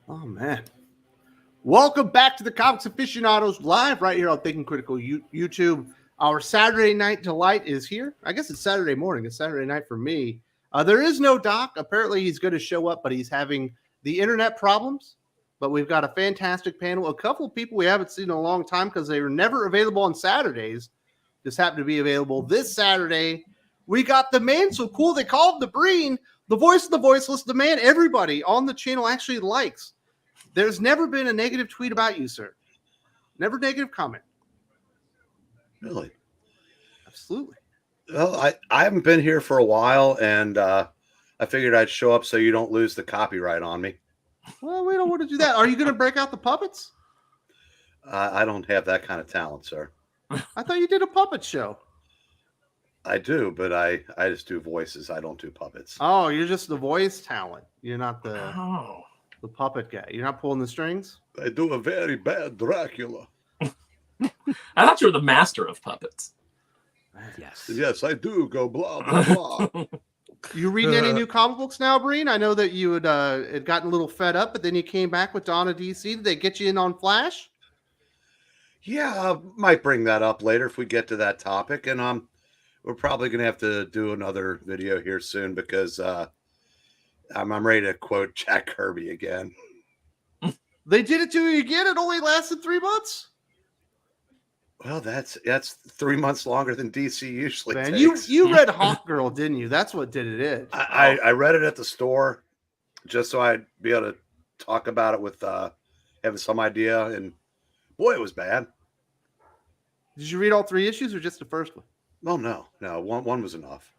Oh, man. Welcome back to the Comics Aficionados live right here on Thinking Critical YouTube. Our Saturday night delight is here. I guess it's Saturday morning. It's Saturday night for me. There is no Doc. Apparently, he's going to show up, but he's having the internet problems. But we've got a fantastic panel. A couple of people we haven't seen in a long time because they were never available on Saturdays. Just happened to be available this Saturday. We got the man so cool they called him the Breen, the voice of the voiceless, the man everybody on the channel actually likes. There's never been a negative tweet about you, sir. Never negative comment. Really? Absolutely. Well, I haven't been here for a while, and I figured I'd show up so you don't lose the copyright on me. Well, we don't want to do that. Are you going to break out the puppets? I don't have that kind of talent, sir. I thought you did a puppet show. I do, but I just do voices. I don't do puppets. Oh, you're just the voice talent. You're not the puppet guy. You're not pulling the strings? I do a very bad Dracula. I thought you were the master of puppets. Yes, I do go blah, blah, blah. You reading any new comic books now, Breen? I know that you had gotten a little fed up, but then you came back with Dawn of DC. Did they get you in on Flash? Yeah, I might bring that up later if we get to that topic. And we're probably going to have to do another video here soon because I'm ready to quote Jack Kirby again. They did it to you again? It only lasted 3 months? Well, that's 3 months longer than DC usually Man, takes. you read Hawk Girl, didn't you? That's what did it. I read it at the store just so I'd be able to talk about it with having some idea. And boy, it was bad. Did you read all 3 issues or just the first one? Oh, no. One was enough.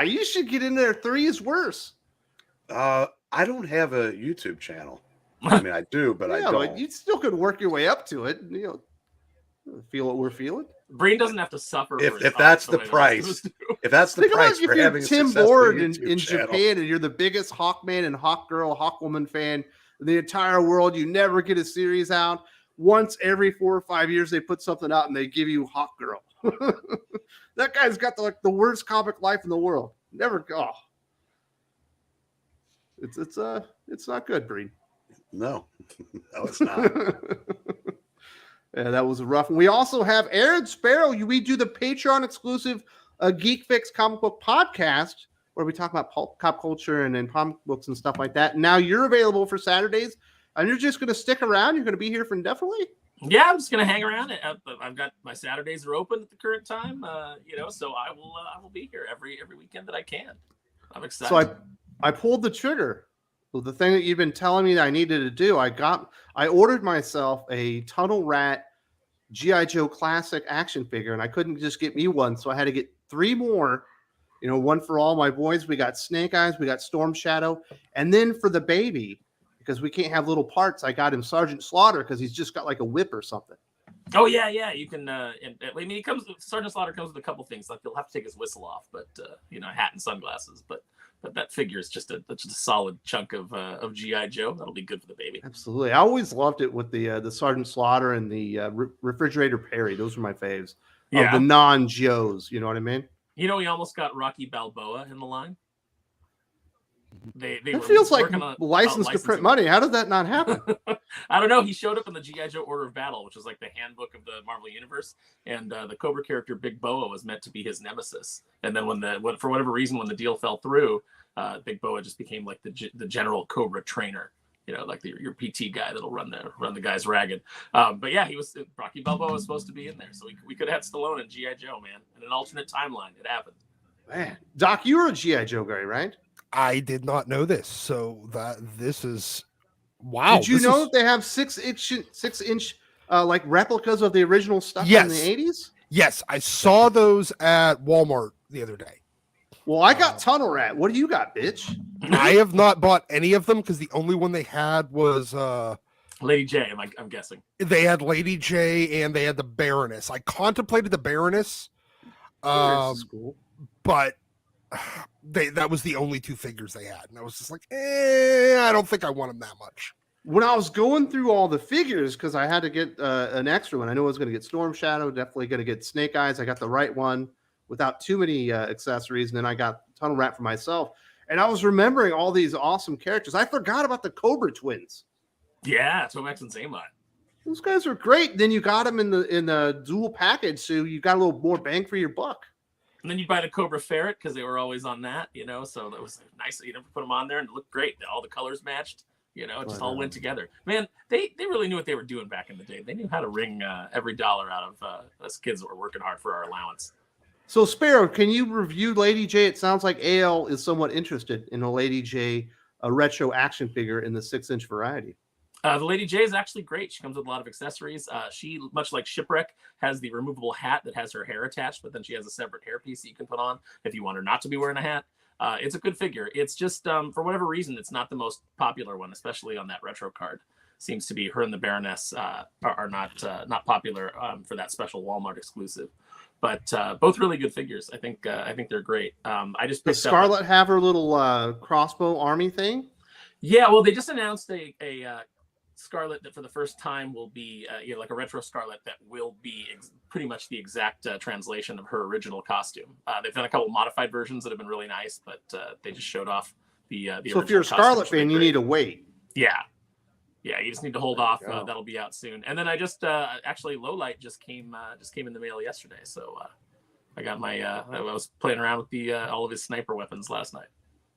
You should get in there. 3 is worse. I don't have a YouTube channel. I mean, I do, but I don't. But you still could work your way up to it. You know, feel what we're feeling. Breen doesn't have to suffer. If that's the price, if that's the price for having Tim Board in Japan and you're the biggest Hawkman and Hawkgirl, Hawkwoman fan in the entire world, you never get a series out. Once every 4 or 5 years, they put something out and they give you Hawkgirl. That guy's got the worst comic life in the world. Never go. It's not good, Breen. No, it's not. Yeah, that was a rough one. We also have Aaron Sparrow. We do the Patreon exclusive Geek Fix comic book podcast where we talk about pop culture and comic books and stuff like that. Now you're available for Saturdays, and you're just going to stick around. You're going to be here for indefinitely. Yeah, I'm just going to hang around. I've got my Saturdays are open at the current time. So I will be here every weekend that I can. I'm excited. So I pulled the trigger. Well, the thing that you've been telling me that I needed to do, I ordered myself a Tunnel Rat G.I. Joe classic action figure, and I couldn't just get me one, so I had to get 3 more, one for all my boys. We got Snake Eyes, we got Storm Shadow, and then for the baby, because we can't have little parts, I got him Sergeant Slaughter because he's just got like a whip or something. Oh yeah, you can. He comes. Sergeant Slaughter comes with a couple things. Like he'll have to take his whistle off, but hat and sunglasses. But that figure is just a solid chunk of GI Joe. That'll be good for the baby. Absolutely, I always loved it with the Sergeant Slaughter and the Refrigerator Perry. Those were my faves. Yeah, the non-Joes. You know what I mean? We almost got Rocky Balboa in the line. It feels like licensed to print money. How did that not happen? I don't know. He showed up in the G.I. Joe Order of Battle, which is like the handbook of the Marvel Universe, and the Cobra character Big Boa was meant to be his nemesis. And then for whatever reason, when the deal fell through, Big Boa just became like the general Cobra trainer. Like your PT guy that'll run the guys ragged. But yeah, Rocky Balboa was supposed to be in there, so we could have had Stallone and G.I. Joe, man. In an alternate timeline, it happened. Man, Doc, you were a G.I. Joe guy, right? I did not know this, so this is wow. Did you know that they have 6-inch like replicas of the original stuff in the 80s? Yes, I saw those at Walmart the other day. Well, I got Tunnel Rat. What do you got, bitch? I have not bought any of them because the only one they had was Lady J. I'm guessing they had Lady J and they had the Baroness. I contemplated the Baroness, cool. But that was the only 2 figures they had, and I was just like, I don't think I want them that much. When I was going through all the figures, because I had to get an extra one, I knew I was going to get Storm Shadow, definitely going to get Snake Eyes. I got the right one without too many accessories, and then I got Tunnel Rat for myself. And I was remembering all these awesome characters. I forgot about the Cobra twins. Yeah, Tomax and Zaymot. Those guys are great. Then you got them in the dual package, so you got a little more bang for your buck. And then you buy the Cobra Ferret because they were always on that, so that was nice. You never put them on there and it looked great. All the colors matched, it just all went together. Man, they really knew what they were doing back in the day. They knew how to wring every dollar out of us kids that were working hard for our allowance. So, Sparrow, can you review Lady J? It sounds like AL is somewhat interested in a Lady J, a retro action figure in the 6-inch variety. The Lady J is actually great. She comes with a lot of accessories. She, much like Shipwreck, has the removable hat that has her hair attached, but then she has a separate hairpiece that you can put on if you want her not to be wearing a hat. It's a good figure. It's just, for whatever reason, it's not the most popular one, especially on that retro card. Seems to be her and the Baroness are not popular for that special Walmart exclusive. But both really good figures. I think they're great. I just Does Scarlet have her little crossbow army thing? Yeah, well, they just announced a Scarlet that for the first time will be like a retro Scarlet that will be pretty much the exact translation of her original costume. They've done a couple modified versions that have been really nice, but they just showed off the So if you're a Scarlet fan, you need to wait. Yeah, you just need to hold off. That'll be out soon. And then I just actually Lowlight just came in the mail yesterday, so I got my I was playing around with all of his sniper weapons last night.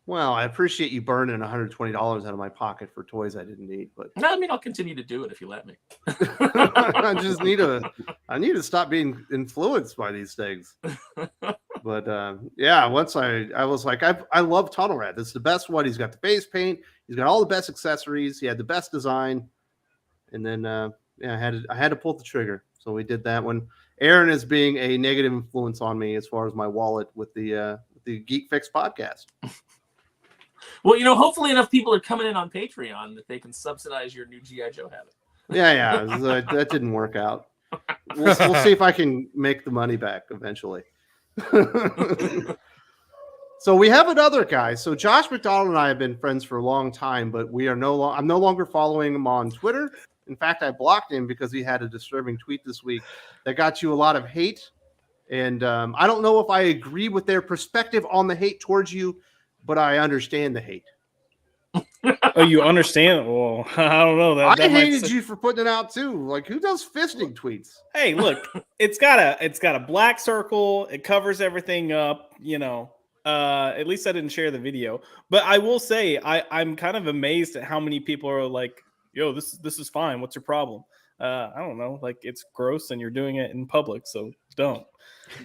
Well, I appreciate you burning $120 out of my pocket for toys I didn't need, but no, I mean I'll continue to do it if you let me. I just need to stop being influenced by these things. But yeah, once I was like, I love Tunnel Rat. It's the best one. He's got the face paint. He's got all the best accessories. He had the best design. And then I had to pull the trigger. So we did that one. Aaron is being a negative influence on me as far as my wallet with the Geek Fix podcast. Well, hopefully enough people are coming in on Patreon that they can subsidize your new G.I. Joe habit. Yeah, that didn't work out. We'll see if I can make the money back eventually. So we have another guy. So Josh McDonald and I have been friends for a long time, but I'm no longer following him on Twitter. In fact, I blocked him because he had a disturbing tweet this week that got you a lot of hate. And I don't know if I agree with their perspective on the hate towards you, but I understand the hate. Oh, you understand? Well, I don't know. I hated you for putting it out too. Like, who does fisting tweets? Hey, look, it's got a black circle. It covers everything up. At least I didn't share the video, but I will say I'm kind of amazed at how many people are like, "Yo, this is fine. What's your problem?" I don't know. Like, it's gross, and you're doing it in public, so don't.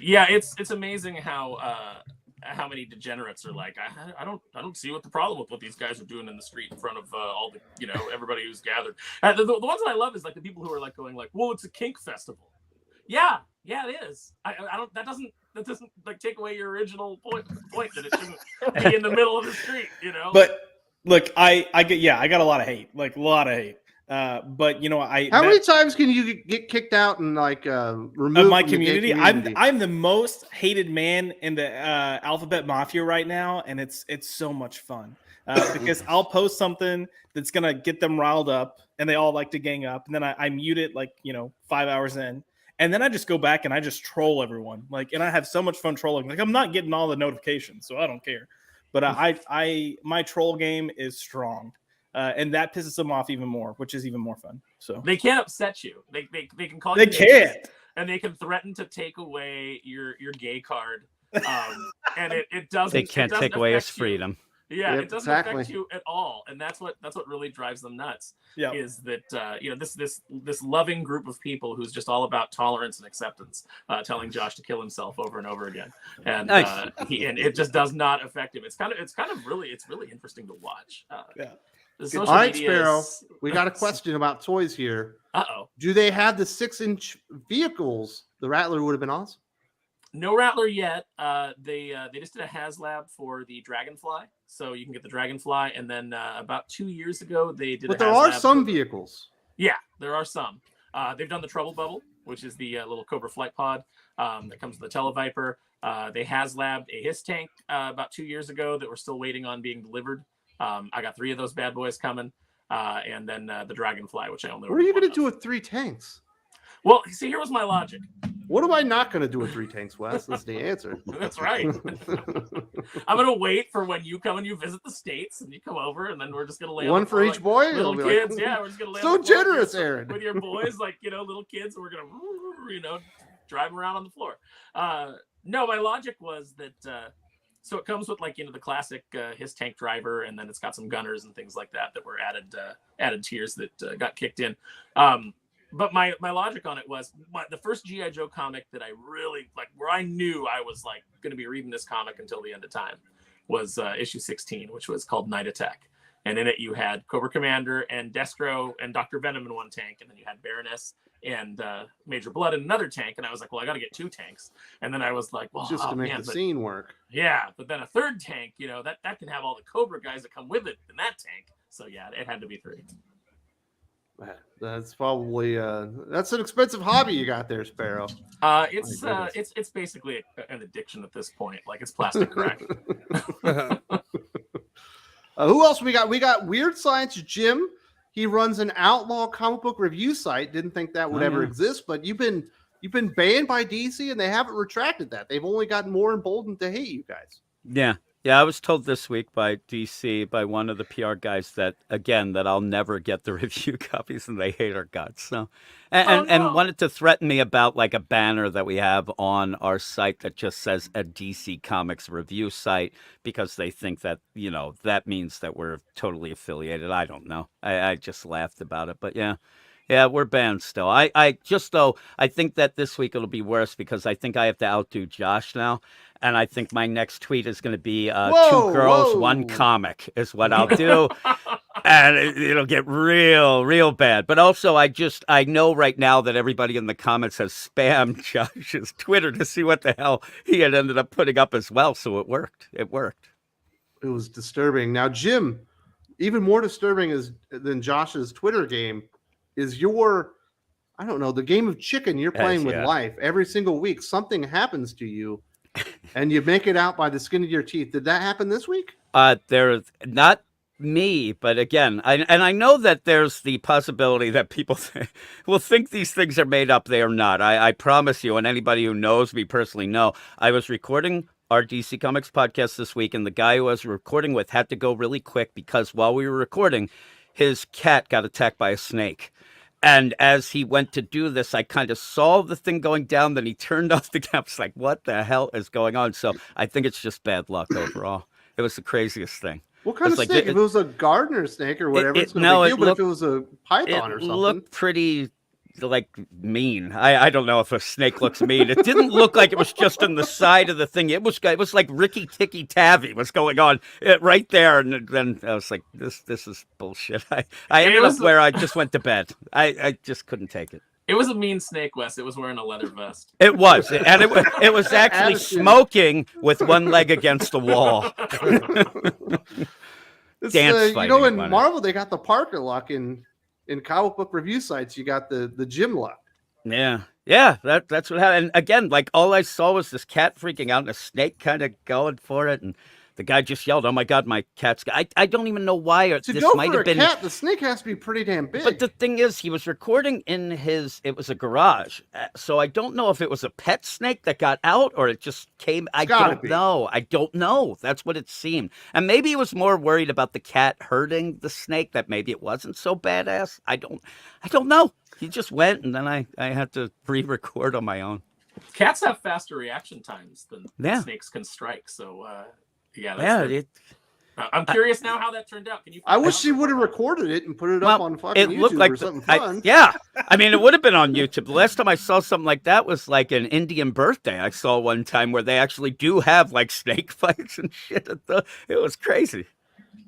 Yeah, it's amazing how many degenerates are like, I don't see what the problem with what these guys are doing in the street in front of all the everybody who's gathered. The ones that I love is like the people who are like going like, well, it's a kink festival. Yeah, it is. That doesn't like take away your original point that it shouldn't be in the middle of the street, But look, I got a lot of hate, like a lot of hate. But how many times can you get kicked out and like removed of my from the community? gay community? I'm the most hated man in the Alphabet Mafia right now, and it's so much fun because I'll post something that's gonna get them riled up, and they all like to gang up, and then I mute it 5 hours in, and then I just go back and I just troll everyone, and I have so much fun trolling. Like, I'm not getting all the notifications, so I don't care, but my troll game is strong. And that pisses them off even more, which is even more fun. So they can't upset you. They can call you. They can't, and they can threaten to take away your gay card. And it doesn't. They can't take away his freedom. Yeah, yep, it doesn't affect you at all, and that's what really drives them nuts. Yep. Is that this loving group of people who's just all about tolerance and acceptance, telling Josh to kill himself over and over again, and Nice. And it just does not affect him. It's really interesting to watch. Yeah. The All social right, media Sparrow. is- We got a question about toys here. Uh-oh. Do they have the 6-inch vehicles? The Rattler would have been awesome. No Rattler yet. They just did a HasLab for the Dragonfly, so you can get the Dragonfly. And then about 2 years ago, they did. But a there are HasLab some for- vehicles. Yeah, there are some. They've done the Trouble Bubble, which is the little Cobra flight pod that comes with the Televiper. They HasLabbed a Hiss tank about 2 years ago that we're still waiting on being delivered. I got 3 of those bad boys coming, and then the Dragonfly, which I only. What are you going to do with 3 tanks? Well, see, here was my logic. What am I not going to do with 3 tanks, Wes? That's the answer. That's right. I'm gonna wait for when you come and you visit the States, and you come over, and then we're just gonna lay One on the for floor, each like, boy. little It'll be like, kids. Yeah, we're just gonna lay so on the floor generous, with your, Aaron. with your boys, like little kids, and we're gonna drive around on the floor. No, my logic was that. So it comes with the classic his tank driver, and then it's got some gunners and things like that were added tiers that got kicked in. But my logic on it was the first G.I. Joe comic that I really where I knew I was going to be reading this comic until the end of time was issue 16, which was called Night Attack. And in it you had Cobra Commander and Destro and Dr. Venom in one tank, and then you had Baroness and Major Blood in another tank. And I was like, well, I got to get 2 tanks. And then I was like, well, just to make the scene work. Yeah, but then a third tank, that can have all the Cobra guys that come with it in that tank. So yeah, it had to be 3. That's probably that's an expensive hobby you got there, Sparrow. It's basically an addiction at this point. It's plastic crack. Who else we got? We got Weird Science Jim. He runs an outlaw comic book review site. Didn't think that would ever exist, but you've been banned by DC, and they haven't retracted that. They've only gotten more emboldened to hate you guys. Yeah, I was told this week by DC, by one of the PR guys, that I'll never get the review copies, and they hate our guts. So, and wanted to threaten me about a banner that we have on our site that just says a DC Comics review site, because they think that, that means that we're totally affiliated. I don't know. I just laughed about it, but yeah. Yeah, we're banned still. I think that this week it'll be worse, because I think I have to outdo Josh now. And I think my next tweet is going to be 2 girls, 1 comic is what I'll do. And it'll get real bad. But also, I know right now that everybody in the comments has spammed Josh's Twitter to see what the hell he had ended up putting up as well. So it worked. It was disturbing. Now, Jim, even more disturbing than Josh's Twitter game is the game of chicken you're playing with life. Every single week, something happens to you, and you make it out by the skin of your teeth. Did that happen this week? There's not me, but again, I know that there's the possibility that people will think these things are made up. They are not. I promise you, and anybody who knows me personally know, I was recording our DC Comics podcast this week, and the guy who I was recording with had to go really quick, because while we were recording, his cat got attacked by a snake. And as he went to do this, I kind of saw the thing going down. Then he turned off the camera. It's like, what the hell is going on? So I think it's just bad luck overall. It was the craziest thing. What kind of snake? If it was a gardener snake or whatever, it's no big deal. But if it was a python or something, it looked pretty mean. I don't know if a snake looks mean. It didn't look like it was just on the side of the thing. It was like Ricky Tikki Tavi was going on right there, and then I was like, this is bullshit. I ended up where I just went to bed. I just couldn't take it. It was a mean snake, Wes. It was wearing a leather vest. It was, and it was actually smoking with one leg against the wall. Dance fighting. In Marvel, they got the Parker luck in comic book review sites. You got the Jim luck. Yeah, that's what happened. And again, all I saw was this cat freaking out and a snake kind of going for it, and the guy just yelled, "Oh my god, my cat's!" I don't even know why. To this go might for have been. Cat, the snake has to be pretty damn big. But the thing is, he was recording in it was a garage, so I don't know if it was a pet snake that got out or it just came. I don't know. That's what it seemed, and maybe he was more worried about the cat hurting the snake. That maybe it wasn't so badass. I don't know. He just went, and then I had to re-record on my own. Cats have faster reaction times than snakes can strike, so. I'm curious now how that turned out. Can you? I wish he would have recorded it and put it up on fucking YouTube or something fun. I mean, it would have been on YouTube. The last time I saw something like that was like an Indian birthday. I saw one time where they actually do have snake fights and shit. It was crazy.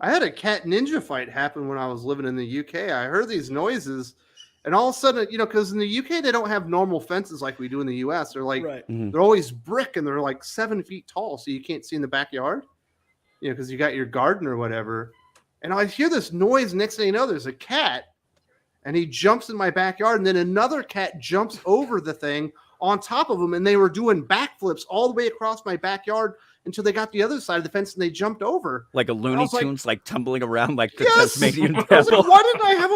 I had a cat ninja fight happen when I was living in the UK. I heard these noises, and all of a sudden, because in the UK they don't have normal fences like we do in the US. They're they're always brick, and they're 7 feet tall, so you can't see in the backyard. Because you got your garden or whatever. And I hear this noise. Next thing you know, there's a cat, and he jumps in my backyard, and then another cat jumps over the thing on top of him, and they were doing backflips all the way across my backyard until they got the other side of the fence, and they jumped over. Like a Looney Tunes, tumbling around like the Tasmanian devil. I was like, why didn't I have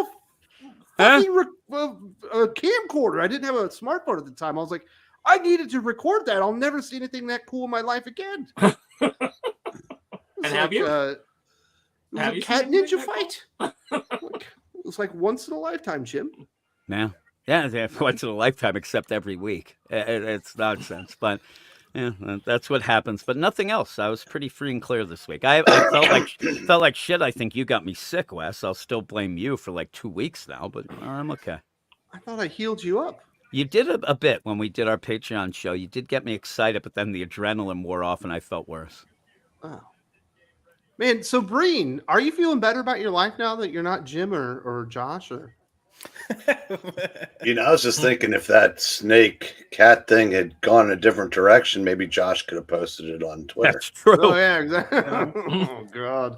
a camcorder? I didn't have a smartphone at the time. I was like, I needed to record that. I'll never see anything that cool in my life again. And have you? It was Have a you cat seen anything ninja that cool? fight. It was like once in a lifetime, Jim. Yeah. Yeah, once in a lifetime, except every week. It's nonsense, but yeah, that's what happens. But nothing else. I was pretty free and clear this week. I felt like shit. I think you got me sick, Wes. I'll still blame you for like 2 weeks now, but I'm okay. I thought I healed you up. You did a bit when we did our Patreon show. You did get me excited, but then the adrenaline wore off and I felt worse. Oh. Man, so Breen, are you feeling better about your life now that you're not Jim or Josh? Or I was just thinking if that snake cat thing had gone a different direction, maybe Josh could have posted it on Twitter. That's true. Oh yeah, exactly. Oh god,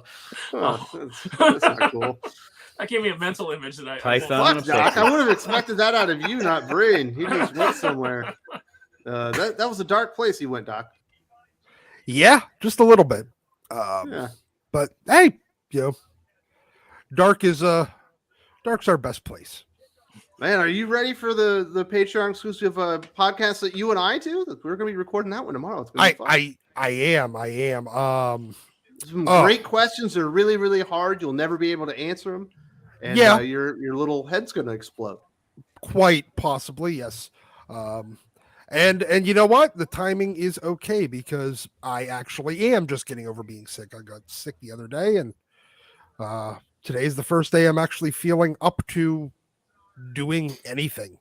that's not cool. That gave me a mental image that I Python. Fuck, Doc. I would have expected that out of you, not Breen. He just went somewhere. That was a dark place he went, Doc. Yeah, just a little bit. Yeah. But hey, dark's our best place. Man, are you ready for the Patreon exclusive podcast that you and I do? We're going to be recording that one tomorrow. It's gonna be fun. I am. Some great questions. They're really, really hard. You'll never be able to answer them. And your little head's going to explode. Quite possibly, yes. And you know what? The timing is okay because I actually am just getting over being sick. I got sick the other day, and today's the first day I'm actually feeling up to doing anything.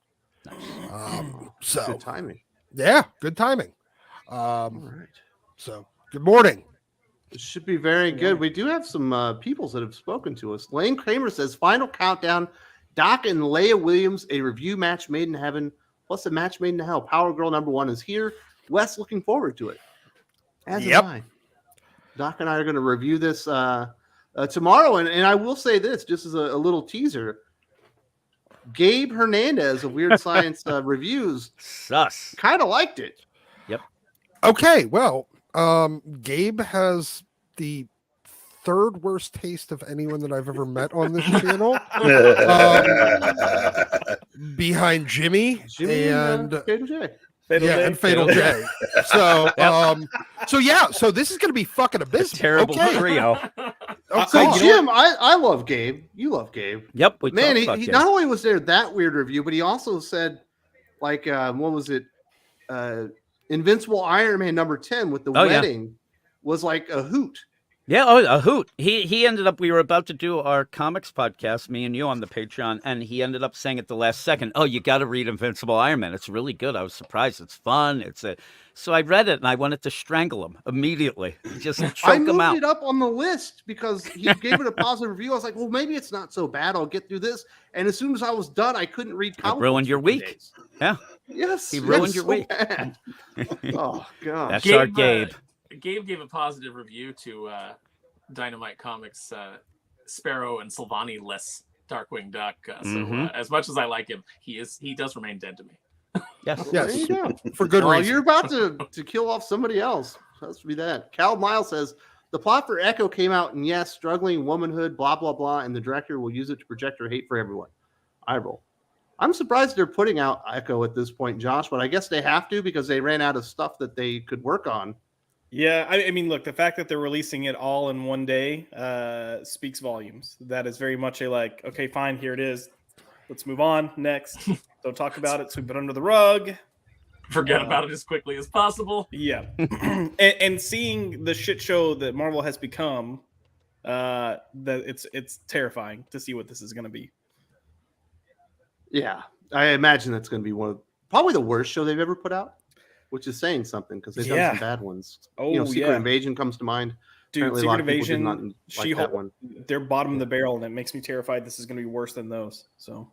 So Good timing. Yeah, good timing. All right. So good morning. It should be very good. We do have some peoples that have spoken to us. Lane Kramer says, final countdown, Doc and Leia Williams, a review match made in heaven, plus a match made in hell. Power Girl #1 is here. Wes, looking forward to it. As am I. Doc and I are going to review this tomorrow. And I will say this, just as a little teaser. Gabe Hernandez of Weird Science Reviews kind of liked it. Yep. Okay, well, Gabe has the third worst taste of anyone that I've ever met on this channel. Behind Jimmy and Fatal J. Fatal J. So, so this is going to be fucking abysmal. Terrible trio. So Jim, I love Gabe. You love Gabe. Yep. Man, he not only was there that weird review, but he also said, like, what was it? Invincible Iron Man #10 with the wedding was like a hoot. Yeah, a hoot. He ended up, we were about to do our comics podcast, me and you on the Patreon, and he ended up saying at the last second, oh, you got to read Invincible Iron Man. It's really good. I was surprised. It's fun. So I read it, and I wanted to strangle him immediately. Just choke him out. I moved it up on the list because he gave it a positive review. I was like, well, maybe it's not so bad. I'll get through this. And as soon as I was done, I couldn't read comics. Ruined your week. Days. Yeah. Yes. He ruined your week. Oh, God. That's our Gabe. Gabe gave a positive review to Dynamite Comics Sparrow and Silvani less Darkwing Duck. So as much as I like him, he does remain dead to me. Yes. There you go. For good reason. You're about to kill off somebody else. Has to be that. Cal Miles says the plot for Echo came out, and yes, struggling womanhood, blah blah blah, and the director will use it to project her hate for everyone. I roll. I'm surprised they're putting out Echo at this point, Josh, but I guess they have to because they ran out of stuff that they could work on. Yeah, I mean, look, the fact that they're releasing it all in one day speaks volumes. That is very much a like, okay, fine, here it is. Let's move on. Next. Don't talk about it. Sweep it under the rug. Forget about it as quickly as possible. Yeah. and seeing the shit show that Marvel has become, that it's terrifying to see what this is going to be. Yeah, I imagine that's going to be probably the worst show they've ever put out, which is saying something because they've done some bad ones. Secret Invasion comes to mind. Dude, apparently Secret Invasion, She-Hulk, they're bottom of the barrel, and it makes me terrified this is going to be worse than those. So,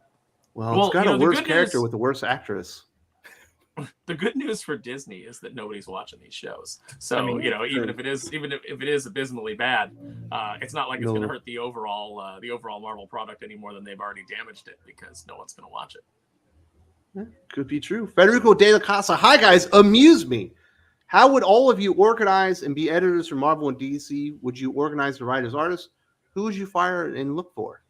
well it's got a worse character with a worse actress. The good news for Disney is that nobody's watching these shows. So even if it is abysmally bad, it's not like it's going to hurt the overall Marvel product any more than they've already damaged it because no one's going to watch it. Yeah, could be true. Federico De La Casa. Hi guys, amuse me. How would all of you organize and be editors for Marvel and DC? Would you organize the writers, artists? Who would you fire and look for?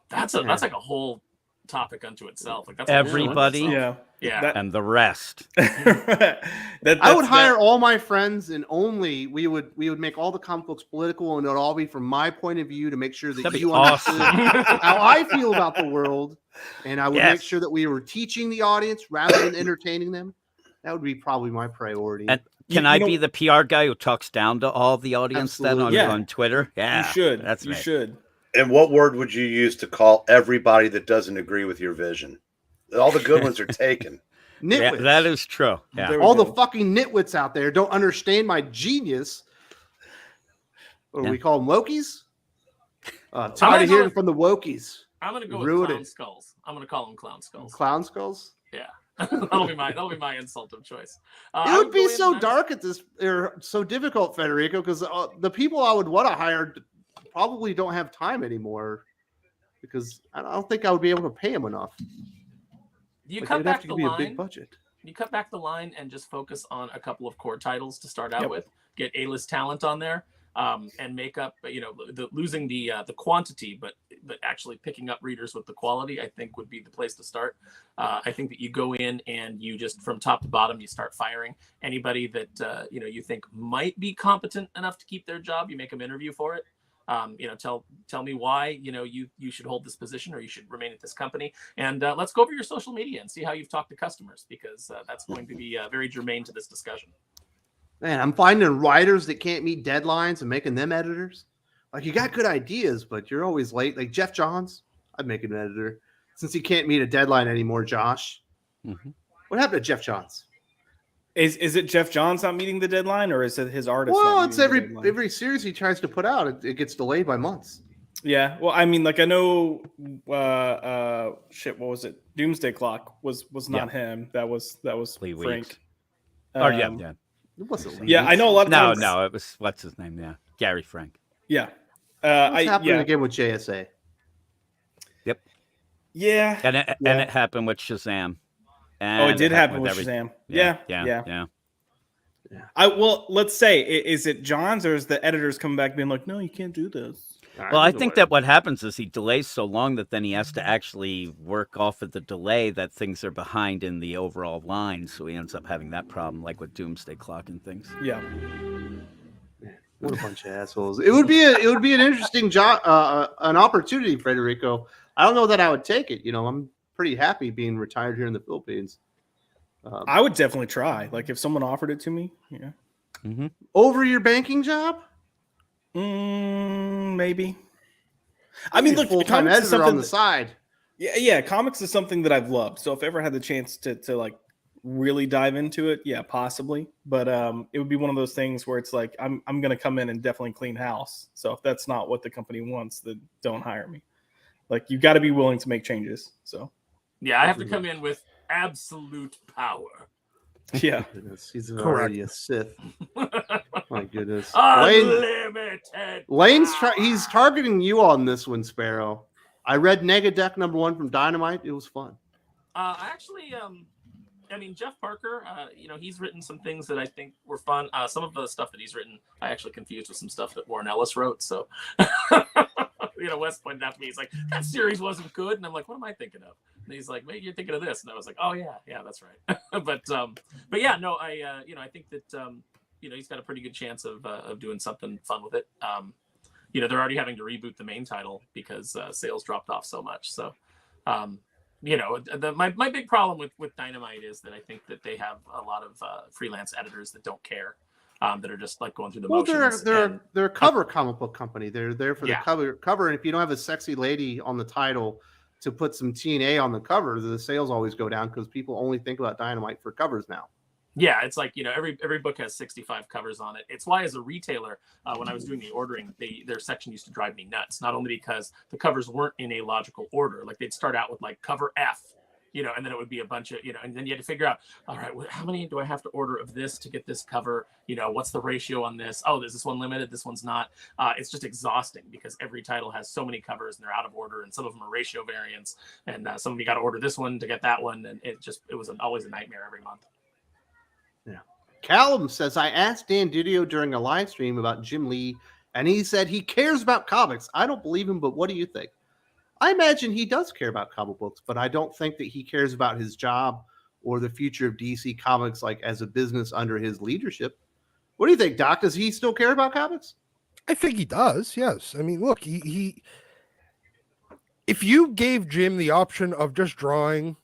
That's like a whole topic unto itself. Like that's Everybody? Yeah. Yeah. And the rest. I would hire all my friends, and only we would make all the comic books political, and it would all be from my point of view to make sure that That'd be you awesome. understood how I feel about the world, and I would make Yes. sure that we were teaching the audience rather than entertaining them. That would be probably my priority. And can I be the PR guy who talks down to all the audience then Absolutely. on Twitter? Yeah, You should. That's you me. should. And what word would you use to call everybody that doesn't agree with your vision? All the good ones are taken. Yeah, Nitwits. that is true. Yeah. There we All the go. fucking nitwits out there don't understand my genius. Or Yeah. we call them Wokies. gonna Tired of go hearing with- from the Wokies. I'm gonna go with Ruin clown it. skulls. I'm gonna call them clown skulls. Clown skulls. Yeah. that'll be my insult of choice. It I would be go in so and dark at this, or so difficult, Federico, because the people I would want to hire probably don't have time anymore. Because I don't think I would be able to pay them enough. You Like, cut it'd have back to the be a line. big budget. You cut back the line and just focus on a couple of core titles to start out Yep. with. Get A-list talent on there, and make up. Losing the quantity, but actually picking up readers with the quality, I think would be the place to start. I think that you go in and you just from top to bottom you start firing anybody that you think might be competent enough to keep their job. You make them interview for it. Tell me why you should hold this position or you should remain at this company, and let's go over your social media and see how you've talked to customers, because that's going to be very germane to this discussion. Man, I'm finding writers that can't meet deadlines and making them editors. Like, you got good ideas, but you're always late. Like Jeff Johns, I'd make an editor since he can't meet a deadline anymore. Josh, what happened to Jeff Johns? Is it Jeff Johns not meeting the deadline, or is it his artist? Well, not it's meeting the deadline? every series he tries to put out, it gets delayed by months. Yeah. Well, I mean, like I know, what was it? Doomsday Clock was not him. That was Lee Frank. Weeks. Yeah. It wasn't. Lee Yeah, Weeks. I know a lot of times. No, it was what's his name? Yeah, Gary Frank. Yeah. What's happening again with JSA? Yep. Yeah. And it happened with Shazam. And it did happen with everything. Shazam. Yeah. Well, let's say, is it Johns, or is the editors coming back being like, no, you can't do this? Well, I think that what happens is he delays so long that then he has to actually work off of the delay that things are behind in the overall line. So he ends up having that problem, like with Doomsday Clock and things. Yeah. What a bunch of assholes! It would be an interesting job, an opportunity, Federico. I don't know that I would take it. I'm pretty happy being retired here in the Philippines. I would definitely try. Like if someone offered it to me, yeah. Over your banking job? Maybe. I mean, look, full-time comics is editor on something the side. Yeah. Comics is something that I've loved. So if I ever had the chance to like really dive into it, yeah, possibly. But it would be one of those things where it's like I'm gonna come in and definitely clean house. So if that's not what the company wants, then don't hire me. Like you got to be willing to make changes. So Yeah, I have to come in with absolute power. yeah. Goodness, he's already a Sith. My goodness. Unlimited. He's targeting you on this one, Sparrow. I read Negadeck #1 from Dynamite. It was fun. Jeff Parker, he's written some things that I think were fun. Some of the stuff that he's written, I actually confused with some stuff that Warren Ellis wrote. So, Wes pointed out to me, he's like, that series wasn't good. And I'm like, what am I thinking of? And he's like, maybe you're thinking of this. And I was like, oh yeah, that's right. but yeah, no, I think that, he's got a pretty good chance of doing something fun with it. They're already having to reboot the main title because sales dropped off so much. So, my big problem with Dynamite is that I think that they have a lot of freelance editors that don't care, that are just like going through the motions. They're a cover comic book company. They're there for the cover. And if you don't have a sexy lady on the title to put some TNA on the cover, the sales always go down because people only think about Dynamite for covers now. Yeah, it's like, every book has 65 covers on it. It's why, as a retailer, when I was doing the ordering, their section used to drive me nuts. Not only because the covers weren't in a logical order, like they'd start out with like cover F, and then it would be a bunch of, and then you had to figure out, all right, how many do I have to order of this to get this cover? What's the ratio on this? Oh, is this one limited? This one's not. It's just exhausting because every title has so many covers and they're out of order, and some of them are ratio variants, and some of you got to order this one to get that one, and it was always a nightmare every month. Yeah. Callum says, I asked Dan Didio during a live stream about Jim Lee, and he said he cares about comics. I don't believe him, but what do you think? I imagine he does care about comic books, but I don't think that he cares about his job or the future of DC Comics like as a business under his leadership. What do you think, Doc? Does he still care about comics? I think he does. Yes. I mean, look, he if you gave Jim the option of just drawing,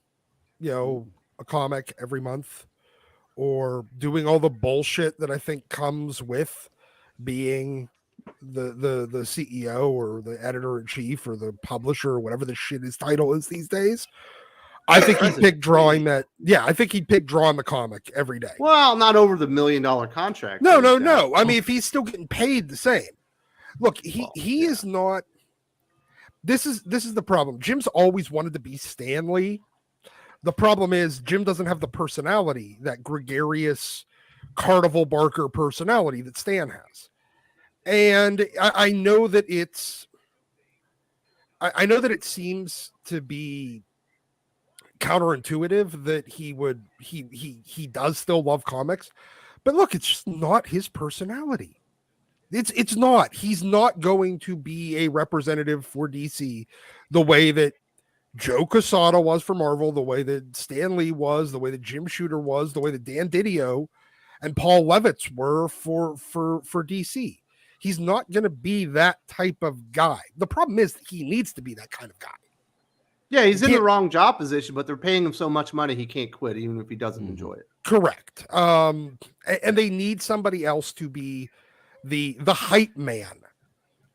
a comic every month or doing all the bullshit that I think comes with being the CEO or the editor in chief or the publisher or whatever the shit his title is these days, I think he'd pick drawing that. Yeah, I think he'd pick drawing the comic every day. Well, not over the $1 million contract. No. I mean, if he's still getting paid the same. Look, he is not. This is the problem. Jim's always wanted to be Stan Lee. The problem is Jim doesn't have the personality, that gregarious carnival barker personality that Stan has. And I know that I know that it seems to be counterintuitive that he does still love comics, but look, it's just not his personality. It's not. He's not going to be a representative for DC the way that Joe Quesada was for Marvel, the way that Stan Lee was, the way that Jim Shooter was, the way that Dan Didio and Paul Levitz were for DC. He's not going to be that type of guy. The problem is that he needs to be that kind of guy. Yeah, he's in the wrong job position, but they're paying him so much money he can't quit, even if he doesn't enjoy it. Correct. And they need somebody else to be the hype man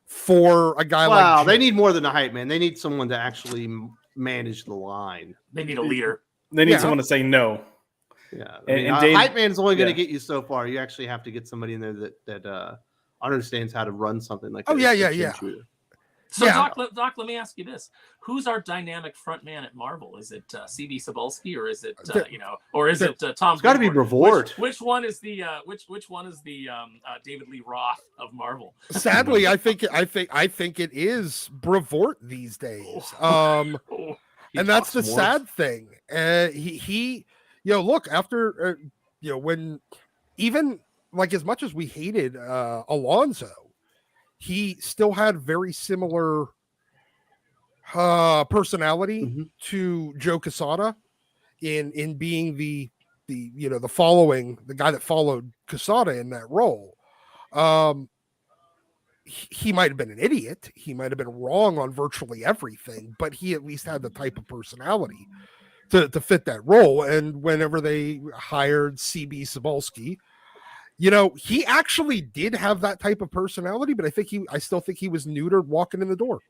for a guy like Wow, Jim. they need more than a hype man. They need someone to actually manage the line. They need a leader. They need someone to say no. Yeah, And a Dave- hype man is only going to get you so far. You actually have to get somebody in there that understands how to run something like that. Oh, yeah. So, Yeah. Doc, let me ask you this: who's our dynamic front man at Marvel? Is it C.B. Cebulski, or is it or is it Tom? It's got to be Brevoort. Which one is the which one is the David Lee Roth of Marvel? Sadly, I think it is Brevoort these days. And that's the sad thing. He look, after when even like as much as we hated Alonso, he still had very similar personality to Joe Quesada in being the guy that followed Quesada in that role. He might have been an idiot. He might have been wrong on virtually everything, but he at least had the type of personality to fit that role. And whenever they hired CB Cebulski, he actually did have that type of personality, but I still think he was neutered walking in the door.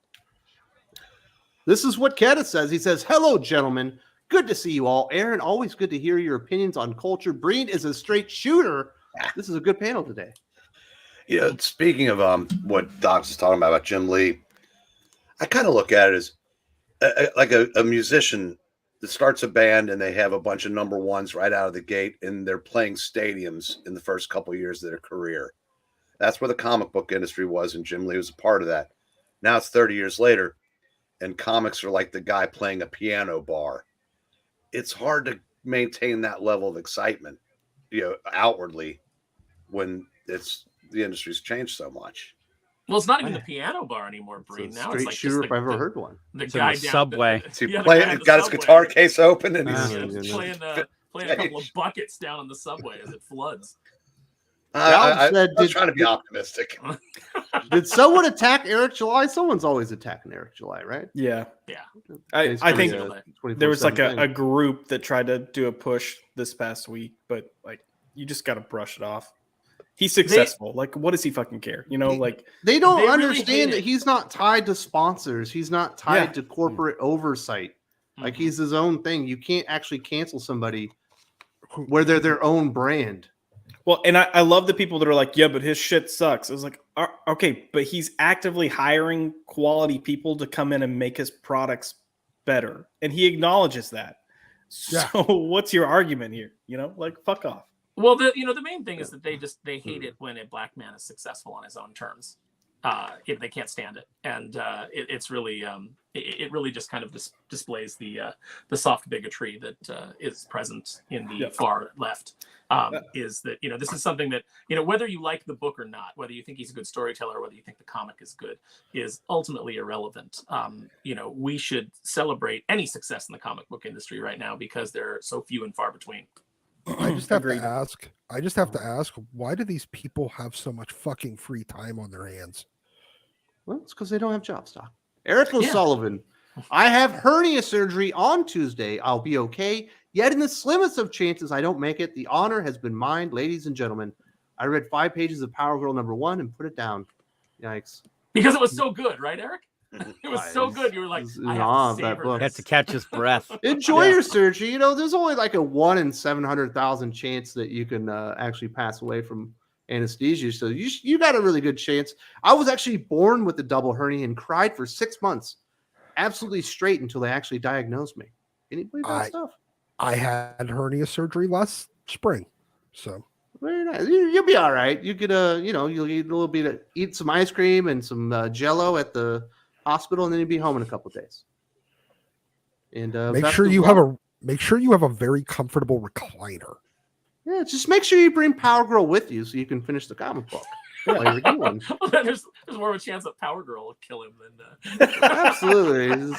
This is what Kenneth says. He says, "Hello, gentlemen. Good to see you all. Aaron, always good to hear your opinions on culture. Breen is a straight shooter. This is a good panel today." Speaking of what Doc's is talking about Jim Lee, I kind of look at it as like a musician that starts a band and they have a bunch of number ones right out of the gate and they're playing stadiums in the first couple of years of their career. That's where the comic book industry was, and Jim Lee was a part of that. Now it's 30 years later, and comics are like the guy playing a piano bar. It's hard to maintain that level of excitement, outwardly when the industry's changed so much. Well, it's not even the piano bar anymore, Breen. Now it's straight like shooter if I've ever heard one. The It's guy in the down subway. The He's guy on the got his subway. guitar case open and He's playing a couple of buckets down in the subway as it floods. I was trying to be optimistic. Did someone attack Eric July? Someone's always attacking Eric July, right? Yeah. Yeah. I think there was like 24/7 a group that tried to do a push this past week, but like you just got to brush it off. He's successful. What does he fucking care? they don't They really understand hate that it. he's not tied to sponsors. He's not tied to corporate oversight. Like he's his own thing. You can't actually cancel somebody where they're their own brand. Well, and I love the people that are like, yeah, but his shit sucks. I was like, okay, but he's actively hiring quality people to come in and make his products better. And he acknowledges that. Yeah. So what's your argument here? Fuck off. Well, the main thing is that they hate it when a black man is successful on his own terms. if they can't stand it, and it's really it really just kind of displays the soft bigotry that is present in the far left. Is that this is something that whether you like the book or not, whether you think he's a good storyteller, whether you think the comic is good, is ultimately irrelevant. We should celebrate any success in the comic book industry right now because they're so few and far between. I just have to ask, why do these people have so much fucking free time on their hands? Well, it's because they don't have job stock. Eric O'Sullivan, I have hernia surgery on Tuesday. I'll be okay. Yet in the slimmest of chances I don't make it, the honor has been mine, ladies and gentlemen. I read 5 pages of Power Girl #1 and put it down. Yikes. Because it was so good, right, Eric? It was so good. You were like, I have to savor Had to catch his breath. Enjoy your surgery. There's only like a 1 in 700,000 chance that you can actually pass away from anesthesia. So you got a really good chance. I was actually born with a double hernia and cried for 6 months, absolutely straight until they actually diagnosed me. Can you believe that stuff? I had hernia surgery last spring, so very nice. You'll be all right. You could you'll eat a little bit, eat some ice cream and some Jello at the hospital, and then you'll be home in a couple of days. And make sure you have a very comfortable recliner. Yeah, just make sure you bring Power Girl with you so you can finish the comic book. While you're doing. Well, there's more of a chance that Power Girl will kill him than absolutely.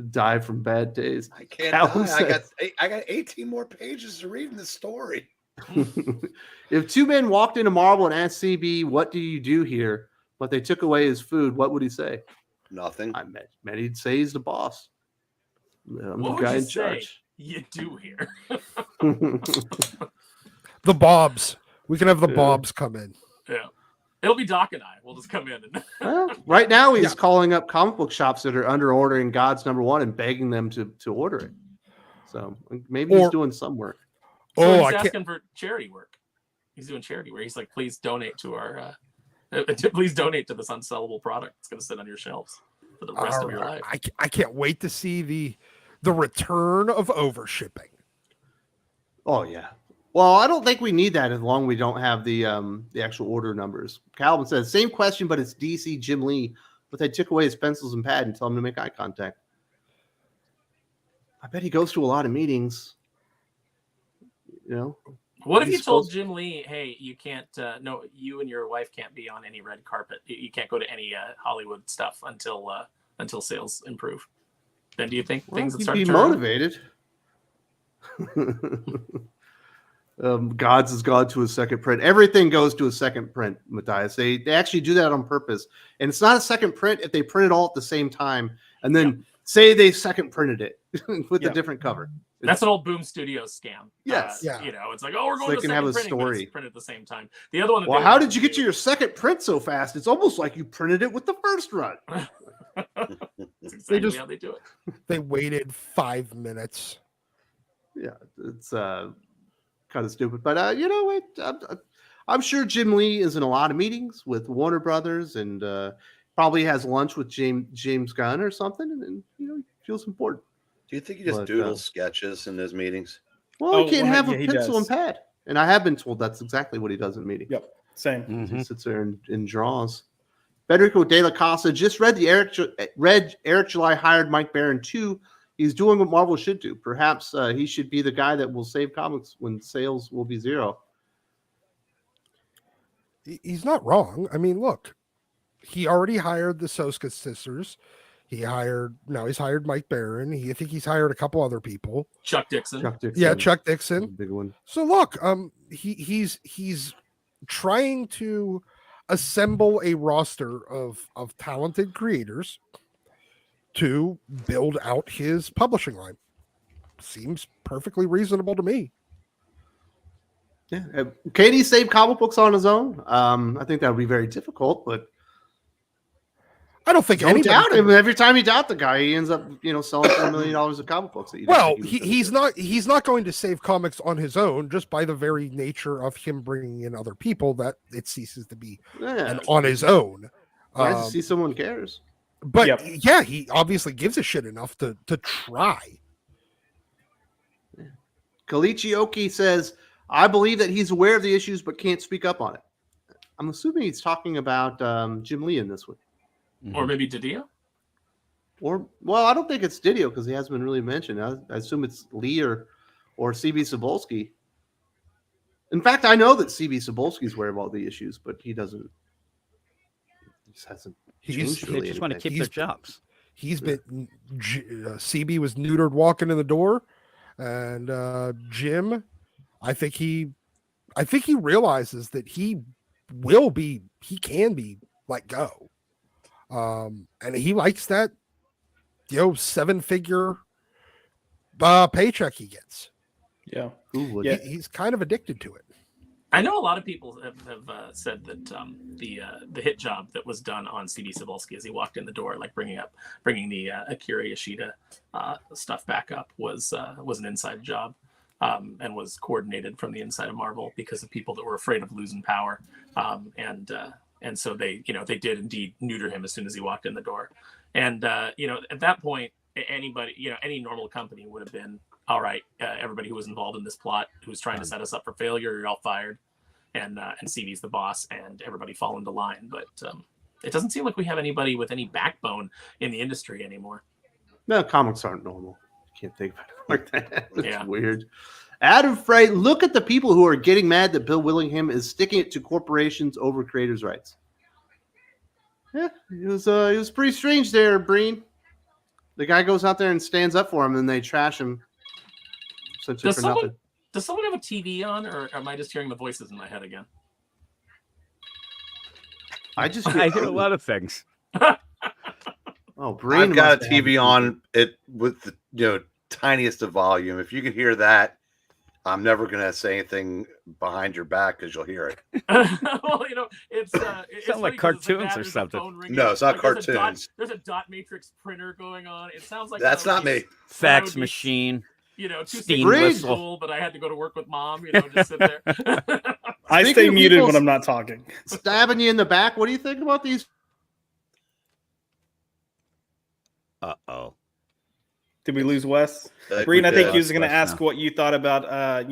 Die from bad days. I can't die. I got 18 more pages to read in the story. If 2 men walked into Marvel and asked CB, "What do you do here?" but they took away his food, what would he say? Nothing. I bet he'd say he's the boss. I'm what the guy would you in charge. Say you do here? The Bobs. We can have the Bobs come in. Yeah. It'll be Doc and I. We'll just come in. Well, right now, he's calling up comic book shops that are under ordering God's #1 and begging them to order it. So maybe he's doing some work. So he's asking for charity work. He's doing charity work. He's like, please donate to our, please donate to this unsellable product. It's going to sit on your shelves for the rest of your life. I can't wait to see the return of overshipping. Oh yeah. Well, I don't think we need that as long as we don't have the actual order numbers. Calvin says, same question, but it's DC Jim Lee, but they took away his pencils and pad and tell him to make eye contact. I bet he goes to a lot of meetings. What if you told Jim Lee, hey, you can't, no, you and your wife can't be on any red carpet. You can't go to any Hollywood stuff until sales improve. Then do you think things would start to turn motivated? Gods has gone to a second print. Everything goes to a second print, Matthias. They actually do that on purpose. And it's not a second print if they print it all at the same time and then say they second printed it with a different cover. That's an old Boom Studios scam. Yes. It's like, we're going to can have a printing, story. print at the same time. The other one. Well, how did you get to your second print so fast? It's almost like you printed it with the first run. That's exactly how they do it. They waited 5 minutes. Yeah, it's kind of stupid, but I'm sure Jim Lee is in a lot of meetings with Warner Brothers and probably has lunch with James Gunn or something, and he feels important. Do you think he just doodles sketches in those meetings? Well, he can't have a pencil and pad, and I have been told that's exactly what he does in meetings. Yep, same. Mm-hmm. He sits there and draws. Federico De La Casa just read Eric July hired Mike Barron 2. He's doing what Marvel should do. Perhaps he should be the guy that will save comics when sales will be 0. He's not wrong. I mean, look, he already hired the Soska sisters. He's hired Mike Barron. I think he's hired a couple other people. Chuck Dixon. Yeah, Chuck Dixon. Big one. So look, he's trying to assemble a roster of talented creators to build out his publishing line. Seems perfectly reasonable to me. Yeah. Can he save comic books on his own? I think that would be very difficult, but I don't think anybody doubt him. Every time you doubt the guy, he ends up, selling $4 million of comic books. He's not going to save comics on his own just by the very nature of him bringing in other people that it ceases to be on his own. Nice to see someone cares. But he obviously gives a shit enough to try. Kalichi Oki says, I believe that he's aware of the issues but can't speak up on it. I'm assuming he's talking about Jim Lee in this one. Or maybe Didio? Or, well, I don't think it's Didio because he hasn't been really mentioned. I assume it's Lee or CB Cebulski. In fact, I know that CB Cebulski's aware of all the issues, but he doesn't. He just hasn't changed They really just want to anything. keep their jobs. He's been CB was neutered walking in the door, and Jim, I think he realizes that he can be let go, and he likes that 7-figure paycheck he gets. Yeah. Who would? Yeah. He's kind of addicted to it. I know a lot of people have said that the hit job that was done on CB Cebulski as he walked in the door, like bringing the Akira Yoshida stuff back up, was an inside job, and was coordinated from the inside of Marvel because of people that were afraid of losing power, and so they did indeed neuter him as soon as he walked in the door, and at that point anybody any normal company would have been, all right, everybody who was involved in this plot, who was trying to set us up for failure, you're all fired, and CB's the boss, and everybody fall into line. But it doesn't seem like we have anybody with any backbone in the industry anymore. No, comics aren't normal. Can't think about it like that. It's Yeah. weird. Adam Frey, look at the people who are getting mad that Bill Willingham is sticking it to corporations over creators' rights. Yeah, it was pretty strange there, Breen. The guy goes out there and stands up for him, and they trash him. Essentially for nothing. Does someone have a TV on, or am I just hearing the voices in my head again? I just I hear a lot of things. Oh, Breen I've got a must have TV on it with the tiniest of volume. If you can hear that, I'm never gonna say anything behind your back because you'll hear it. Well, it's Sound like cartoons or something. No, it's not There's cartoons. there's a dot matrix printer going on. It sounds like That's not me. Fax machine. Too Steam sick to whistle. school, but I had to go to work with mom. Just sit there. I Speaking stay of muted people when I'm not talking. stabbing you in the back. What do you think about these? Uh-oh. Did we lose Wes? Breen, I think he was going to ask what you thought about,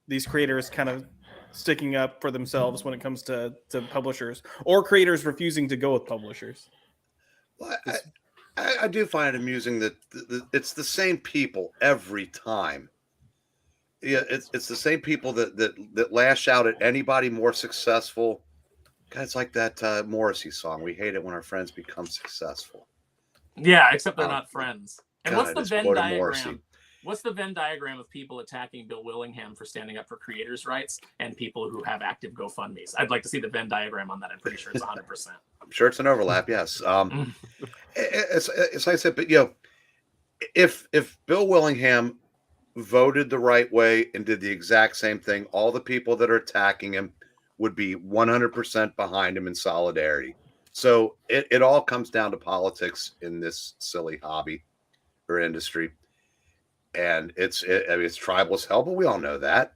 these creators kind of sticking up for themselves when it comes to publishers, or creators refusing to go with publishers. Well, I do find it amusing that it's the same people every time. Yeah, it's the same people that lash out at anybody more successful. Guys like that Morrissey song. We hate it when our friends become successful. Yeah, except they're not friends. And God, what's the it's Venn quoted diagram? Morrissey. What's the Venn diagram of people attacking Bill Willingham for standing up for creators' rights and people who have active GoFundMes? I'd like to see the Venn diagram on that. I'm pretty sure it's 100%. I'm sure it's an overlap. Yes. It's like I said, but if Bill Willingham voted the right way and did the exact same thing, all the people that are attacking him would be 100% behind him in solidarity. So it all comes down to politics in this silly hobby or industry. And it's tribal as hell, but we all know that.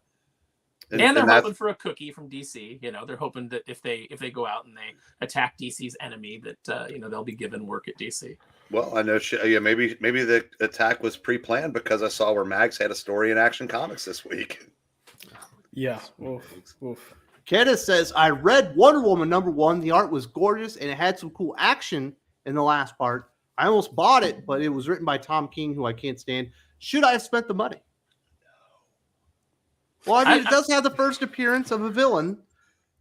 And they're hoping for a cookie from DC. They're hoping that if they go out and they attack DC's enemy, that they'll be given work at DC. Well, I know. Maybe the attack was pre-planned because I saw where Mags had a story in Action Comics this week. Yeah. Oof. Kenneth says, I read Wonder Woman #1. The art was gorgeous and it had some cool action in the last part. I almost bought it, but it was written by Tom King, who I can't stand. Should I have spent the money? Well, I mean, it does have the first appearance of a villain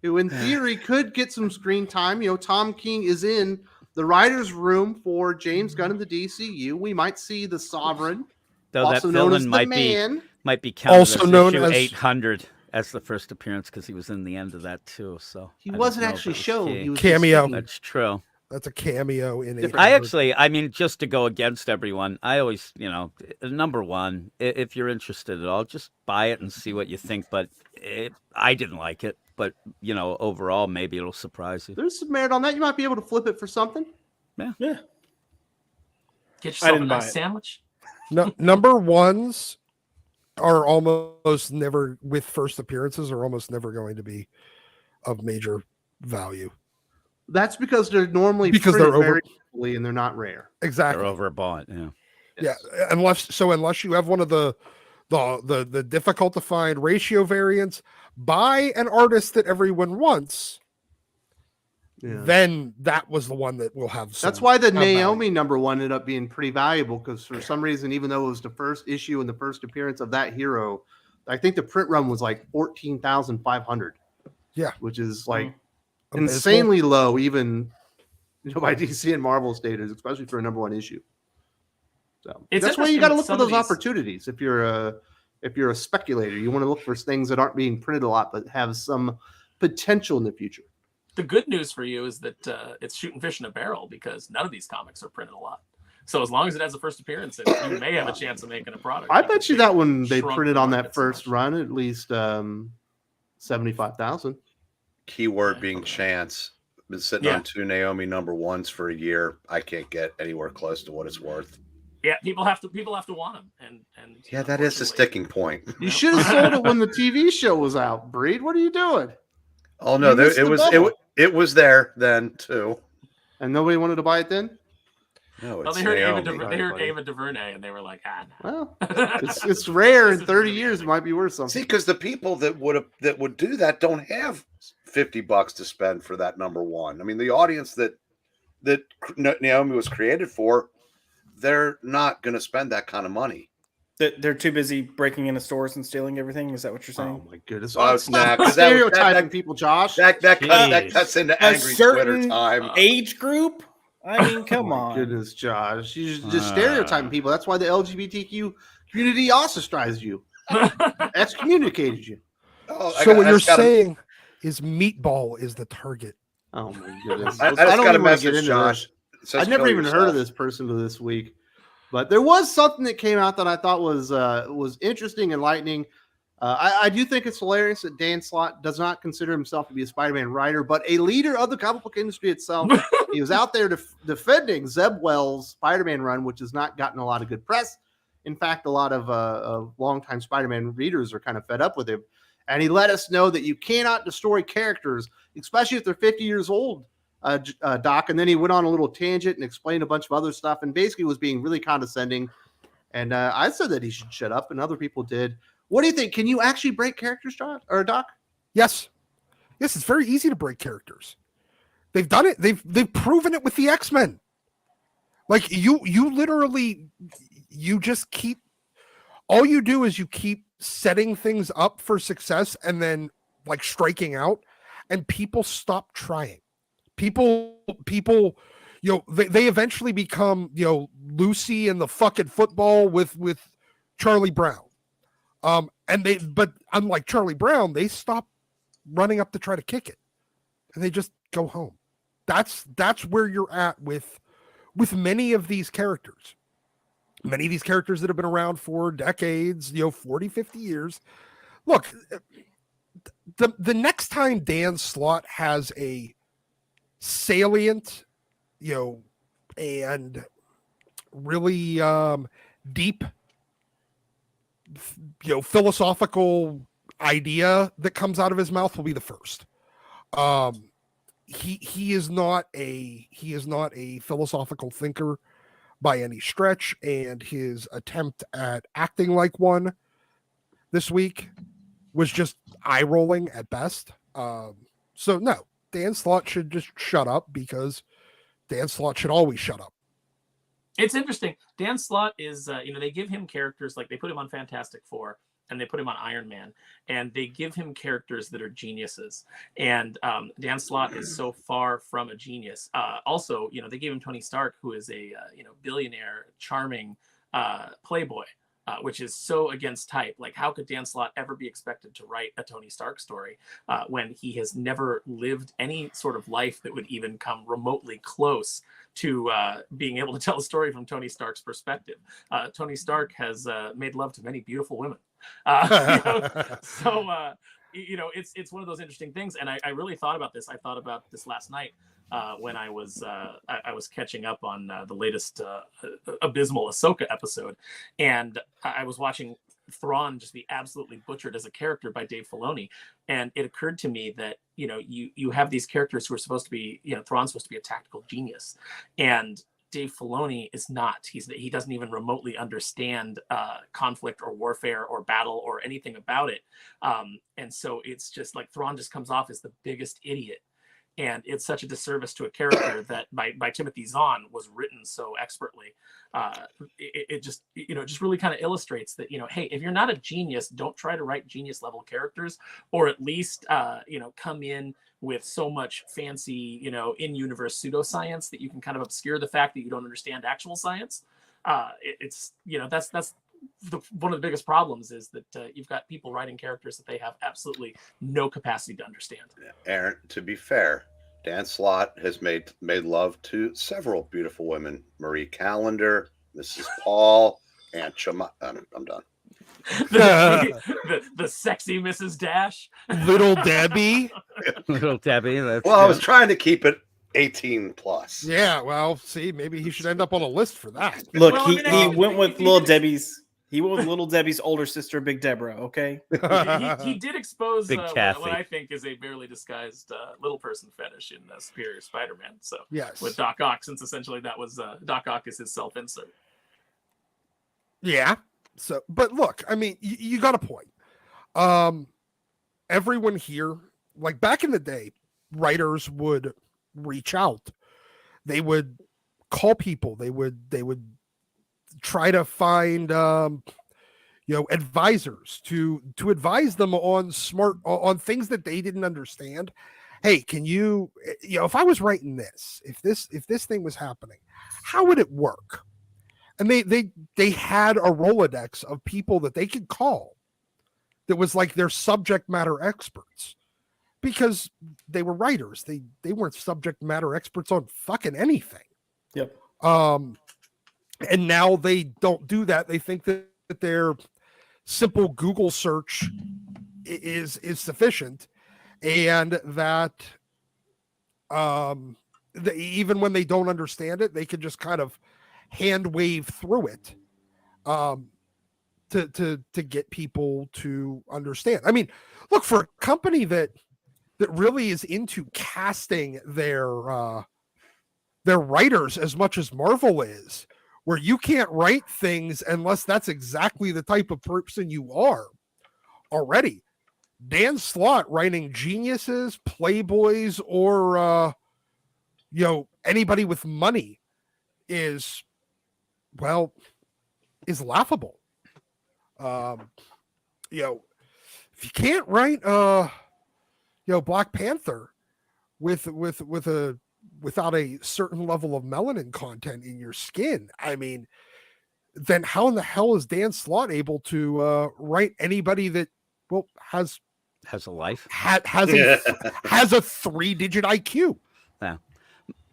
who, in theory, could get some screen time. Tom King is in the writer's room for James Gunn in the DCU. We might see the Sovereign, Though also that known as villain the might Man. be counted Also as known issue as- 800 as the first appearance because he was in the end of that too. So He I don't wasn't know if actually it was shown. key. He was Cameo. just That's true. That's a cameo in it. I mean, just to go against everyone, I always, #1, if you're interested at all, just buy it and see what you think. But I didn't like it. But, overall, maybe it'll surprise you. There's some merit on that. You might be able to flip it for something. Yeah. Get I yourself a didn't buy nice it. sandwich. No, #1s are almost never, with first appearances, are almost never going to be of major value. That's because they're normally Because printed they're very quickly and they're not rare. Exactly. They're overbought, yeah. Yeah, unless you have one of the difficult to find ratio variants by an artist that everyone wants, then that was the one that will have. That's why the value. Naomi #1 ended up being pretty valuable, because for some reason, even though it was the first issue and the first appearance of that hero, I think the print run was like 14,500. Yeah, which is like Abysmal. insanely low, even by DC and Marvel standards, especially for a #1 issue. So It's that's why you got to interesting look for some of those these- opportunities. If you're a speculator, you want to look for things that aren't being printed a lot but have some potential in the future. The good news for you is that it's shooting fish in a barrel, because none of these comics are printed a lot. So as long as it has a first appearance, you may have a chance of making a product. I bet you that one they shrunk printed the on market that so first much. run at least 75,000. Keyword Yeah, being okay. chance. Been sitting Yeah. on 2 Naomi #1s for a year. I can't get anywhere close to what it's worth. Yeah, people have to want them, and Yeah, that is a unfortunately- sticking point. You should have sold it when the TV show was out, Breed. What are you doing? Oh no, You missed it the was bubble. it was there then too. And nobody wanted to buy it then? No, Well, it's they heard Ava, Naomi. they heard buddy. Ava DuVernay, and they were like, Well, no. it's rare. This In is 30 really years, it epic. might be worth See, something. because the people that would do that don't have $50 to spend for that #1. I mean, the audience that Naomi was created for, they're not going to spend that kind of money. They're too busy breaking into stores and stealing everything. Is that what you're saying? Oh my goodness! Oh, Stop nah, 'cause that was- stereotyping that- people, Josh. That Jeez. cuts into A angry Twitter certain time. age group? I mean, Oh come my on. goodness, Josh! You just stereotyping people. That's why the LGBTQ community ostracized you, excommunicated you. Oh, So what I you're just got a- saying is Meatball is the target. Oh my goodness! I I just don't got a even want to message, get into Josh. this. It says I'd never kill even heard yourself. of this person to this week, but there was something that came out that I thought was interesting, enlightening. I do think it's hilarious that Dan Slott does not consider himself to be a Spider-Man writer, but a leader of the comic book industry itself. He was out there defending Zeb Wells' Spider-Man run, which has not gotten a lot of good press. In fact, a lot of longtime Spider-Man readers are kind of fed up with him. And he let us know that you cannot destroy characters, especially if they're 50 years old, Doc. And then he went on a little tangent and explained a bunch of other stuff and basically was being really condescending. And I said that he should shut up, and other people did. What do you think? Can you actually break characters, Josh or Doc? Yes, it's very easy to break characters. They've done it. They've proven it with the X-Men. Like you literally, you just keep. All you do is you keep setting things up for success, and then like striking out, and people stop trying. People, they eventually become Lucy and the fucking football with Charlie Brown. But unlike Charlie Brown, they stop running up to try to kick it, and they just go home. That's where you're at with many of these characters. Many of these characters that have been around for decades, 40, 50 years. Look, the next time Dan Slott has a salient, and really deep, philosophical idea that comes out of his mouth will be the first. He is not a philosophical thinker by any stretch, and his attempt at acting like one this week was just eye rolling at best. So no, Dan Slott should just shut up, because Dan Slott should always shut up. It's interesting. Dan Slott is, they give him characters, like they put him on Fantastic Four and they put him on Iron Man, and they give him characters that are geniuses. And Dan Slott is so far from a genius. Also, they gave him Tony Stark, who is a, billionaire, charming playboy, which is so against type. Like, how could Dan Slott ever be expected to write a Tony Stark story when he has never lived any sort of life that would even come remotely close to being able to tell a story from Tony Stark's perspective? Tony Stark has made love to many beautiful women. It's one of those interesting things. And I really thought about this. I thought about this last night when I was catching up on the latest abysmal Ahsoka episode, and I was watching Thrawn just be absolutely butchered as a character by Dave Filoni, and it occurred to me that you have these characters who are supposed to be, Thrawn's supposed to be a tactical genius, and Dave Filoni is not. He doesn't even remotely understand conflict or warfare or battle or anything about it, and so it's just like Thrawn just comes off as the biggest idiot. and it's such a disservice to a character that by Timothy Zahn was written so expertly. It just, you know, just really kind of illustrates that, you know, hey, if you're not a genius, don't try to write genius level characters, or at least, you know, come in with so much fancy, you know, in-universe pseudoscience that you can kind of obscure the fact that you don't understand actual science. It's, you know, that's one of the biggest problems is that you've got people writing characters that they have absolutely no capacity to understand. Aaron, to be fair, Dan Slott has made love to several beautiful women: Marie Callender, Mrs. Paul, Aunt Chama. I'm done. the sexy Mrs. Dash, Little Debbie. Little Debbie. Well, I was trying to keep it 18 plus. Yeah, well, see, maybe he should end up on a list for that. Look, Well, I mean, he I- went with he Little did- Debbie's. He went with Little Debbie's older sister, Big Deborah. Okay. he did expose Big what Kathy. I think is a barely disguised little person fetish in Superior Spider-Man. So Yes. with Doc Ock, since essentially that was Doc Ock is his self-insert. Yeah. So, but look, I mean, you got a point. Everyone here, like back in the day, writers would reach out. They would call people. They would try to find, advisors to advise them on things that they didn't understand. Hey, can you, if I was writing this, if this thing was happening, how would it work? And they had a Rolodex of people that they could call that was like their subject matter experts, because they were writers. They weren't subject matter experts on fucking anything. Yep. And now they don't do that. They think that their simple Google search is sufficient, and that even when they don't understand it, they can just kind of hand wave through it to get people to understand. I mean, look, for a company that really is into casting their writers as much as Marvel is, where you can't write things unless that's exactly the type of person you are already. Dan Slott writing geniuses, playboys, or anybody with money is laughable. If you can't write Black Panther without a certain level of melanin content in your skin, I mean, then how in the hell is Dan Slott able to write anybody that has a life, has a 3-digit IQ? Yeah.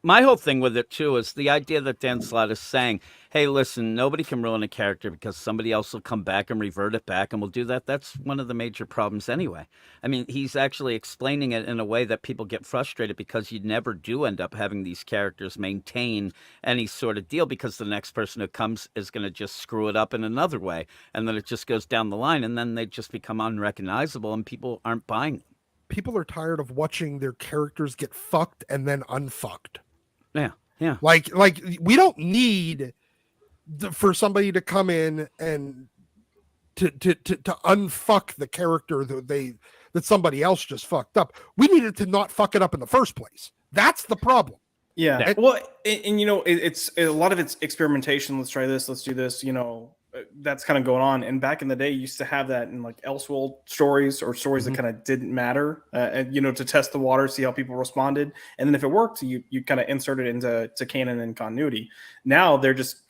My whole thing with it too is the idea that Dan Slott is saying, hey, listen, nobody can ruin a character because somebody else will come back and revert it back, and we'll do that. That's one of the major problems anyway. I mean, he's actually explaining it in a way that people get frustrated, because you never do end up having these characters maintain any sort of deal, because the next person who comes is going to just screw it up in another way, and then it just goes down the line, and then they just become unrecognizable and people aren't buying them. People are tired of watching their characters get fucked and then unfucked. Yeah. Like we don't need for somebody to come in and to unfuck the character that somebody else just fucked up. We needed to not fuck it up in the first place. That's the problem. Yeah. Well, and it's a lot of it's experimentation. Let's try this. Let's do this. That's kind of going on. And back in the day, you used to have that in like Elseworld stories, or stories that kind of didn't matter, to test the water, see how people responded. And then if it worked, you kind of insert it into canon and continuity. Now they're just,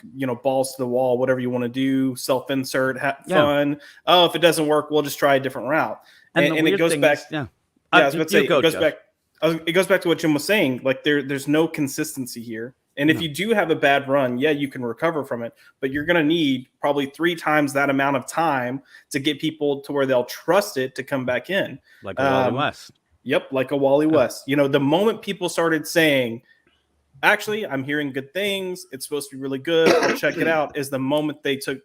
balls to the wall, whatever you want to do, self-insert, fun. Oh, if it doesn't work, we'll just try a different route. And it goes back. I was about to say, it goes back. It goes back to what Jim was saying. Like there's no consistency here. And if you do have a bad run, you can recover from it, but you're going to need probably 3 times that amount of time to get people to where they'll trust it to come back in. Like a Wally West. Yep, like a Wally West. The moment people started saying, actually, I'm hearing good things, it's supposed to be really good, I'll check it out, is the moment they took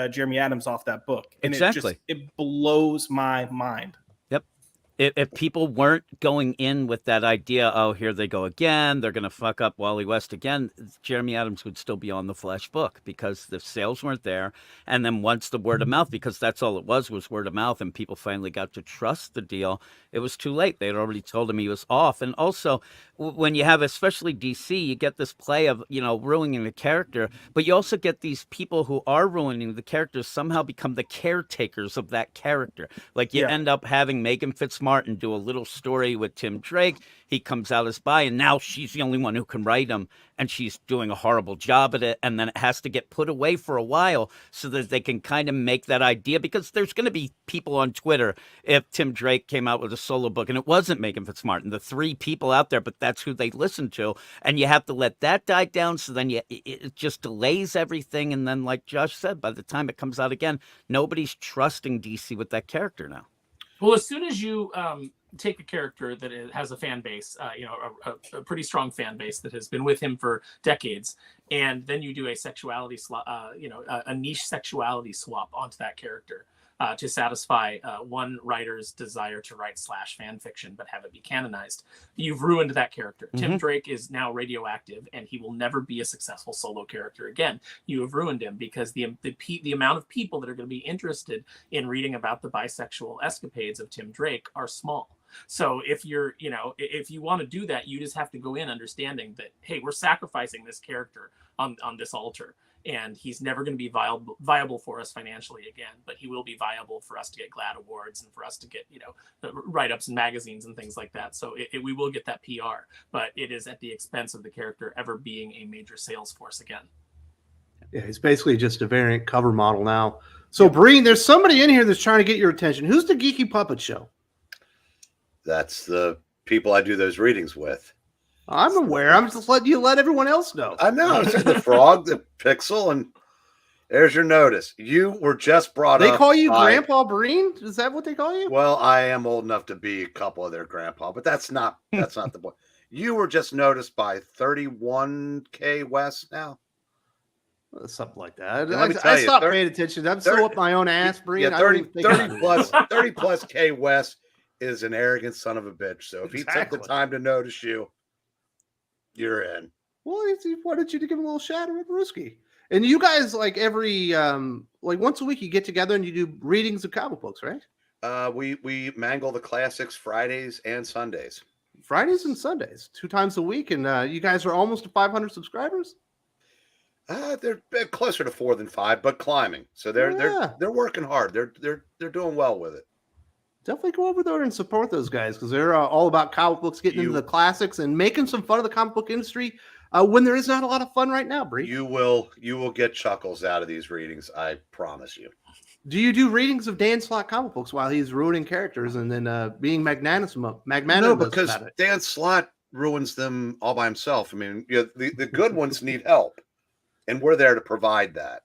Jeremy Adams off that book. And exactly. it blows my mind. if people weren't going in with that idea, oh, here they go again, they're going to fuck up Wally West again, Jeremy Adams would still be on the Flash book because the sales weren't there. And then once the word of mouth, because that's all it was word of mouth, and people finally got to trust the deal, it was too late. They had already told him he was off. And also, when you have, especially DC, you get this play of, ruining the character, but you also get these people who are ruining the characters somehow become the caretakers of that character. Like you end up having Megan Fitzmartin do a little story with Tim Drake. He comes out as bi, and now she's the only one who can write him, and she's doing a horrible job at it. And then it has to get put away for a while so that they can kind of make that idea, because there's going to be people on Twitter, if Tim Drake came out with a solo book and it wasn't Megan Fitzmartin, the 3 people out there, but that's who they listen to, and you have to let that die down. So then it just delays everything, and then, like Josh said, by the time it comes out again, nobody's trusting DC with that character now. Well, as soon as you take a character that has a fan base, a pretty strong fan base that has been with him for decades, and then you do a sexuality a niche sexuality swap onto that character to satisfy one writer's desire to write / fan fiction, but have it be canonized, you've ruined that character. Mm-hmm. Tim Drake is now radioactive, and he will never be a successful solo character again. You have ruined him, because the amount of people that are going to be interested in reading about the bisexual escapades of Tim Drake are small. So if you're, if you want to do that, you just have to go in understanding that, hey, we're sacrificing this character on this altar, and he's never going to be viable for us financially again, but he will be viable for us to get GLAAD awards and for us to get, write-ups in magazines and things like that. So we will get that PR, but it is at the expense of the character ever being a major sales force again. Yeah, it's basically just a variant cover model now. So, Breen, there's somebody in here that's trying to get your attention. Who's the Geeky Puppet Show? That's the people I do those readings with. I'm aware. I'm just letting you let everyone else know. I know. It's the Frog, the Pixel, and there's your notice. You were just brought up. They call you Grandpa Breen? Is that what they call you? Well, I am old enough to be a couple of their grandpa, but that's not the point. You were just noticed by 31K West now. Something like that. Now, I stopped paying attention. I'm so up my own ass, Breen. Yeah, 30 plus K West is an arrogant son of a bitch. So if he took the time to notice you, you're in. Well, he wanted you to give him a little shout out, Brewski. And you guys, like every once a week, you get together and you do readings of comic books, right? We mangle the classics Fridays and Sundays. Fridays and Sundays, 2 times a week, and you guys are almost to 500 subscribers. They're closer to 4 than 5, but climbing. So they're working hard. They're doing well with it. Definitely go over there and support those guys, because they're all about comic books, getting into the classics and making some fun of the comic book industry when there is not a lot of fun right now, Bree. You will get chuckles out of these readings, I promise you. Do you do readings of Dan Slott comic books while he's ruining characters and then being magnanimous? No, because Dan Slott ruins them all by himself. I mean, the good ones need help, and we're there to provide that.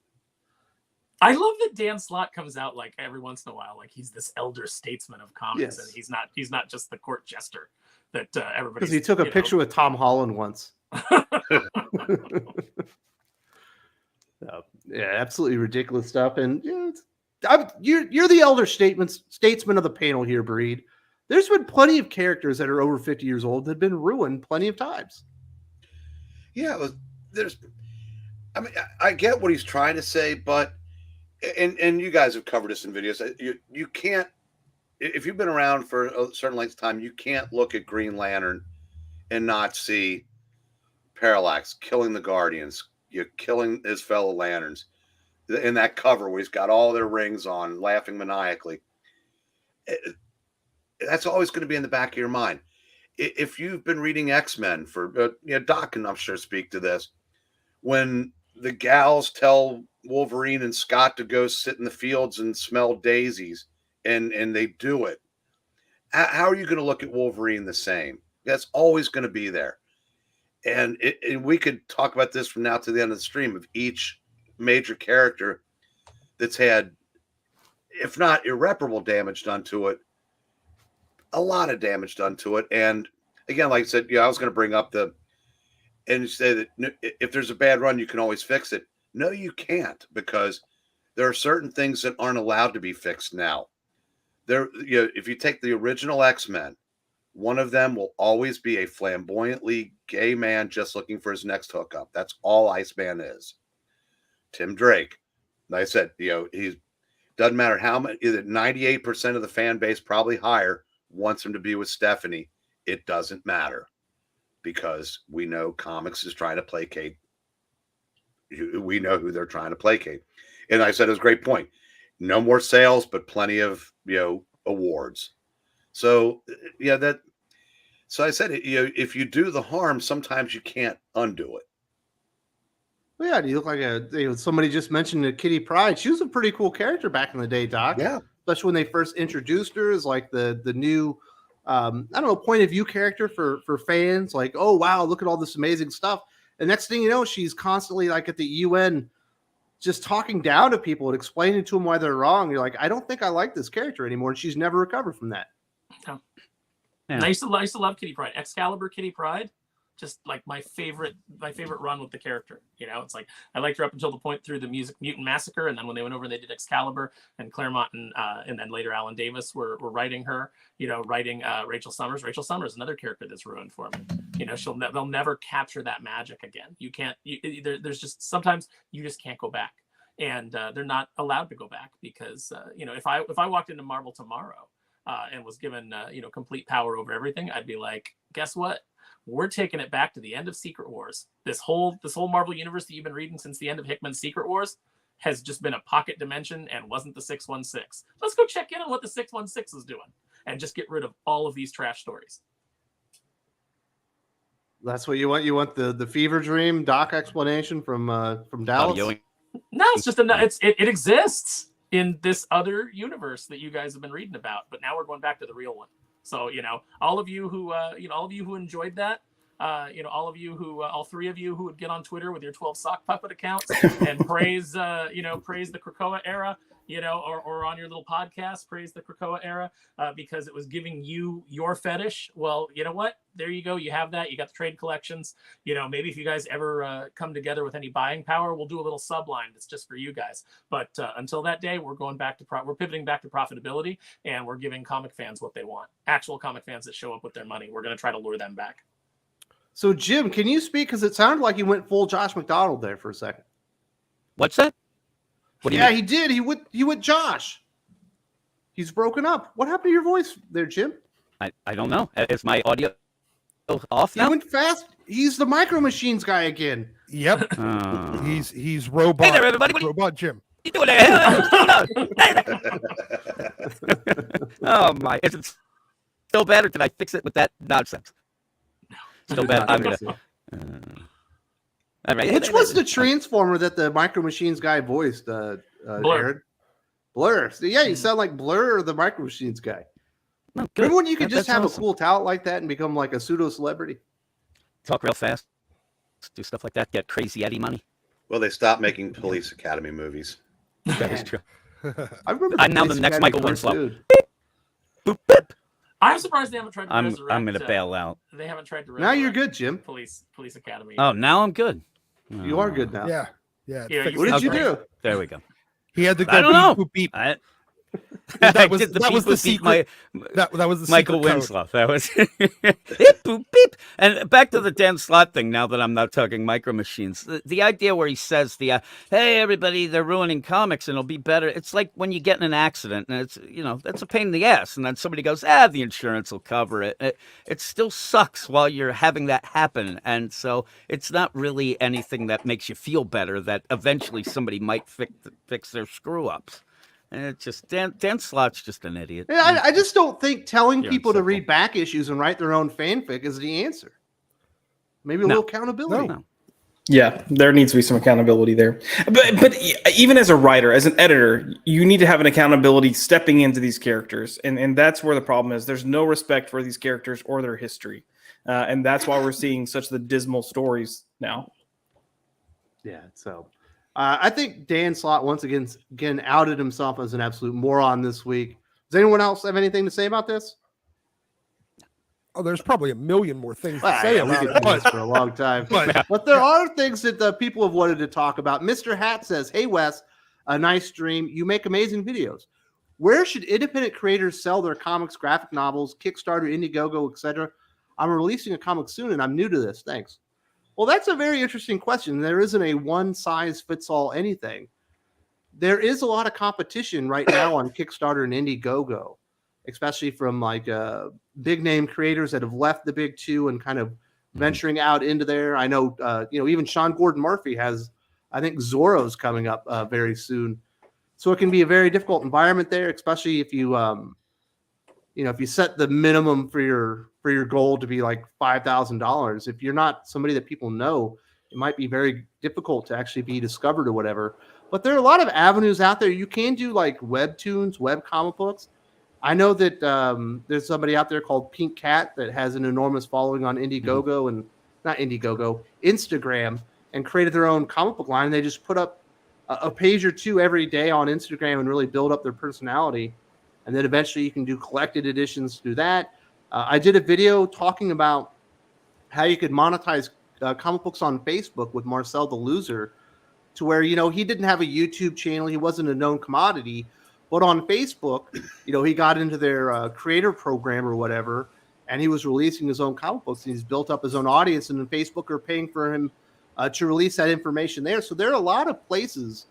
I love that Dan Slott comes out like every once in a while, like he's this elder statesman of comics, and he's not just the court jester that everybody. Because he took a picture with Tom Holland once. Yeah, absolutely ridiculous stuff, and you're the elder statesman of the panel here, Breed. There's been plenty of characters that are over 50 years old that have been ruined plenty of times. Yeah, I mean, I get what he's trying to say, but. And you guys have covered this in videos. You can't, if you've been around for a certain length of time, you can't look at Green Lantern and not see Parallax killing the Guardians, killing his fellow Lanterns in that cover where he's got all their rings on, laughing maniacally. That's always going to be in the back of your mind. If you've been reading X-Men for, Doc can I'm sure speak to this, when the gals tell Wolverine and Scott to go sit in the fields and smell daisies, and they do it. How are you going to look at Wolverine the same? That's always going to be there. And we could talk about this from now to the end of the stream of each major character that's had, if not irreparable damage done to it, a lot of damage done to it. And again, like I said, I was going to bring up and say that if there's a bad run, you can always fix it. No, you can't, because there are certain things that aren't allowed to be fixed now. if you take the original X-Men, one of them will always be a flamboyantly gay man just looking for his next hookup. That's all Iceman is. Tim Drake. Like I said, he doesn't matter how much, either 98% of the fan base, probably higher, wants him to be with Stephanie. It doesn't matter because we know comics is trying to placate. We know who they're trying to placate. And I said, it was a great point. No more sales, but plenty of, awards. So, so I said, if you do the harm, sometimes you can't undo it. Well, yeah, you look like somebody just mentioned Kitty Pryde. She was a pretty cool character back in the day, Doc. Yeah. Especially when they first introduced her as like the new, point of view character for fans. Like, oh, wow, look at all this amazing stuff. And next thing you know, she's constantly like at the UN just talking down to people and explaining to them why they're wrong. You're like, I don't think I like this character anymore. And she's never recovered from that. No. Yeah. I used to love Kitty Pryde. Excalibur Kitty Pryde, just like my favorite run with the character. It's like I liked her up until the point through the Mutant Massacre, and then when they went over and they did Excalibur, and Claremont and then later Alan Davis were writing her. Writing Rachel Summers. Rachel Summers, another character that's ruined for me. They'll never capture that magic again. You can't. There's just sometimes you just can't go back, and they're not allowed to go back because if I walked into Marvel tomorrow and was given complete power over everything, I'd be like, guess what? We're taking it back to the end of Secret Wars. This whole Marvel universe that you've been reading since the end of Hickman's Secret Wars has just been a pocket dimension and wasn't the 616. Let's go check in on what the 616 is doing and just get rid of all of these trash stories. That's what you want. You want the fever dream Doc explanation from Dallas. No, it's just it exists in this other universe that you guys have been reading about, but now we're going back to the real one. So, all of you who enjoyed that, all three of you who would get on Twitter with your 12 sock puppet accounts and praise the Krakoa era, or on your little podcast, praise the Krakoa era because it was giving you your fetish. Well, you know what? There you go. You have that. You got the trade collections. Maybe if you guys ever come together with any buying power, we'll do a little subline that's just for you guys. But until that day, we're going back to we're pivoting back to profitability, and we're giving comic fans what they want. Actual comic fans that show up with their money. We're going to try to lure them back. So, Jim, can you speak? Because it sounded like you went full Josh McDonald there for a second. What's that? What do you mean? He did. He went Josh. He's broken up. What happened to your voice there, Jim? I don't know. Is my audio off now? He went fast. He's the Micro Machines guy again. Yep. He's robot. Hey there, everybody. Robot Jim. You doing there? What's going on? Oh my! Is it still bad, or did I fix it with that nonsense? Still bad. I'm gonna. All right. Which was the transformer that the Micro Machines guy voiced? Blur. Aaron? Blur. So, yeah, you sound like Blur or the Micro Machines guy. Oh, Remember when you could just have awesome. a cool talent like that and become like a pseudo celebrity? Talk real fast, do stuff like that, get crazy Eddie money. Well, they stopped making Police Academy movies. That is true. I remember. I'm now the Police next Academy Michael Winslow. cartoon. Boop, boop. I'm surprised they haven't tried to resurrect. I'm gonna bail out. They haven't tried to. Now you're resurrect good, Jim. Police Academy. Oh, now I'm good. You are good now. Yeah. Yeah, What did you Okay. do? There we go. He had to go I don't know. beep, beep, beep. That was- did the that was beep, the beep, my That was the Michael secret code. Winslow. That was beep, boop, beep. And back to the Dan Slott thing. Now that I'm not talking Micro Machines, the idea where he says "Hey everybody, they're ruining comics and it'll be better." It's like when you get in an accident and it's that's a pain in the ass, and then somebody goes, "The insurance will cover it." It still sucks while you're having that happen, and so it's not really anything that makes you feel better. That eventually somebody might fix their screw ups. And it's just Dan Slott's just an idiot. Yeah, I just don't think telling Yeah, people to simple. read back issues and write their own fanfic is the answer. Maybe a little accountability. No. Yeah, there needs to be some accountability there. But even as a writer, as an editor, you need to have an accountability stepping into these characters. And that's where the problem is. There's no respect for these characters or their history. And that's why we're seeing such the dismal stories now. Yeah, so I think Dan Slott once again outed himself as an absolute moron this week. Does anyone else have anything to say about this? Oh, there's probably a million more things to Ah, say yeah, we about could it. do this for a long time. But But there are things that the people have wanted to talk about. Mr. Hat says, "Hey Wes, a nice stream. You make amazing videos. Where should independent creators sell their comics, graphic novels, Kickstarter, Indiegogo, etc.? I'm releasing a comic soon and I'm new to this. Thanks. Well, that's a very interesting question. There isn't a one-size-fits-all anything. There is a lot of competition right now on Kickstarter and Indiegogo, especially from like big-name creators that have left the big two and kind of venturing out into there. I know, even Sean Gordon Murphy has, I think Zorro's coming up very soon. So it can be a very difficult environment there, especially if you, if you set the minimum for your goal to be like $5,000. If you're not somebody that people know, it might be very difficult to actually be discovered or whatever. But there are a lot of avenues out there. You can do like webtoons, web comic books. I know that there's somebody out there called Pink Cat that has an enormous following on Indiegogo and not Indiegogo, Instagram, and created their own comic book line. They just put up a page or two every day on Instagram and really build up their personality. And then eventually you can do collected editions through that. I did a video talking about how you could monetize comic books on Facebook with Marcel the Loser, to where, he didn't have a YouTube channel. He wasn't a known commodity. But on Facebook, he got into their creator program or whatever, and he was releasing his own comic books. And he's built up his own audience, and then Facebook are paying for him to release that information there. So there are a lot of places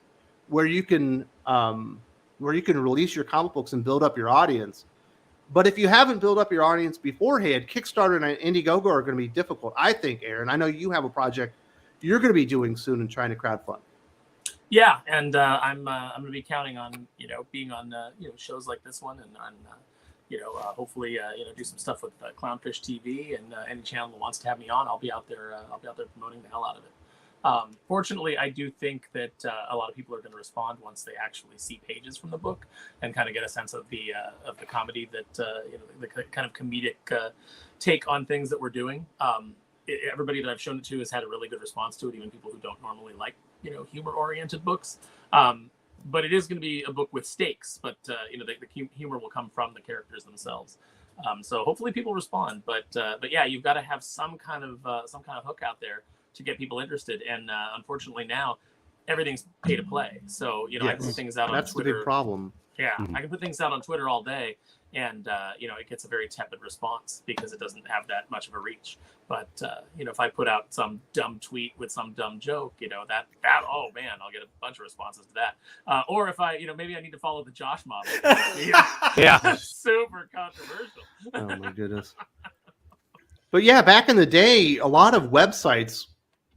where you can release your comic books and build up your audience. But if you haven't built up your audience beforehand, Kickstarter and Indiegogo are going to be difficult. I think, Aaron, I know you have a project you're going to be doing soon and trying to crowdfund. Yeah, and I'm going to be counting on being on shows like this one, and on hopefully do some stuff with Clownfish TV, and any channel that wants to have me on, I'll be out there promoting the hell out of it. Fortunately, I do think that a lot of people are going to respond once they actually see pages from the book and kind of get a sense of the comedy that the kind of comedic take on things that we're doing. Everybody that I've shown it to has had a really good response to it, even people who don't normally like humor-oriented books. But it is going to be a book with stakes, but the humor will come from the characters themselves. So hopefully people respond. But yeah, you've got to have some kind of hook out there to get people interested. And unfortunately now everything's pay to play. So I can put things out on Twitter. That's the big problem. Yeah, I can put things out on Twitter all day, and it gets a very tepid response because it doesn't have that much of a reach. But if I put out some dumb tweet with some dumb joke, that oh man, I'll get a bunch of responses to that. Or if I maybe I need to follow the Josh model. Yeah, super controversial. Oh my goodness. But yeah, back in the day, a lot of websites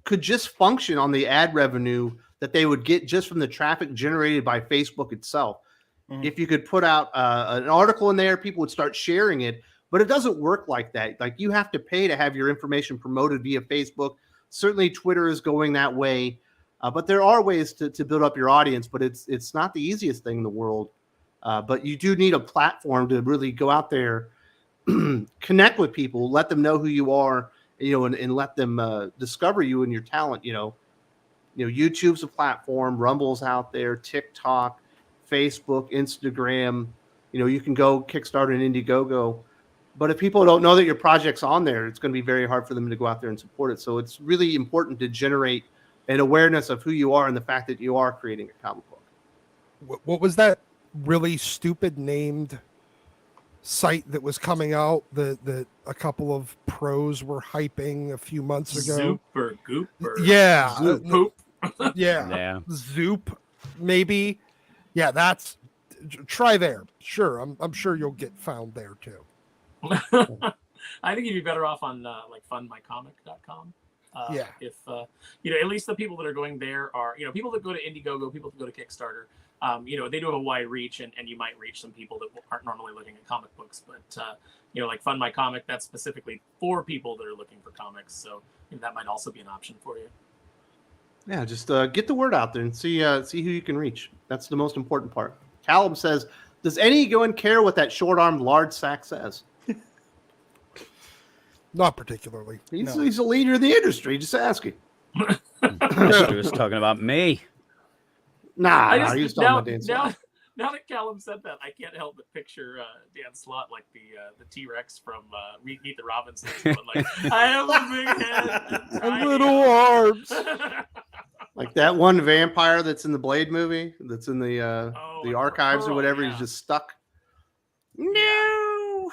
could just function on the ad revenue that they would get just from the traffic generated by Facebook itself. If you could put out an article in there, people would start sharing it, but it doesn't work like that. Like, you have to pay to have your information promoted via Facebook. Certainly Twitter is going that way, but there are ways to build up your audience, but it's not the easiest thing in the world. But you do need a platform to really go out there, connect with people, let them know who you are, and let them discover you and your talent. YouTube's a platform, Rumble's out there, TikTok, Facebook, Instagram, you can go Kickstarter and Indiegogo. But if people don't know that your project's on there, it's going to be very hard for them to go out there and support it. So it's really important to generate an awareness of who you are and the fact that you are creating a comic book. What was that really stupid named site that was coming out that a couple of pros were hyping a few months ago? Super Gooper. Yeah. Zoop Poop. Yeah. Zoop, maybe. Yeah, try there. Sure, I'm sure you'll get found there too. I think you'd be better off on like fundmycomic.com. Yeah. If at least the people that are going there are people that go to Indiegogo, people that go to Kickstarter. They do have a wide reach, and you might reach some people that aren't normally looking at comic books. But like Fund My Comic, that's specifically for people that are looking for comics. So that might also be an option for you. Yeah, just get the word out there and see who you can reach. That's the most important part. Callum says, does anyone care what that short-armed large sack says? Not particularly. He's a leader in the industry. Just asking. He was talking about me. Nah, he was talking about Dan Slott. Now that Callum said that, I can't help but picture Dan Slott like the T-Rex from Meet the Robinsons. Like, I have a big head and little arms. Like that one vampire that's in the Blade movie, that's in the like archives or Pearl, whatever. yeah. He's just stuck. No.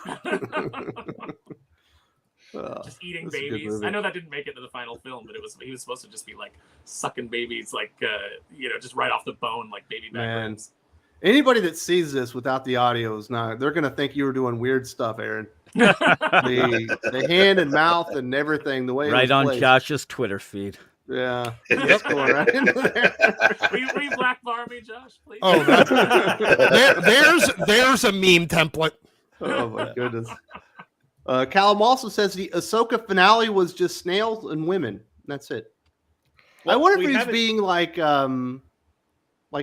Just eating that's a good babies. movie. I know that didn't make it to the final film, but he was supposed to just be like sucking babies, like just right off the bone, like baby back Man. ribs. Anybody that sees this without the audio is not. They're gonna think you were doing weird stuff, Aaron. The hand and mouth and everything. The way it Right was on placed. Josh's Twitter feed. Yeah, it's going right into there. Will you black bar me, Josh, please? Oh, there's a meme template. Oh my goodness. Callum also says the Ahsoka finale was just snails and women. That's it. Well, I wonder we if he's haven't- being like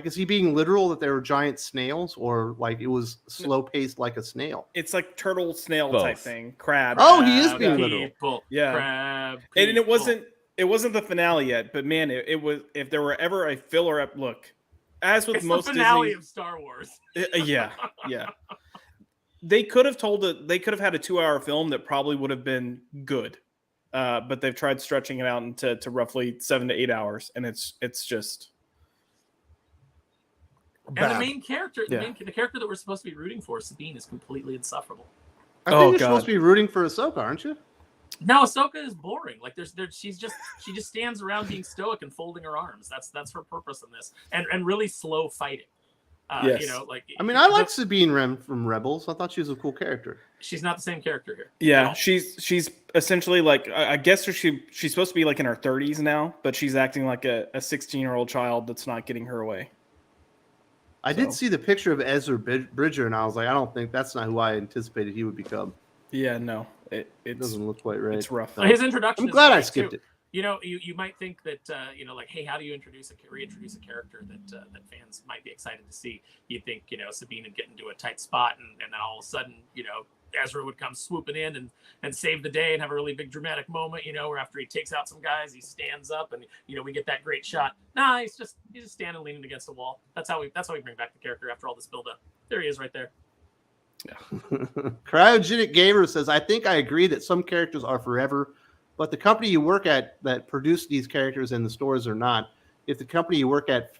is he being literal that they were giant snails, or like it was slow paced like a snail? It's like turtle snail Both. type thing. Crab. Oh, he is being literal. People, Yeah. crab, And it people. wasn't the finale yet, but man, it was. If there were ever a filler up, look, as with It's most the finale Disney, of Star Wars. yeah. They could have had a 2-hour film that probably would have been good, but they've tried stretching it out into roughly 7 to 8 hours, and it's just. And the Bad. main character, Yeah. the character that we're supposed to be rooting for, Sabine, is completely insufferable. I think Oh, you're God. supposed to be rooting for Ahsoka, aren't you? No, Ahsoka is boring. Like she just stands around being stoic and folding her arms. That's her purpose in this, and really slow fighting. Yes. I mean, I like Sabine Wren from Rebels. I thought she was a cool character. she's not the same character here. Yeah, she's essentially like I guess she's supposed to be like in her 30s now, but she's acting like a 16-year-old child that's not getting her way. I did So- see the picture of Ezra Bridger, and I was like, I don't think that's not who I anticipated he would become. Yeah, no, It it's doesn't look quite right. it's rough. His introduction. I'm is glad I great, skipped too. it. You might think that like, hey, how do you reintroduce a character that fans might be excited to see? You'd think Sabine would get into a tight spot, and then all of a sudden Ezra would come swooping in and save the day and have a really big dramatic moment. Where after he takes out some guys, he stands up and we get that great shot. Nah, he's just standing leaning against a wall. That's how we bring back the character after all this build up. There he is, right there. Cryogenic Gamer says, I think I agree that some characters are forever, but the company you work at that produce these characters in the stores are not. If the company you work at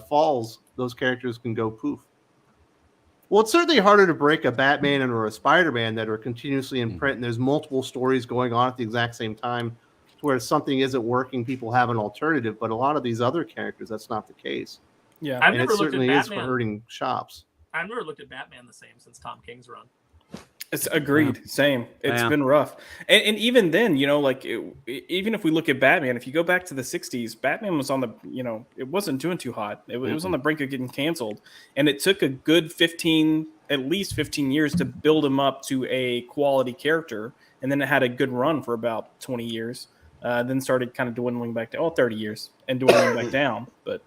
falls, those characters can go poof. Well, it's certainly harder to break a Batman or a Spider-Man that are continuously in print, and there's multiple stories going on at the exact same time, to where something isn't working, people have an alternative. But a lot of these other characters, that's not the case. Yeah, I've And it never looked at certainly is for Batman. hurting shops. I've never looked at Batman the same since Tom King's run. it's agreed. Same. It's Yeah. been rough, and even then, even if we look at Batman, if you go back to the 60s, Batman was on the it wasn't doing too hot. It was on the brink of getting canceled, and it took a good at least 15 years to build him up to a quality character, and then it had a good run for about 20 years. Then started kind of dwindling back to 30 years and dwindling back down, but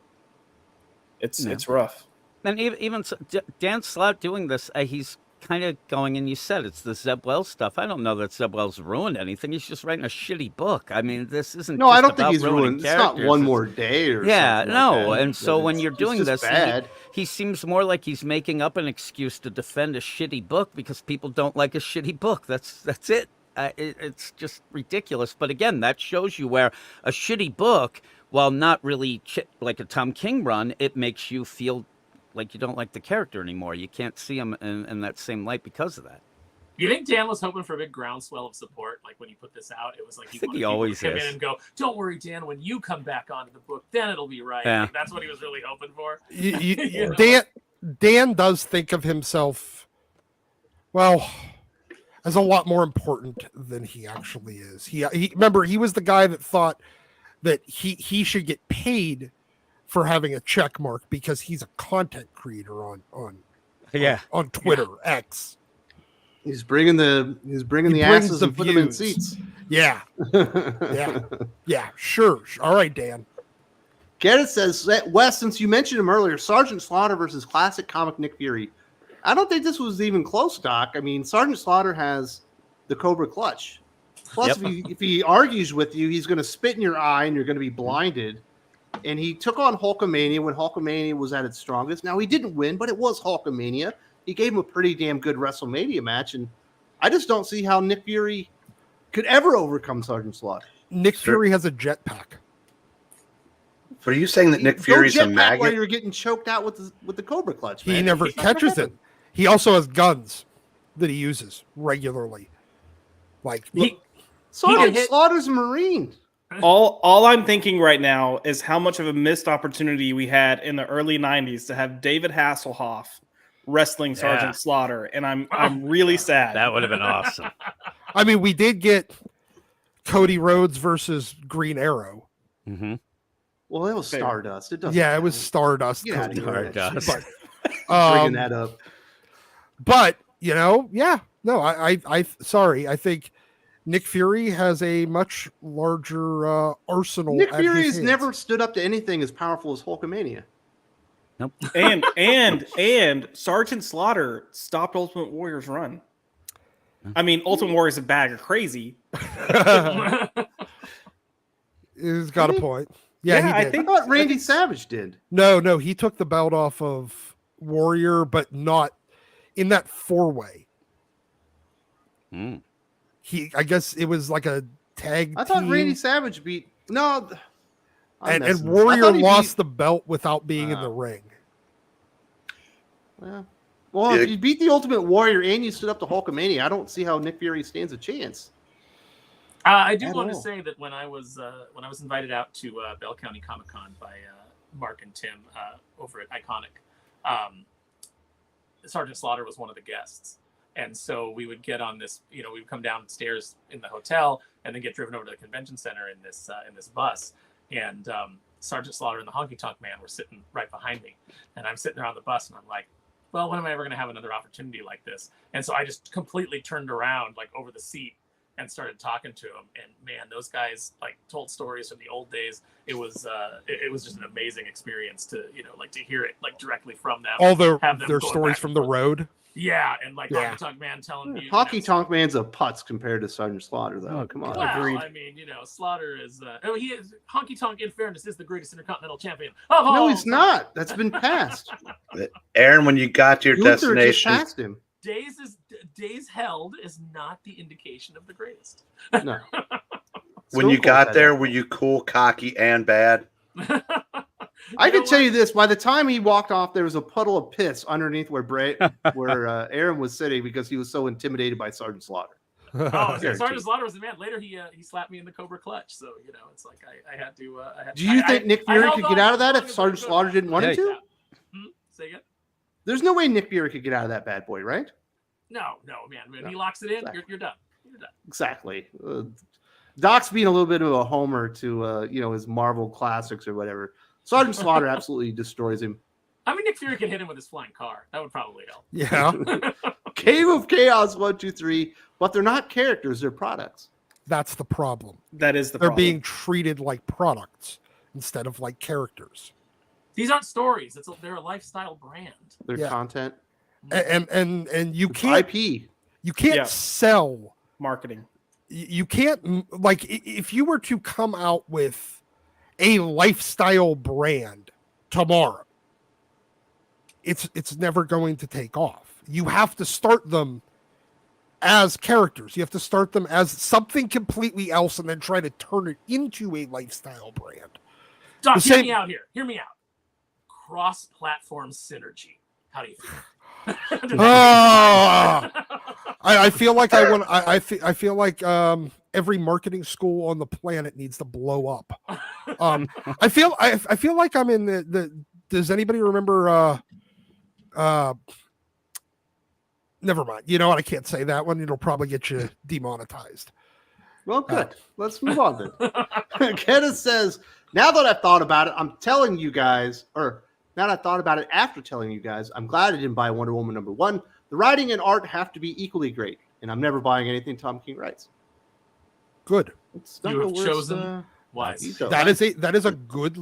it's rough. And even Dan Slott doing this, he's kind of going, and you said it's the Zeb Wells stuff. I don't know that Zeb Wells ruined anything. He's just writing a shitty book. I mean, this isn't. No, just I don't think about he's ruining ruined. It's not characters. one It's- more day or Yeah, something no. like that. And so But when it's- you're it's doing just this, bad. he seems more like he's making up an excuse to defend a shitty book because people don't like a shitty book. That's it. It's just ridiculous. But again, that shows you where a shitty book, while not really like a Tom King run, it makes you feel like you don't like the character anymore. You can't see him in that same light because of that. You think Dan was hoping for a big groundswell of support? Like when he put this out, it was like I think wanted he people always to come is. in and go, "Don't worry, Dan. When you come back onto the book, then it'll be right." Yeah. Like, that's what he was really hoping for. You- know? Dan does think of himself, well, as a lot more important than he actually is. He remember, he was the guy that thought that he should get paid for having a check mark because he's a content creator on Twitter X. He's bringing the He asses brings the and put them in views. seats. Yeah, yeah, sure. All right, Dan. Kenneth says, Wes, since you mentioned him earlier, Sergeant Slaughter versus classic comic Nick Fury. I don't think this was even close, Doc. I mean, Sergeant Slaughter has the Cobra Clutch. Plus, if he argues with you, he's going to spit in your eye and you're going to be blinded. And he took on Hulkamania when Hulkamania was at its strongest. Now, he didn't win, but it was Hulkamania. He gave him a pretty damn good WrestleMania match. And I just don't see how Nick Fury could ever overcome Sergeant Slaughter. Nick Fury has a jetpack. But are you saying that Nick Go Fury's a jetpack while maggot? you're getting choked out with the Cobra Clutch. He Man. never It's not gonna catches happen. it. He also has guns that he uses regularly. Like Sergeant Slaughter's a Marine. All I'm thinking right now is how much of a missed opportunity we had in the early '90s to have David Hasselhoff wrestling Sergeant Slaughter, and I'm really sad. That would have been awesome. I mean, we did get Cody Rhodes versus Green Arrow. Mm-hmm. Well, it was Fair. Stardust. It doesn't. Yeah, it was count. Stardust. Get outta Cody here. Stardust. But, Bringing that up. But I sorry. I think Nick Fury has a much larger arsenal. Nick at Fury his has hands. never stood up to anything as powerful as Hulkamania. Nope. and Sergeant Slaughter stopped Ultimate Warrior's run. I mean, Ultimate Warrior's a bag of crazy. He's got a point. Yeah, Yeah, he I did. I think- thought Randy Savage did. No, he took the belt off of Warrior, but not in that 4-way. Mm. I guess it was like a tag I thought team, Randy Savage beat. No. I'm and messing this. I Warrior thought he lost the belt without being in Ah. the ring. Well, if Yeah. you beat the Ultimate Warrior and you stood up to Hulkamania, I don't see how Nick Fury stands a chance. I do At want to all. say that when I was invited out to Bell County Comic Con by Mark and Tim over at Iconic, Sergeant Slaughter was one of the guests, and so we would get on this. We would come downstairs in the hotel and then get driven over to the convention center in this bus, and Sergeant Slaughter and the Honky Tonk Man were sitting right behind me, and I'm sitting there on the bus, and I'm like, well, when am I ever going to have another opportunity like this? And so I just completely turned around, like over the seat, and started talking to him. And man, those guys like told stories from the old days. It was just an amazing experience to to hear it like directly from them. All their have them going stories back from and the forth. road. Yeah, and like Yeah. Honky Tonk Man telling you. Hockey Tonk Man's a putz compared to Sergeant Slaughter, though. Oh, Come on. Well, Agreed. I mean, Slaughter is. He is Honky Tonk. In fairness, is the greatest intercontinental champion. Of No, all he's time. not. That's been passed. Aaron, when you got to your Luther just destination, passed him. Days held is not the indication of the greatest. No. when you Stone Cold got had there, that. were you cool, cocky, and bad? I can tell you this: by the time he walked off, there was a puddle of piss underneath where Aaron was sitting because he was so intimidated by Sergeant Slaughter. Oh, Guaranteed. Sergeant Slaughter was the man. Later, he slapped me in the Cobra Clutch. So it's like I had to. Do you think Nick Fury held could on get out of as that long if as Sergeant I could. Slaughter didn't want him Yeah. to? Say again? There's no way Nick Fury could get out of that bad boy, right? No, man. When No, he locks it in, exactly. you're done. You're done. Exactly. Doc's being a little bit of a homer to his Marvel classics or whatever. Sergeant Slaughter absolutely destroys him. I mean, Nick Fury can hit him with his flying car. That would probably help. Yeah, Cave of Chaos 1, 2, 3, but they're not characters; they're products. that's the problem. That is the They're problem. being treated like products instead of like characters. These aren't stories. They're a lifestyle brand. They're Yeah. content. And you It's can't IP. you can't Yeah. sell. marketing. You can't like if you were to come out with a lifestyle brand tomorrow, it's never going to take off. You have to start them as characters. You have to start them as something completely else and then try to turn it into a lifestyle brand. Doc, The hear same- me out here. Hear me out. Cross-platform synergy. How do you feel? Ah! I feel like I feel like every marketing school on the planet needs to blow up. I feel like I'm in the does anybody remember never mind. You know what? I can't say that one. It'll probably get you demonetized. Well, good. Let's move on then. Kenneth says, now that I've thought about it, I'm telling you guys, or now that I thought about it after telling you guys, I'm glad I didn't buy Wonder Woman #1. The writing and art have to be equally great, and I'm never buying anything Tom King writes. Good. It's not You the have worst, chosen wise. veto. That is a good,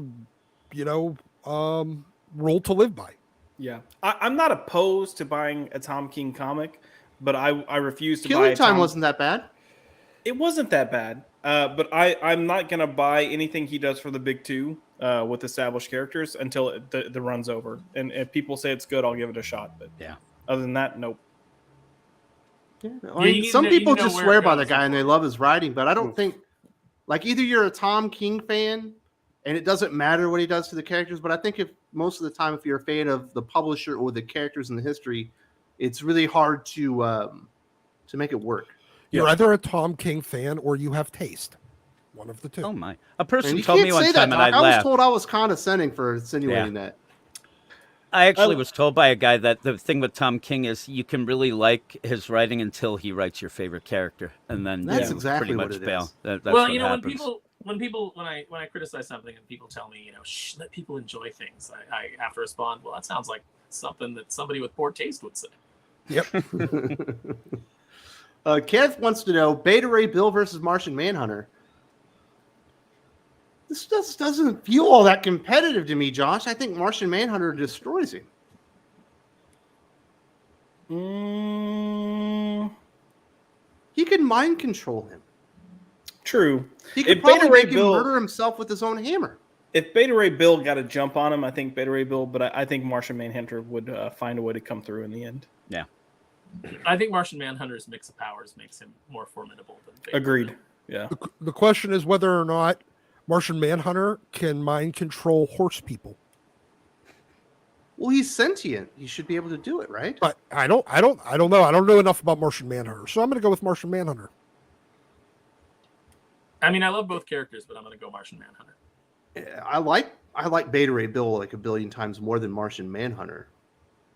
rule to live by. Yeah, I'm not opposed to buying a Tom King comic, but I refuse to buy. Killing a Time Tom- wasn't that bad. It wasn't that bad, but I'm not gonna buy anything he does for the big two with established characters until the run's over. And if people say it's good, I'll give it a shot. But Yeah. other than that, nope. Yeah, you I mean, need some to- you people know just where swear it by the goes guy and they before. love his writing, but I don't think, like, either you're a Tom King fan and it doesn't matter what he does to the characters. But I think if most of the time, if you're a fan of the publisher or the characters in the history, it's really hard to make it work. You're either a Tom King fan or you have taste. One of the two. Oh my! A person And you told can't me one say time, that, and I Doc. I was laughed. told I was condescending for insinuating that. I actually was told by a guy that the thing with Tom King is you can really like his writing until he writes your favorite character, and then That's you exactly pretty what much it bail. is. That's well, what you know, happens. when I criticize something and people tell me, shh, let people enjoy things, I have to respond, well, that sounds like something that somebody with poor taste would say. Yep. Kev wants to know Beta Ray Bill versus Martian Manhunter. This just doesn't feel all that competitive to me, Josh. I think Martian Manhunter destroys him. He can mind control him. True. He could If probably Beta Ray make him Bill- murder himself with his own hammer. If Beta Ray Bill got a jump on him, I think Beta Ray Bill, but I think Martian Manhunter would find a way to come through in the end. Yeah. I think Martian Manhunter's mix of powers makes him more formidable than Beta Agreed. Ray. Yeah. The question is whether or not Martian Manhunter can mind control horse people. Well, he's sentient. He should be able to do it, right? But I don't know. I don't know enough about Martian Manhunter, so I'm going to go with Martian Manhunter. I mean, I love both characters, but I'm going to go Martian Manhunter. Yeah, I like Beta Ray Bill like a billion times more than Martian Manhunter.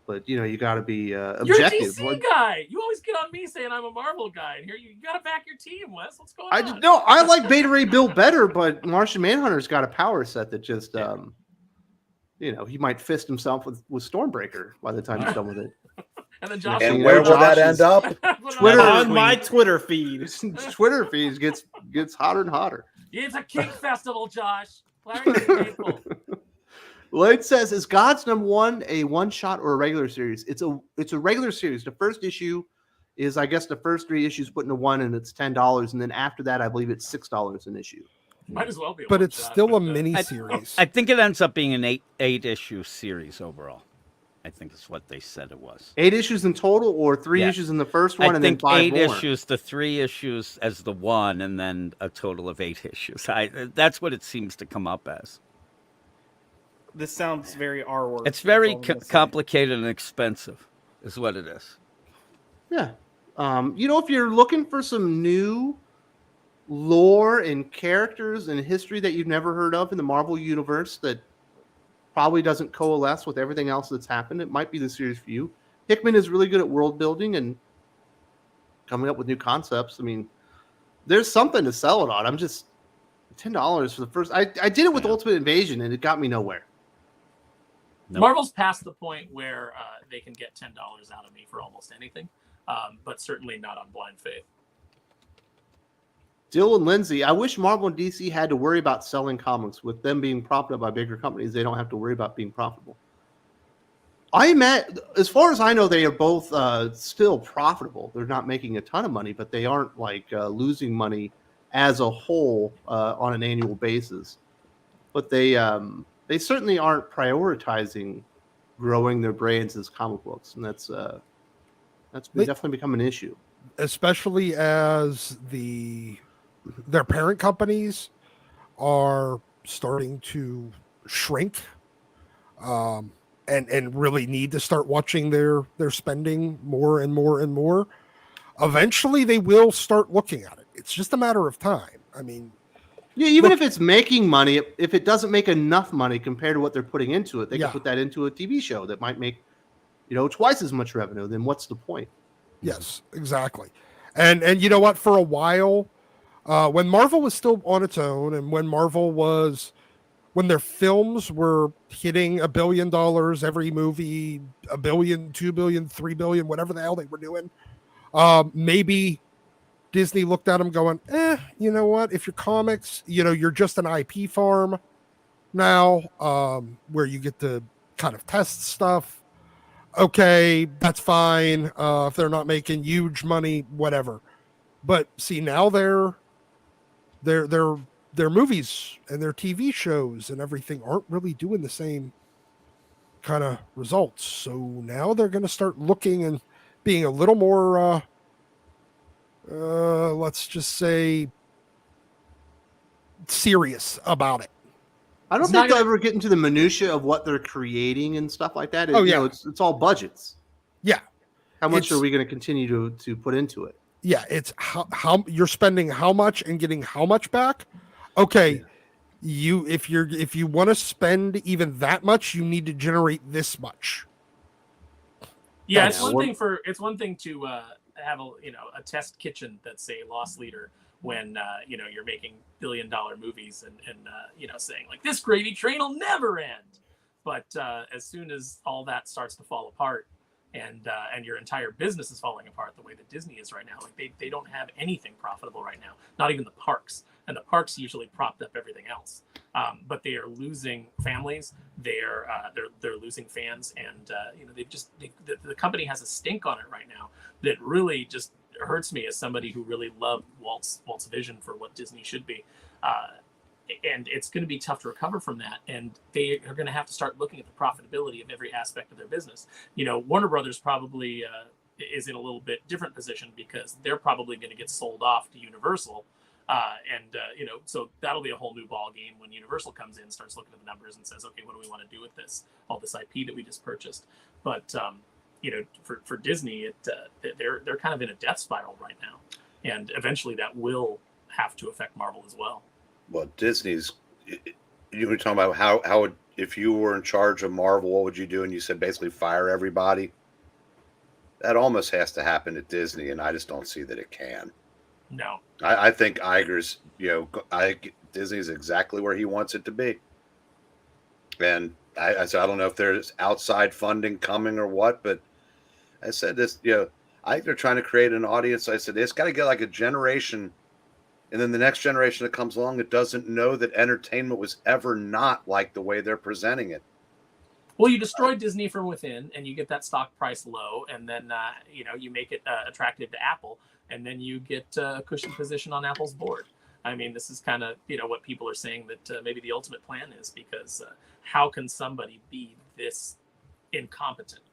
But you got to be objective. You're a DC guy. You always get on me saying I'm a Marvel guy, and here you got to back your team, Wes. What's going on? I like Beta Ray Bill better, but Martian Manhunter's got a power set that just he might fist himself with Stormbreaker by the time he's done with it. And then Josh. And where will that end up? Twitter on my Twitter feed. Twitter feeds gets hotter and hotter. It's a King Festival, Josh. Clarity is painful. Lloyd says, "Is God's #1 a one shot or a regular series?" It's a regular series. The first issue is, I guess, the first 3 issues put into one, and it's $10, and then after that, I believe it's $6 an issue. Might as well be. But it's still a mini series. I think it ends up being an eight issue series overall. I think is what they said it was. 8 issues in total, or 3 Yeah. issues in the first one, I and think then 5 8 more. issues, the 3 issues as the one, and then a total of 8 issues. That's what it seems to come up as. This sounds very R word. It's very That's all I'm gonna say. complicated and expensive, is what it is. Yeah. If you're looking for some new lore and characters and history that you've never heard of in the Marvel universe that probably doesn't coalesce with everything else that's happened, it might be the series for you. Hickman is really good at world building and coming up with new concepts. I mean, there's something to sell it on. I'm just $10 for the first. I did it with Ultimate Invasion, and it got me nowhere. Nope. Marvel's past the point where they can get $10 out of me for almost anything, but certainly not on blind faith. Dylan Lindsay, I wish Marvel and DC had to worry about selling comics. With them being propped up by bigger companies, they don't have to worry about being profitable. As far as I know, they are both still profitable. They're not making a ton of money, but they aren't losing money as a whole on an annual basis. But they certainly aren't prioritizing growing their brands as comic books, and that's definitely become an issue. Especially as their parent companies are starting to shrink, and really need to start watching their spending more and more and more. Eventually, they will start looking at it. It's just a matter of time. I mean, yeah, even if it's making money, if it doesn't make enough money compared to what they're putting into it, they can put that into a TV show that might make, twice as much revenue. Then what's the point? Yes, exactly. And you know what? For a while, when Marvel was still on its own, and when their films were hitting $1 billion every movie, $1 billion, $2 billion, $3 billion, whatever the hell they were doing, maybe Disney looked at them going, you know what? If you're comics, you're just an IP farm now, where you get to kind of test stuff. Okay, that's fine. If they're not making huge money, whatever. But see, now their movies and their TV shows and everything aren't really doing the same kind of results. So now they're going to start looking and being a little more, let's just say, serious about it. I don't It's think not they'll gonna- ever get into the minutia of what they're creating and stuff like that. Oh, You yeah. know, it's all budgets. Yeah. How much It's- are we going to continue to put into it? Yeah, it's how you're spending how much and getting how much back. Okay, if you want to spend even that much, you need to generate this much. Yeah, That's- it's one thing to have a test kitchen that's a loss leader when you're making $1 billion movies and saying like this gravy train will never end. But as soon as all that starts to fall apart and your entire business is falling apart the way that Disney is right now, like they don't have anything profitable right now, not even the parks. And the parks usually propped up everything else. But they are losing families. They're losing fans, and the company has a stink on it right now that really just hurts me as somebody who really loved Walt's vision for what Disney should be. And it's going to be tough to recover from that. And they are going to have to start looking at the profitability of every aspect of their business. Warner Brothers probably is in a little bit different position because they're probably going to get sold off to Universal. So that'll be a whole new ball game when Universal comes in, starts looking at the numbers and says, okay, what do we want to do with all this IP that we just purchased? But, for Disney, they're kind of in a death spiral right now. And eventually that will have to affect Marvel as well. Well, Disney's, you were talking about how would, if you were in charge of Marvel, what would you do? And you said basically fire everybody. That almost has to happen at Disney, and I just don't see that it can. No. I think Iger's, Disney's exactly where he wants it to be. And I said, I don't know if there's outside funding coming or what, but I said this, I think they're trying to create an audience. I said, it's got to get like a generation. And then the next generation that comes along, it doesn't know that entertainment was ever not like the way they're presenting it. Well, you destroy Disney from within, and you get that stock price low, and then you make it attractive to Apple, and then you get a cushion position on Apple's board. I mean, this is kind of what people are saying that maybe the ultimate plan is, because how can somebody be this incompetent?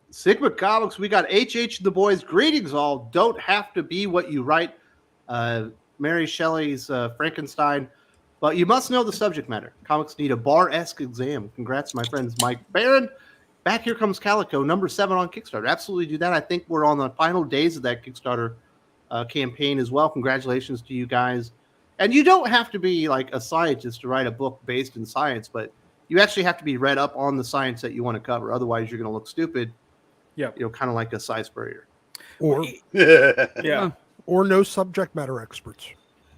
Sigma Comics, we got HH and the boys. Greetings, all. Don't have to be what you write. Mary Shelley's Frankenstein, but you must know the subject matter. Comics need a bar-esque exam. Congrats to my friends Mike Barron. Back Here Comes Calico, number 7 on Kickstarter. Absolutely do that. I think we're on the final days of that Kickstarter campaign as well. Congratulations to you guys. And you don't have to be like a scientist to write a book based in science, but you actually have to be read up on the science that you want to cover. Otherwise, you're going to look stupid. Yeah. Kind of like a size barrier. Or Yeah. or no subject matter experts.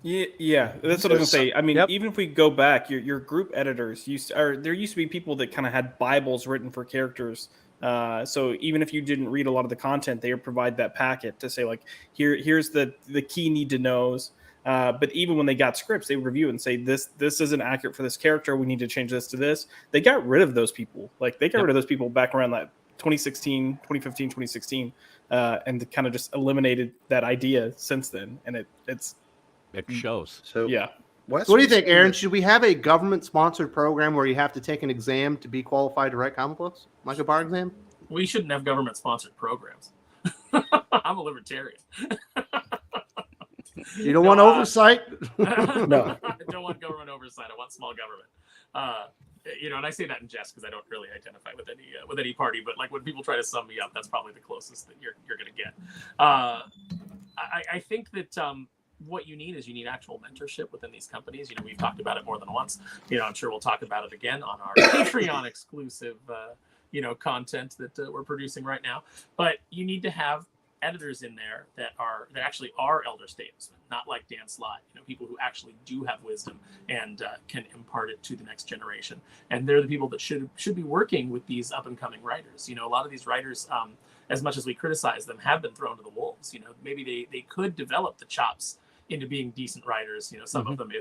Yeah, that's what I was gonna say. I mean, Yep. even if we go back, your group editors there used to be people that kind of had Bibles written for characters. So even if you didn't read a lot of the content, they would provide that packet to say like, here's the key need to knows. But even when they got scripts, they would review it and say this isn't accurate for this character. We need to change this to this. They got rid of those people. Like they got rid of those people back around like 2016, 2015, 2016, and kind of just eliminated that idea since then. And it shows. So yeah. So what do you think, Aaron? Should we have a government-sponsored program where you have to take an exam to be qualified to write comic books, like a bar exam? We shouldn't have government-sponsored programs. I'm a libertarian. You don't want oversight? No. I don't want government oversight. I want small government. And I say that in jest because I don't really identify with any party. But like when people try to sum me up, that's probably the closest that you're going to get. I think that what you need actual mentorship within these companies. We've talked about it more than once. I'm sure we'll talk about it again on our Patreon exclusive, content that we're producing right now. But you need to have editors in there that actually are elder statesmen, not like Dan Slott. People who actually do have wisdom and can impart it to the next generation. And they're the people that should be working with these up and coming writers. A lot of these writers, as much as we criticize them, have been thrown to the wolves. Maybe they could develop the chops into being decent writers. Some of them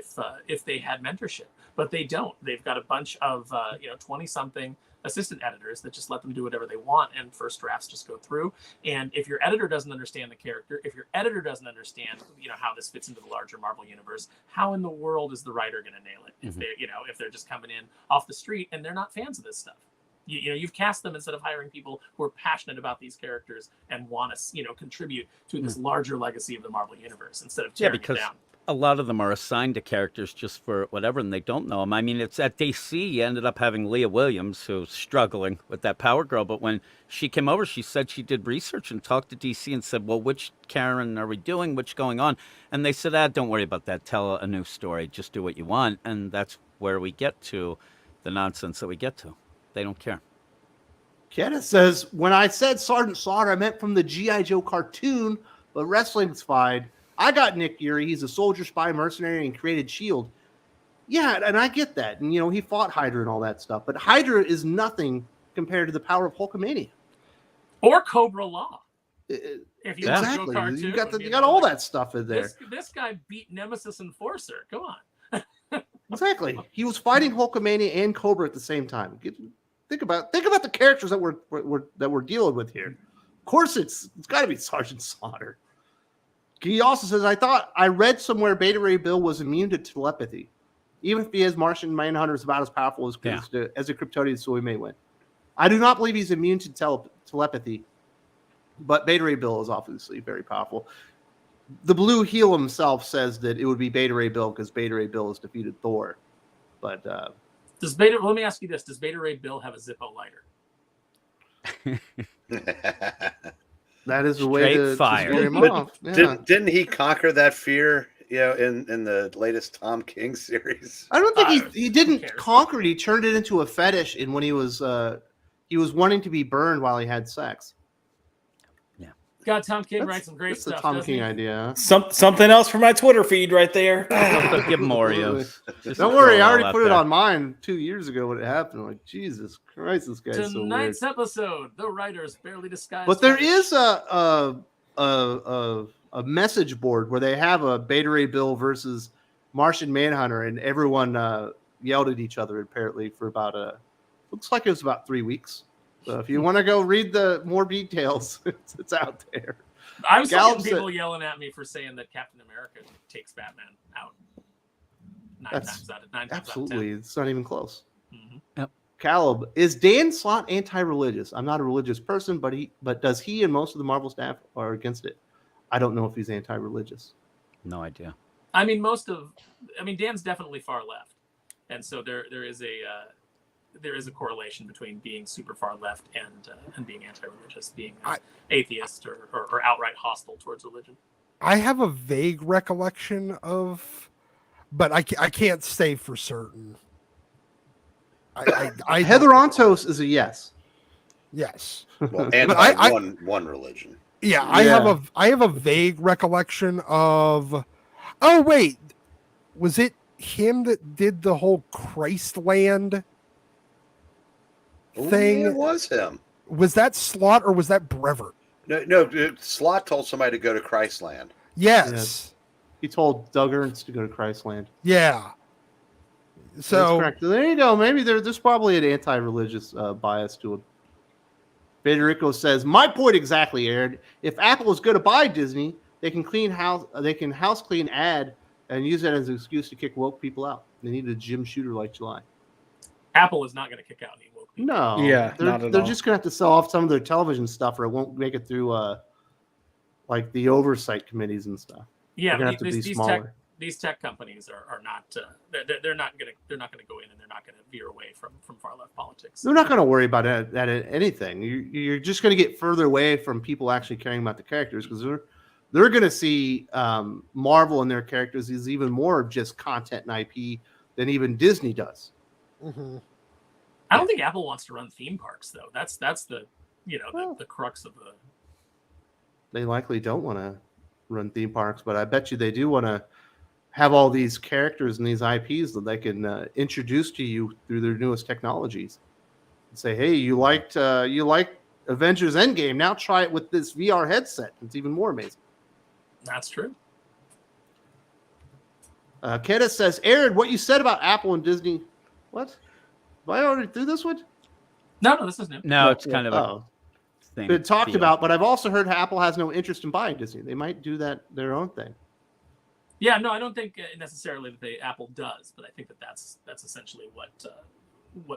if they had mentorship, but they don't. They've got a bunch of 20-something assistant editors that just let them do whatever they want, and first drafts just go through. And if your editor doesn't understand the character, if your editor doesn't understand how this fits into the larger Marvel universe, how in the world is the writer going to nail it if they're just coming in off the street and they're not fans of this stuff? You've cast them instead of hiring people who are passionate about these characters and want to contribute to this larger legacy of the Marvel universe instead of tearing it down. a lot of them are assigned to characters just for whatever, and they don't know them. I mean, it's at DC, you ended up having Leah Williams, who's struggling with that Power Girl. But when she came over, she said she did research and talked to DC and said, well, which Karen are we doing? What's going on? And they said, don't worry about that. Tell a new story. Just do what you want. And that's where we get to the nonsense that we get to. They don't care. Kenneth says, when I said Sergeant Slaughter, I meant from the G.I. Joe cartoon, but wrestling's fine. I got Nick Fury. He's a soldier, spy, mercenary, and created S.H.I.E.L.D. Yeah, and I get that. And, he fought Hydra and all that stuff. But Hydra is nothing compared to the power of Hulkamania. Or Cobra Law. If you exactly. You got all that stuff in there. This guy beat Nemesis Enforcer. Come on. Exactly. He was fighting Hulkamania and Cobra at the same time. Think about the characters that we're dealing with here. Of course, it's got to be Sergeant Slaughter. He also says, I read somewhere Beta Ray Bill was immune to telepathy. Even if he is Martian Manhunter is about as powerful as a Kryptonian, so he may win. I do not believe he's immune to telepathy, but Beta Ray Bill is obviously very powerful. The Blue Heel himself says that it would be Beta Ray Bill because Beta Ray Bill has defeated Thor. But let me ask you this: does Beta Ray Bill have a Zippo lighter? That is the way to scare him off. Yeah. Didn't he conquer that fear? In the latest Tom King series. I don't think he didn't conquer it. He turned it into a fetish, and when he was wanting to be burned while he had sex. Yeah. God, Tom King writes some great stuff. That's the Tom King idea. Something else for my Twitter feed right there. Give him Oreos. Don't worry, I already put it on mine 2 years ago when it happened. I'm like, Jesus Christ, this guy's so weird. Tonight's episode, the writers barely disguised. But there is a message board where they have a Beta Ray Bill versus Martian Manhunter, and everyone yelled at each other apparently for looks like it was about 3 weeks. So if you want to go read the more details, it's out there. I was getting people yelling at me for saying that Captain America takes Batman out. Nine times out of 10. Absolutely, it's not even close. Mm-hmm. Yep. Caleb, is Dan Slott anti-religious? I'm not a religious person, but does he and most of the Marvel staff are against it? I don't know if he's anti-religious. No idea. I mean, Dan's definitely far left, and so there is a correlation between being super far left and being anti-religious, being atheist or outright hostile towards religion. I have a vague recollection of, but I can't say for certain. Heather Ontos is a yes. Yes. Well, and one religion. Yeah, I have a vague recollection of. Oh wait, was it him that did the whole Christland thing? It was him. Was that Slott or was that Brevert? No. Slott told somebody to go to Christland. Yes. He told Doug Ernst to go to Christland. Yeah. So that's correct. There you go. Maybe there's probably an anti-religious bias to it. Federico says, "My point exactly, Aaron. If Apple is going to buy Disney, they can house clean ad and use that as an excuse to kick woke people out. They need a Jim Shooter like July." Apple is not going to kick out any woke people. No, they're just going to have to sell off some of their television stuff, or it won't make it through like the oversight committees and stuff. Yeah, they're going to have to be smaller. These tech companies are not they're not going to go in, and they're not going to veer away from far left politics. They're not going to worry about that anything. You're just going to get further away from people actually caring about the characters, because they're going to see Marvel and their characters as even more of just content and IP than even Disney does. Mm-hmm. I don't think Apple wants to run theme parks, though. That's the the crux of the. They likely don't want to run theme parks, but I bet you they do want to have all these characters and these IPs that they can introduce to you through their newest technologies. And say, hey, you liked Avengers Endgame. Now try it with this VR headset. It's even more amazing. That's true. Kenneth says, Aaron, what you said about Apple and Disney. What? Have I already through this one? No, this is new. No, it's kind of a thing. Been talked about, but I've also heard Apple has no interest in buying Disney. They might do that their own thing. Yeah, no, I don't think necessarily that Apple does, but I think that's essentially what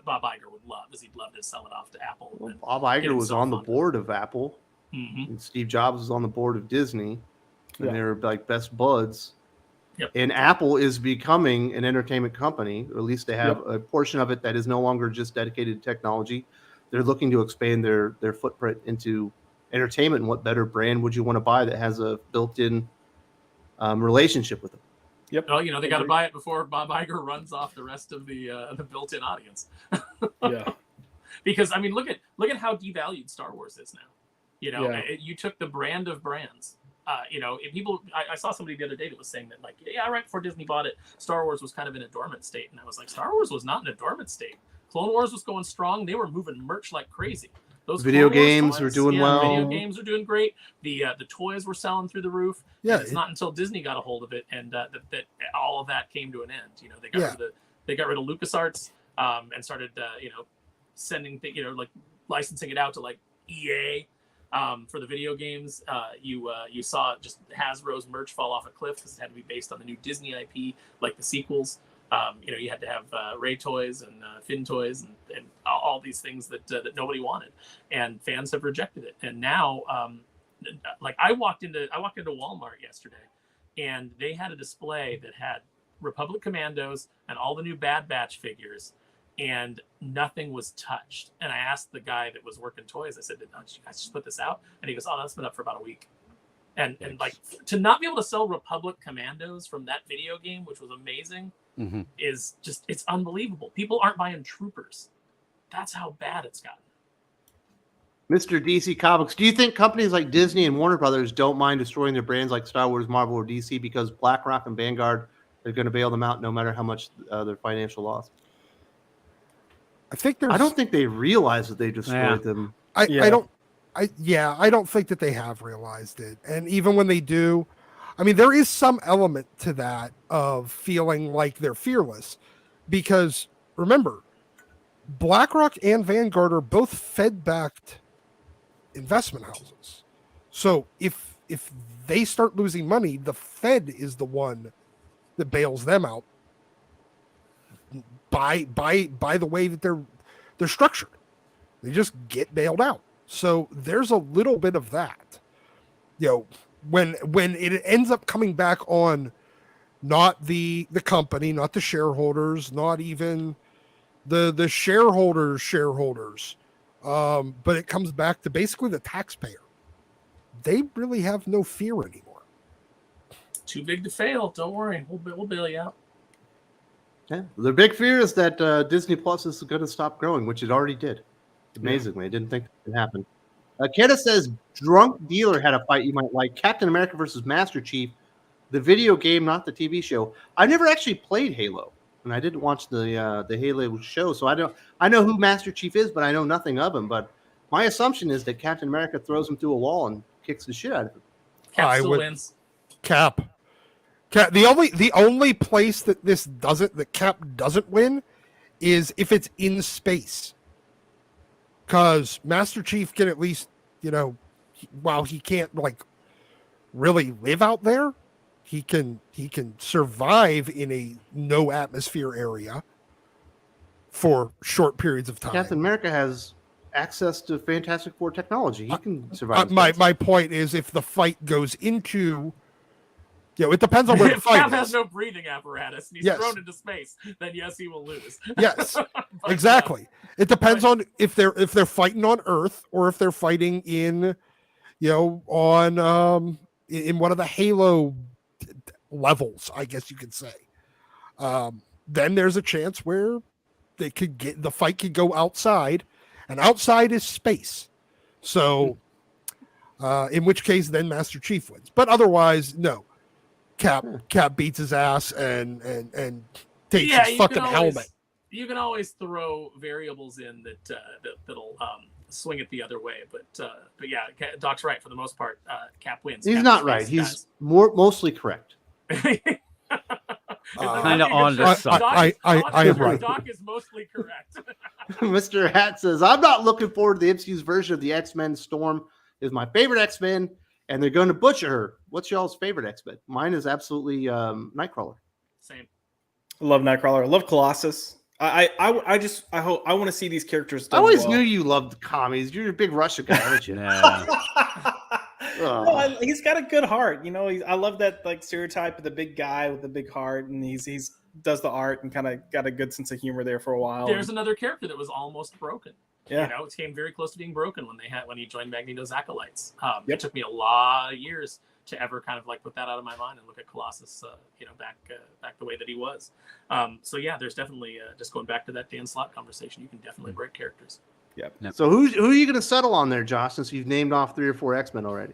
Bob Iger would love, is he'd love to sell it off to Apple. Well, Bob Iger was on the board of Apple, mm-hmm. and Steve Jobs was on the board of Disney, and they were like best buds. Yep. And Apple is becoming an entertainment company, or at least they have a portion of it that is no longer just dedicated to technology. They're looking to expand their footprint into entertainment. And what better brand would you want to buy that has a built-in relationship with them? Yep. Well, they got to buy it before Bob Iger runs off the rest of the built-in audience. Yeah. Because I mean, look at how devalued Star Wars is now. You took the brand of brands. I saw somebody the other day that was saying that, like, right before Disney bought it, Star Wars was kind of in a dormant state, and I was like, Star Wars was not in a dormant state. Clone Wars was going strong. They were moving merch like crazy. Those video Clone Wars games toys, were doing well. Video games were doing great. The toys were selling through the roof. Yeah, and it's not until Disney got a hold of it and that all of that came to an end. They got rid of LucasArts and started sending like licensing it out to like EA. For the video games, you saw just Hasbro's merch fall off a cliff because it had to be based on the new Disney IP, like the sequels. You had to have Rey toys and Finn toys and all these things that nobody wanted, and fans have rejected it. And now, like I walked into Walmart yesterday, and they had a display that had Republic Commandos and all the new Bad Batch figures. And nothing was touched. And I asked the guy that was working toys, I said, did you guys just put this out? And he goes, oh, that's been up for about a week. And like to not be able to sell Republic Commandos from that video game, which was amazing, is just, it's unbelievable. People aren't buying Troopers. That's how bad it's gotten. Mr. DC Comics, do you think companies like Disney and Warner Brothers don't mind destroying their brands like Star Wars, Marvel, or DC because BlackRock and Vanguard are going to bail them out no matter how much their financial loss? I don't think they realize that they destroyed them. I don't think that they have realized it. And even when they do, I mean, there is some element to that of feeling like they're fearless, because remember, BlackRock and Vanguard are both Fed-backed investment houses. So if they start losing money, the Fed is the one that bails them out. By the way that they're structured. They just get bailed out. So there's a little bit of that. When it ends up coming back on not the company, not the shareholders, not even the shareholders, but it comes back to basically the taxpayer. They really have no fear anymore. Too big to fail. Don't worry. We'll bail you out. Yeah. The big fear is that Disney Plus is going to stop growing, which it already did. Amazingly. I didn't think it would happen. Keda says, Drunk Dealer had a fight you might like. Captain America versus Master Chief, the video game, not the TV show. I never actually played Halo, and I didn't watch the Halo show, so I know who Master Chief is, but I know nothing of him. But my assumption is that Captain America throws him through a wall and kicks the shit out of him. Cap still wins. Cap. The only place that Cap doesn't win is if it's in space. Because Master Chief can at least, while he can't like really live out there, he can survive in a no atmosphere area for short periods of time. Captain America has access to Fantastic Four technology. He can survive. My point is, if the fight goes into, it depends on where the fight Cap is. has no breathing apparatus and he's thrown into space, then yes, he will lose. Yes, exactly. It depends on if they're fighting on Earth or if they're fighting in, on in one of the Halo levels, I guess you could say. Then there's a chance where the fight could go outside, and outside is space. So, in which case, then Master Chief wins. But otherwise, no. Cap beats his ass and takes his fucking helmet. You can always throw variables in that'll swing it the other way, but yeah, Doc's right for the most part. Cap wins. He's not right. He's mostly correct. Kind of on the side. I am right. Doc is mostly correct. Mr. Hat says, "I'm not looking forward to the MCU's version of the X-Men. Storm is my favorite X-Men, and they're going to butcher her. What's y'all's favorite X-Men? Mine is absolutely Nightcrawler. Same. I love Nightcrawler. I love Colossus. I want to see these characters. I always knew you loved the commies. You're a big Russia guy, aren't you? Yeah. No, he's got a good heart. I love that like stereotype of the big guy with the big heart, and he's does the art and kind of got a good sense of humor there for a while. There's another character that was almost broken. Yeah. It came very close to being broken when he joined Magneto's Acolytes. Yep. It took me a lot of years to ever kind of like put that out of my mind and look at Colossus, back the way that he was. So yeah, there's definitely just going back to that Dan Slott conversation. You can definitely break characters. Yep. So who are you going to settle on there, Josh? Since you've named off 3 or 4 X-Men already.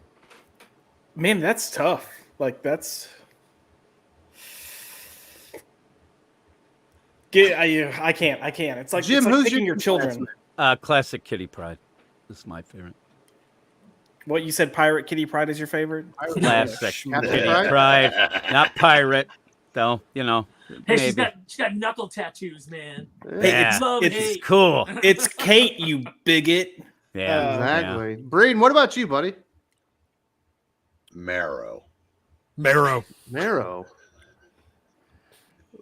Man, that's tough. Like that's. I can't. It's like Jim, it's like who's picking your your children. Classic Kitty Pryde is my favorite. What you said? Pirate Kitty Pryde is your favorite? Classic Captain Kitty Pryde? Pryde, not pirate, though. Hey, Hey, maybe. she's got knuckle tattoos, man. Hey, Yeah, love it's hate. cool. It's Kate, you bigot. Yeah, Exactly. Breen, what about you, buddy? Marrow. Marrow. Marrow.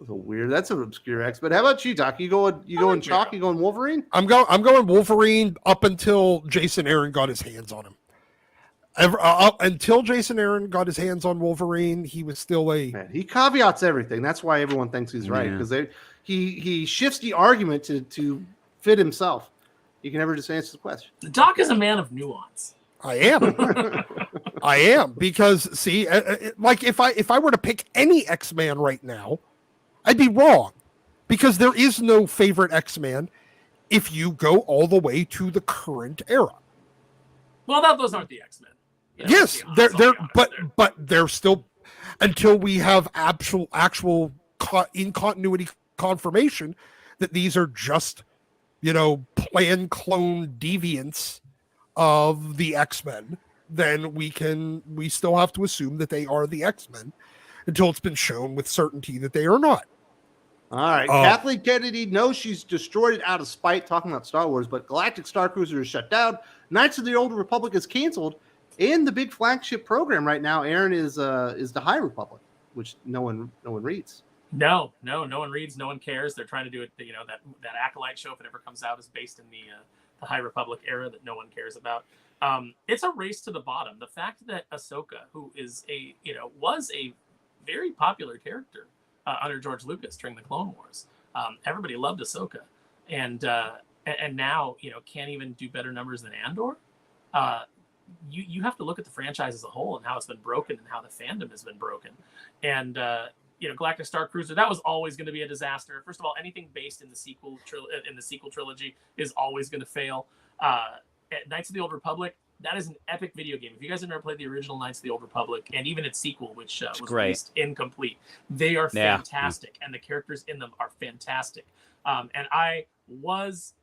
That's an obscure X. But how about you, Doc? You going Chalk? You going Wolverine? I'm going Wolverine up until Jason Aaron got his hands on him. Until Jason Aaron got his hands on Wolverine, he was still a. Man, he caveats everything. That's why everyone thinks he's right, because he shifts the argument to fit himself. He can never just answer the question. Doc is a man of nuance. I am. I am, because see, like if I were to pick any X-Man right now, I'd be wrong, because there is no favorite X-Man if you go all the way to the current era. Well, those aren't the X-Men. Yes, but they're still, until we have actual in continuity confirmation that these are just plan clone deviants of the X-Men, then we still have to assume that they are the X-Men until it's been shown with certainty that they are not. All right. Kathleen Kennedy knows she's destroyed it out of spite, talking about Star Wars, but Galactic Star Cruiser is shut down. Knights of the Old Republic is canceled. And the big flagship program right now, Aaron, is the High Republic, which no one reads. No one reads, no one cares. They're trying to do it. That Acolyte show, if it ever comes out, is based in the High Republic era that no one cares about. It's a race to the bottom. The fact that Ahsoka, who is was a very popular character under George Lucas during the Clone Wars, everybody loved Ahsoka, and now can't even do better numbers than Andor. You have to look at the franchise as a whole and how it's been broken and how the fandom has been broken. And Galactic Star Cruiser, that was always going to be a disaster. First of all, anything based in the sequel trilogy is always going to fail. Knights of the Old Republic, that is an epic video game. If you guys have never played the original Knights of the Old Republic and even its sequel, which was released incomplete, they are fantastic, and the characters in them are fantastic. And I was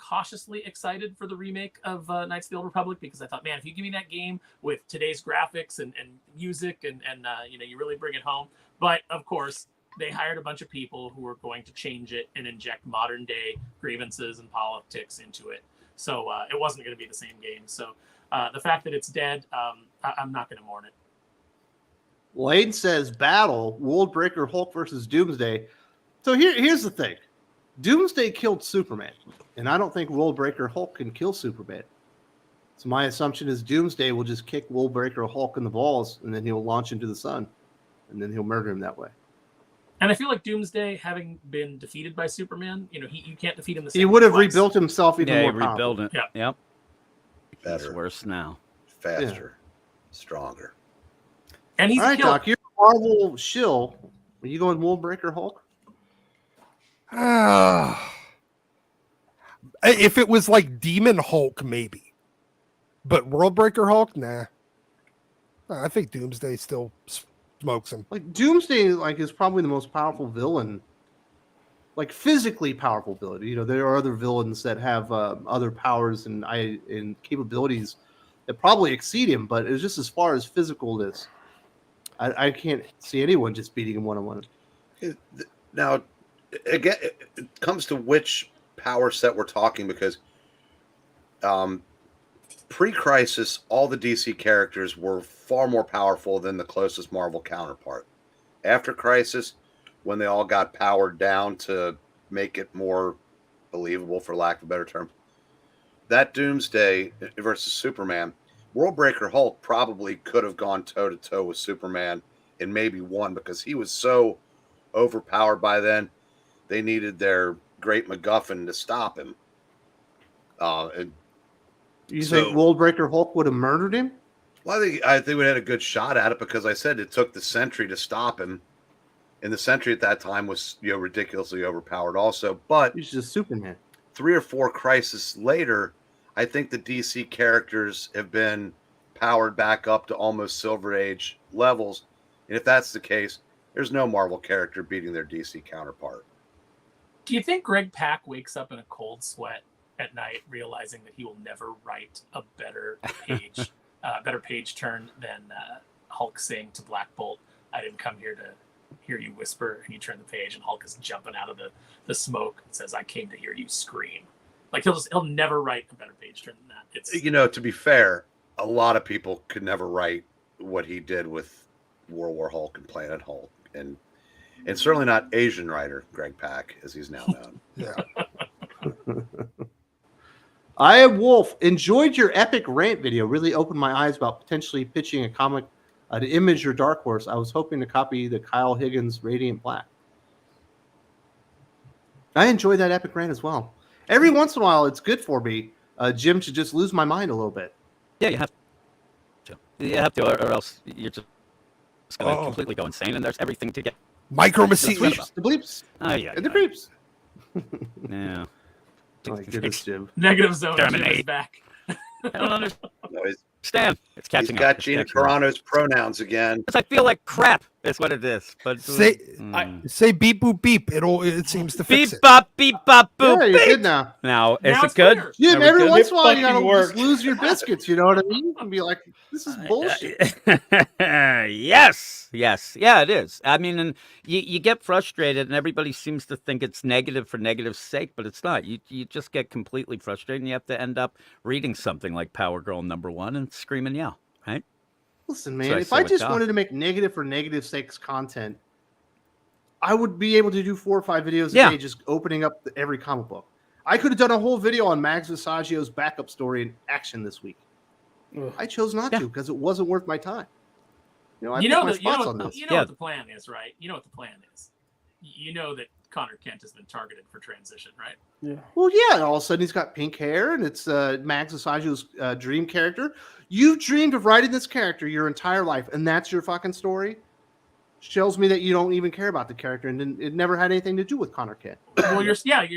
cautiously excited for the remake of Knights of the Old Republic, because I thought, man, if you give me that game with today's graphics and music and you really bring it home. But of course, they hired a bunch of people who were going to change it and inject modern day grievances and politics into it. So it wasn't going to be the same game. So the fact that it's dead, I'm not going to mourn it. Lane says battle, Worldbreaker Hulk versus Doomsday. So here's the thing. Doomsday killed Superman, and I don't think Worldbreaker Hulk can kill Superman. So my assumption is Doomsday will just kick Worldbreaker Hulk in the balls, and then he'll launch into the sun, and then he'll murder him that way. And I feel like Doomsday, having been defeated by Superman, you can't defeat him the same He would have twice. rebuilt himself even more he powerful. rebuilt it. Yeah. Yep. Better, It's worse now. faster, stronger. And he's All right, killed. Doc, you're a Marvel shill. Are you going Worldbreaker Hulk? If it was like Demon Hulk, maybe, but Worldbreaker Hulk, nah. I think Doomsday still smokes him. Like Doomsday, is probably the most powerful villain, like physically powerful villain. There are other villains that have other powers and capabilities that probably exceed him, but it's just as far as physicalness, I can't see anyone just beating him one-on-one. Now, again, it comes to which power set we're talking, because pre-Crisis, all the DC characters were far more powerful than the closest Marvel counterpart. After Crisis, when they all got powered down to make it more believable, for lack of a better term, that Doomsday versus Superman, Worldbreaker Hulk probably could have gone toe to toe with Superman and maybe won because he was so overpowered by then. They needed their great MacGuffin to stop him. And You so, think Worldbreaker Hulk would have murdered him? well, I think we had a good shot at it because I said it took the Sentry to stop him, and the Sentry at that time was ridiculously overpowered also. But He's just Superman. 3 or 4 crises later, I think the DC characters have been powered back up to almost Silver Age levels. And if that's the case, there's no Marvel character beating their DC counterpart. Do you think Greg Pak wakes up in a cold sweat at night, realizing that he will never write a better page turn than Hulk saying to Black Bolt, "I didn't come here to hear you whisper," and you turn the page and Hulk is jumping out of the smoke and says, "I came to hear you scream." Like he'll never write a better page turn than that. It's To be fair, a lot of people could never write what he did with World War Hulk and Planet Hulk, and certainly not Asian writer Greg Pak, as he's now known. Yeah. I Am Wolf enjoyed your epic rant video. Really opened my eyes about potentially pitching a comic to Image or Dark Horse. I was hoping to copy the Kyle Higgins Radiant Black. I enjoyed that epic rant as well. Every once in a while, it's good for me, Jim, to just lose my mind a little bit. Yeah, you have to. You have to, or else you're just going to completely go insane, and there's everything to get. Micro The bleeps, the bleeps, Yeah. and the creeps. Yeah. Oh, my goodness, Jim. negative zone. Jim is Terminate. back. I don't understand. No, It's he's catching up. got It's Gina catching up. Carano's pronouns again. I feel like crap. Is what it is. But Say beep boop beep. It seems to fix beep it. bop beep bop Yeah, boop you're beep. good now. Now, is Now it it's good? clear. Jim, Are we every good? once in a while, you fucking gotta worked. just lose your biscuits. You know what I mean? And be like, this is bullshit. Yes. Yeah, it is. I mean, and you get frustrated, and everybody seems to think it's negative for negative's sake, but it's not. You just get completely frustrated, and you have to end up reading something like Power Girl #1 and scream and yell, right? Listen, So man, I if say I with just God. wanted to make negative for negative sakes content, I would be able to do 4 or 5 videos a Yeah. day just opening up every comic book. I could have done a whole video on Mags Visaggio's backup story in action this week. Ugh. I chose not to because it wasn't worth my time. I You picked know, my the, you, know spots what, on this. you know Yeah. what the plan is, right? You know what the plan is. You know that Connor Kent has been targeted for transition, right? Yeah. Well, yeah, and all of a sudden he's got pink hair, and it's Mags Visaggio's dream character. You've dreamed of writing this character your entire life, and that's your fucking story? Shows me that you don't even care about the character, and it never had anything to do with Connor Kent. Well, your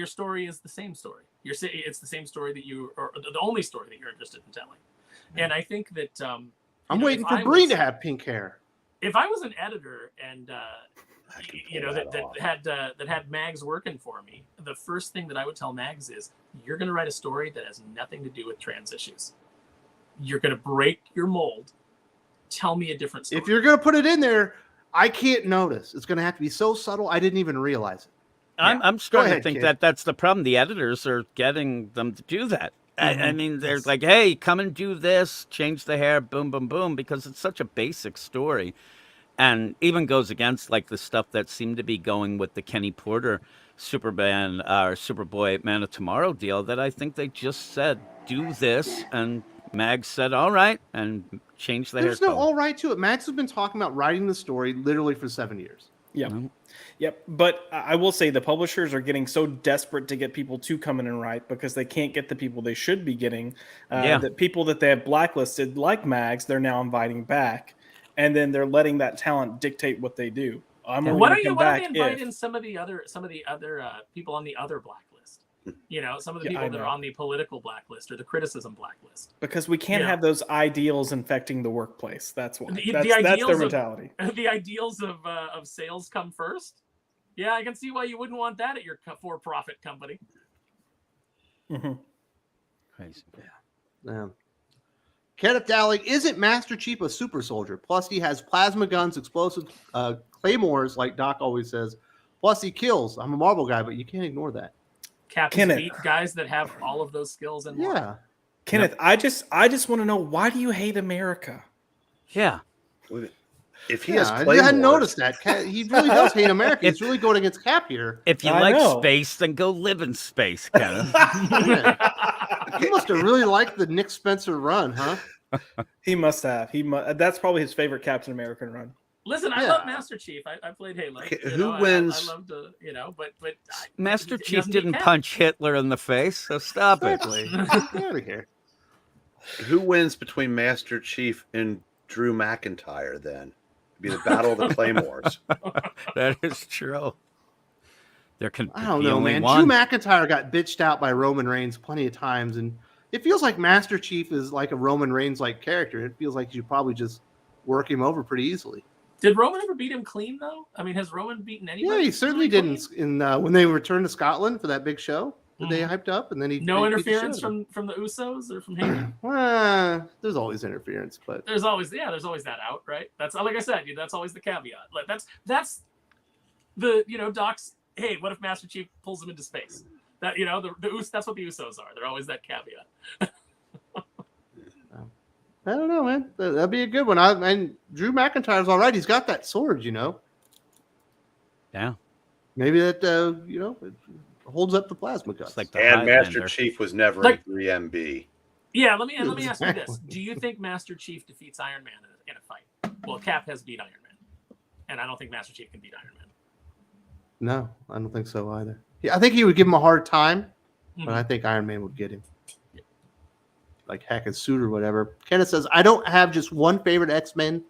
story is the same story. It's the same story that or the only story that you're interested in telling. And I think that I'm waiting if for I Breen was- to have pink hair. If I was an editor and I can pull that had Mags working for me, the first thing that I would tell Mags is, you're going to write a story that has nothing to do with trans issues. You're going to break your mold. Tell me a different story. If you're going to put it in there, I can't notice. It's going to have to be so subtle, I didn't even realize it. I'm starting ahead, to think kid. that that's the problem. The editors are getting them to do that. I mean, they're Yes. like, hey, come and do this, change the hair, boom, boom, boom, because it's such a basic story. And even goes against like the stuff that seemed to be going with the Kenny Porter Superman or Superboy Man of Tomorrow deal that I think they just said, do this. And Mag said, all right, and changed the There's hair no color. all right to it. Max has been talking about writing the story literally for 7 years. Yep. Mhm. Yep. But I will say the publishers are getting so desperate to get people to come in and write because they can't get the people they should be getting. Yeah. That people that they have blacklisted, like Mags, they're now inviting back. And then they're letting that talent dictate what they do. I'm only Why gonna don't come they back invite if. in some of the other people on the other blacklist? Some of the Yeah, I people that are know. on the political blacklist or the criticism blacklist. Because we can't Yeah. have those ideals infecting the workplace. That's why. The That's their ideals of- mentality. The ideals of sales come first. Yeah, I can see why you wouldn't want that at your for-profit company. Mhm. Crazy. Yeah. Kenneth Dowling isn't Master Chief a super soldier. Plus, he has plasma guns, explosive claymores, like Doc always says. Plus, he kills. I'm a Marvel guy, but you can't ignore that. Captain's Kenneth. beat guys that have all of those skills and more. Yeah. Kenneth, I just want to know, why do you hate America? Yeah. If he has I Claymores, hadn't noticed that. He really does hate America. He's really going against Cap here. If you I like know. space, then go live in space, Kevin. Yeah. He must have really liked the Nick Spencer run, huh? He must have. That's probably his favorite Captain American run. Listen, I love Master Chief. I played Halo. Okay, You who know, wins? I love to, but Master he Chief doesn't beat didn't Cap. punch Hitler in the face, so stop it. Exactly. Get out of here. Who wins between Master Chief and Drew McIntyre? Then it'd be the Battle of the Claymores. That is true. There can I don't be know, only man. one. Drew McIntyre got bitched out by Roman Reigns plenty of times, and it feels like Master Chief is like a Roman Reigns like character. It feels like you should probably just work him over pretty easily. Did Roman ever beat him clean though? I mean, has Roman beaten anybody? Yeah, he certainly really didn't in when they returned to Scotland for that big show that they Mhm. hyped up, and then he No they beat the interference shit out of from the Usos or from Heyman. him. Well, there's always interference, but There's always that out, right? That's like I said, that's always the caveat. Like that's the Doc's. Hey, what if Master Chief pulls him into space? That that's what the Usos are. They're always that caveat. I don't know, man. That'd be a good one. And Drew McIntyre's all right. He's got that sword, Yeah, Maybe that it holds up the plasma guts. it's like the And Master Highlander. Chief was never Like- in 3MB. Yeah, let me ask you this: Exactly. do you think Master Chief defeats Iron Man in a fight? Well, Cap has beat Iron Man, and I don't think Master Chief can beat Iron Man. No, I don't think so either. Yeah, I think he would give him a hard time, Mhm. but I think Iron Man would get him. Like Hackett's suit or whatever. Kenneth says, I don't have just one favorite X-Men.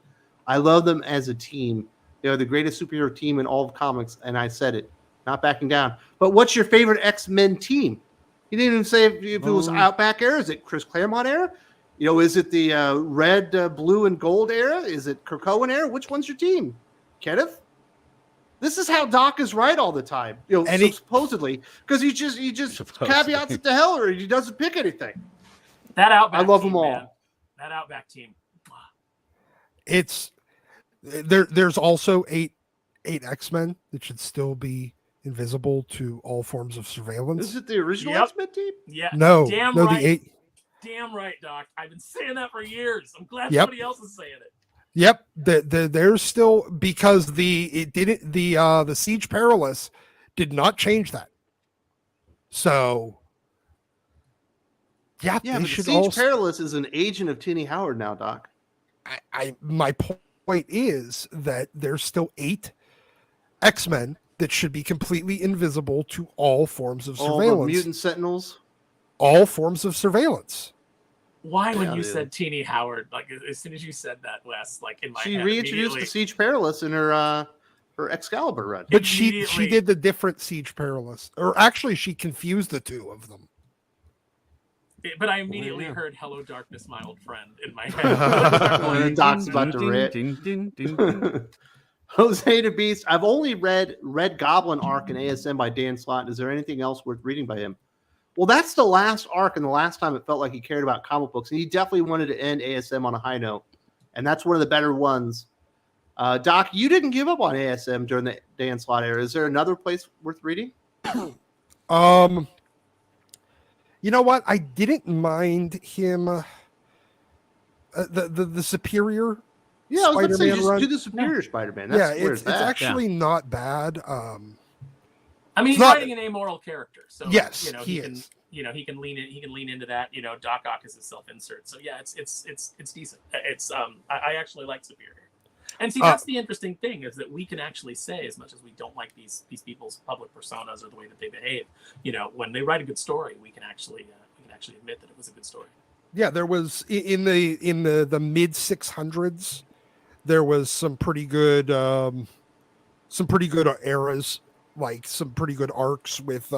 I love them as a team. They're the greatest superhero team in all of comics, and I said it. Not backing down. But what's your favorite X-Men team? He didn't even say if it was Outback era. Is it Chris Claremont era? Is it the red, blue, and gold era? Is it Krakoan era? Which one's your team? Kenneth? This is how Doc is right all the time. And supposedly. Because he just Supposedly. caveats it to hell, or he doesn't pick anything. That Outback. I love team, them all. Man. That Outback team. It's there's also eight X-Men that should still be invisible to all forms of surveillance. Is it the original Yep. X-Men team? Yeah. No, Damn no, right. the eight. Damn right, Doc. I've been saying that for years. I'm glad Yep. somebody else is saying it. Yep, there's still because the Siege Perilous did not change that. So yeah, Yeah, they but should Siege all. Perilous is an agent of Tini Howard now, Doc. My point is that there's still 8 X-Men that should be completely invisible to all forms of All the surveillance. mutant sentinels. All forms of surveillance. Why, when Yeah, you dude. said Teeny Howard, like as soon as you said that, Wes, like in my She head, reintroduced the immediately- Siege Perilous in her Excalibur run. But she Immediately. did the different Siege Perilous. Or actually she confused the two of them. But I immediately Yeah. heard "Hello, Darkness, my old friend" in my When head. the Doc's about to rip. Jose the Beast. I've only read Red Goblin arc in ASM by Dan Slott. Is there anything else worth reading by him? Well, that's the last arc and the last time it felt like he cared about comic books. And he definitely wanted to end ASM on a high note. And that's one of the better ones. Doc, you didn't give up on ASM during the Dan Slott era. Is there another place worth reading? You know what? I didn't mind him the superior. Yeah, I was going to say, Spider-Man just run. do the Superior Spider-Man. Yeah, That's where it's it's at. actually not bad. I mean, he's not- writing an amoral character, so Yes, you know he can is. he can lean in, he can lean into that. Doc Ock is a self-insert, so yeah, it's decent. It's I actually like Superior. And see, that's the interesting thing is that we can actually say, as much as we don't like these people's public personas or the way that they behave, when they write a good story, we can actually admit that it was a good story. Yeah, there was in the mid 600s. There was some pretty good eras, like some pretty good arcs with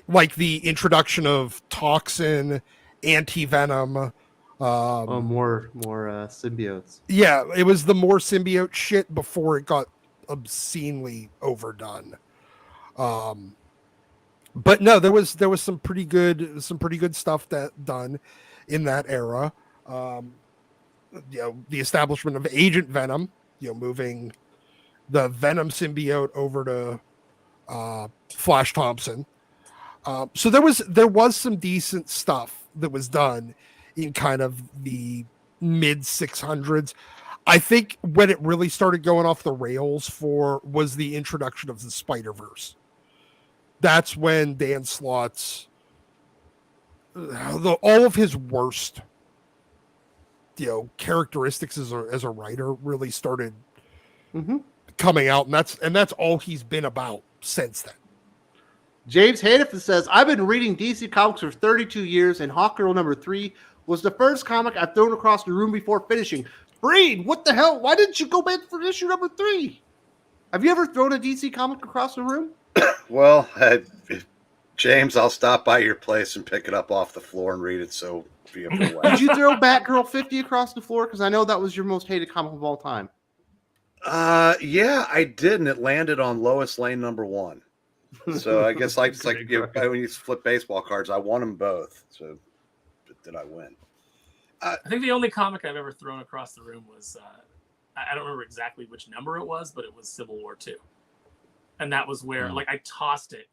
like the introduction of Toxin, Anti-Venom. More symbiotes. Yeah, it was the more symbiote shit before it got obscenely overdone. But no, there was some pretty good stuff that done in that era. The establishment of Agent Venom, moving the Venom symbiote over to Flash Thompson. So there was some decent stuff that was done in kind of the mid 600s. I think when it really started going off the rails was the introduction of the Spider-Verse. That's when Dan Slott's all of his worst characteristics as a writer really started Mm-hmm. coming out, and that's all he's been about since then. James Hannafin says, I've been reading DC Comics for 32 years, and Hawkgirl #3 was the first comic I've thrown across the room before finishing. Breed, what the hell? Why didn't you go back for issue #3? Have you ever thrown a DC comic across the room? Well, James, I'll stop by your place and pick it up off the floor and read it. So be a Did you throw Batgirl 50 across the floor? Because I know that was your most hated comic of all time. Yeah, I did, and it landed on Lois Lane #1. So I guess like when you flip baseball cards, I won them both. So did I win? I think the only comic I've ever thrown across the room was I don't remember exactly which number it was, but it was Civil War 2, and that was where like I tossed it,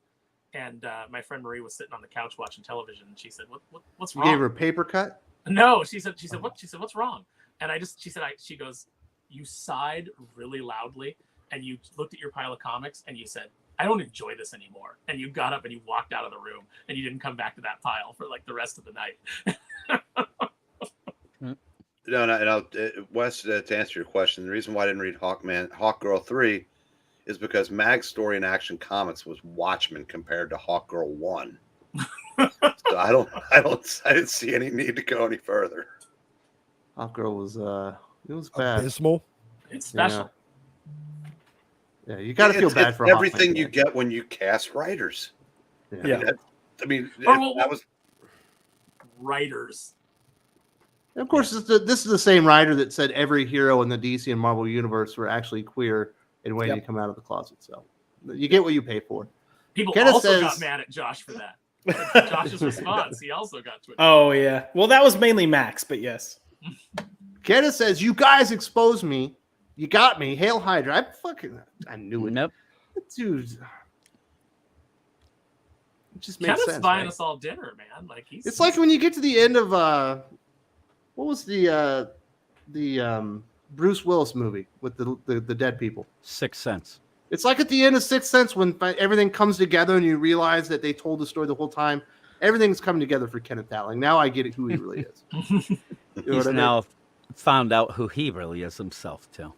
and my friend Marie was sitting on the couch watching television, and she said, "What's wrong?" You gave her a paper cut? No, she said what's wrong? And she goes, you sighed really loudly, and you looked at your pile of comics, and you said, I don't enjoy this anymore. And you got up and you walked out of the room, and you didn't come back to that pile for like the rest of the night. No, Wes, to answer your question, the reason why I didn't read Hawkgirl 3 is because Mag's story in Action Comics was Watchmen compared to Hawkgirl 1. So I didn't see any need to go any further. Hawkgirl was it was bad. Abysmal. It's special. Yeah, you got to feel bad for everything Hawkman, you get when you cast writers. Yeah. I mean, Well, that was writers. And of course, this is the same writer that said every hero in the DC and Marvel universe were actually queer and waiting to come out of the closet. So you get what you pay for. People Kenneth also says, got mad at Josh for that. Josh's response, he also got Twitter. Oh yeah. Well, that was mainly Max, but yes. Kenneth says, "You guys exposed me. You got me. Hail Hydra." I knew it. Nope. Dude. It just makes Kenneth's sense. buying right? us all dinner, man. Like It's like when you get to the end of what was the Bruce Willis movie with the dead people? Sixth Sense. It's like at the end of Sixth Sense when everything comes together and you realize that they told the story the whole time. Everything's coming together for Kenneth Dowling. Now I get who he really is. You know He's what I mean? now found out who he really is himself, too.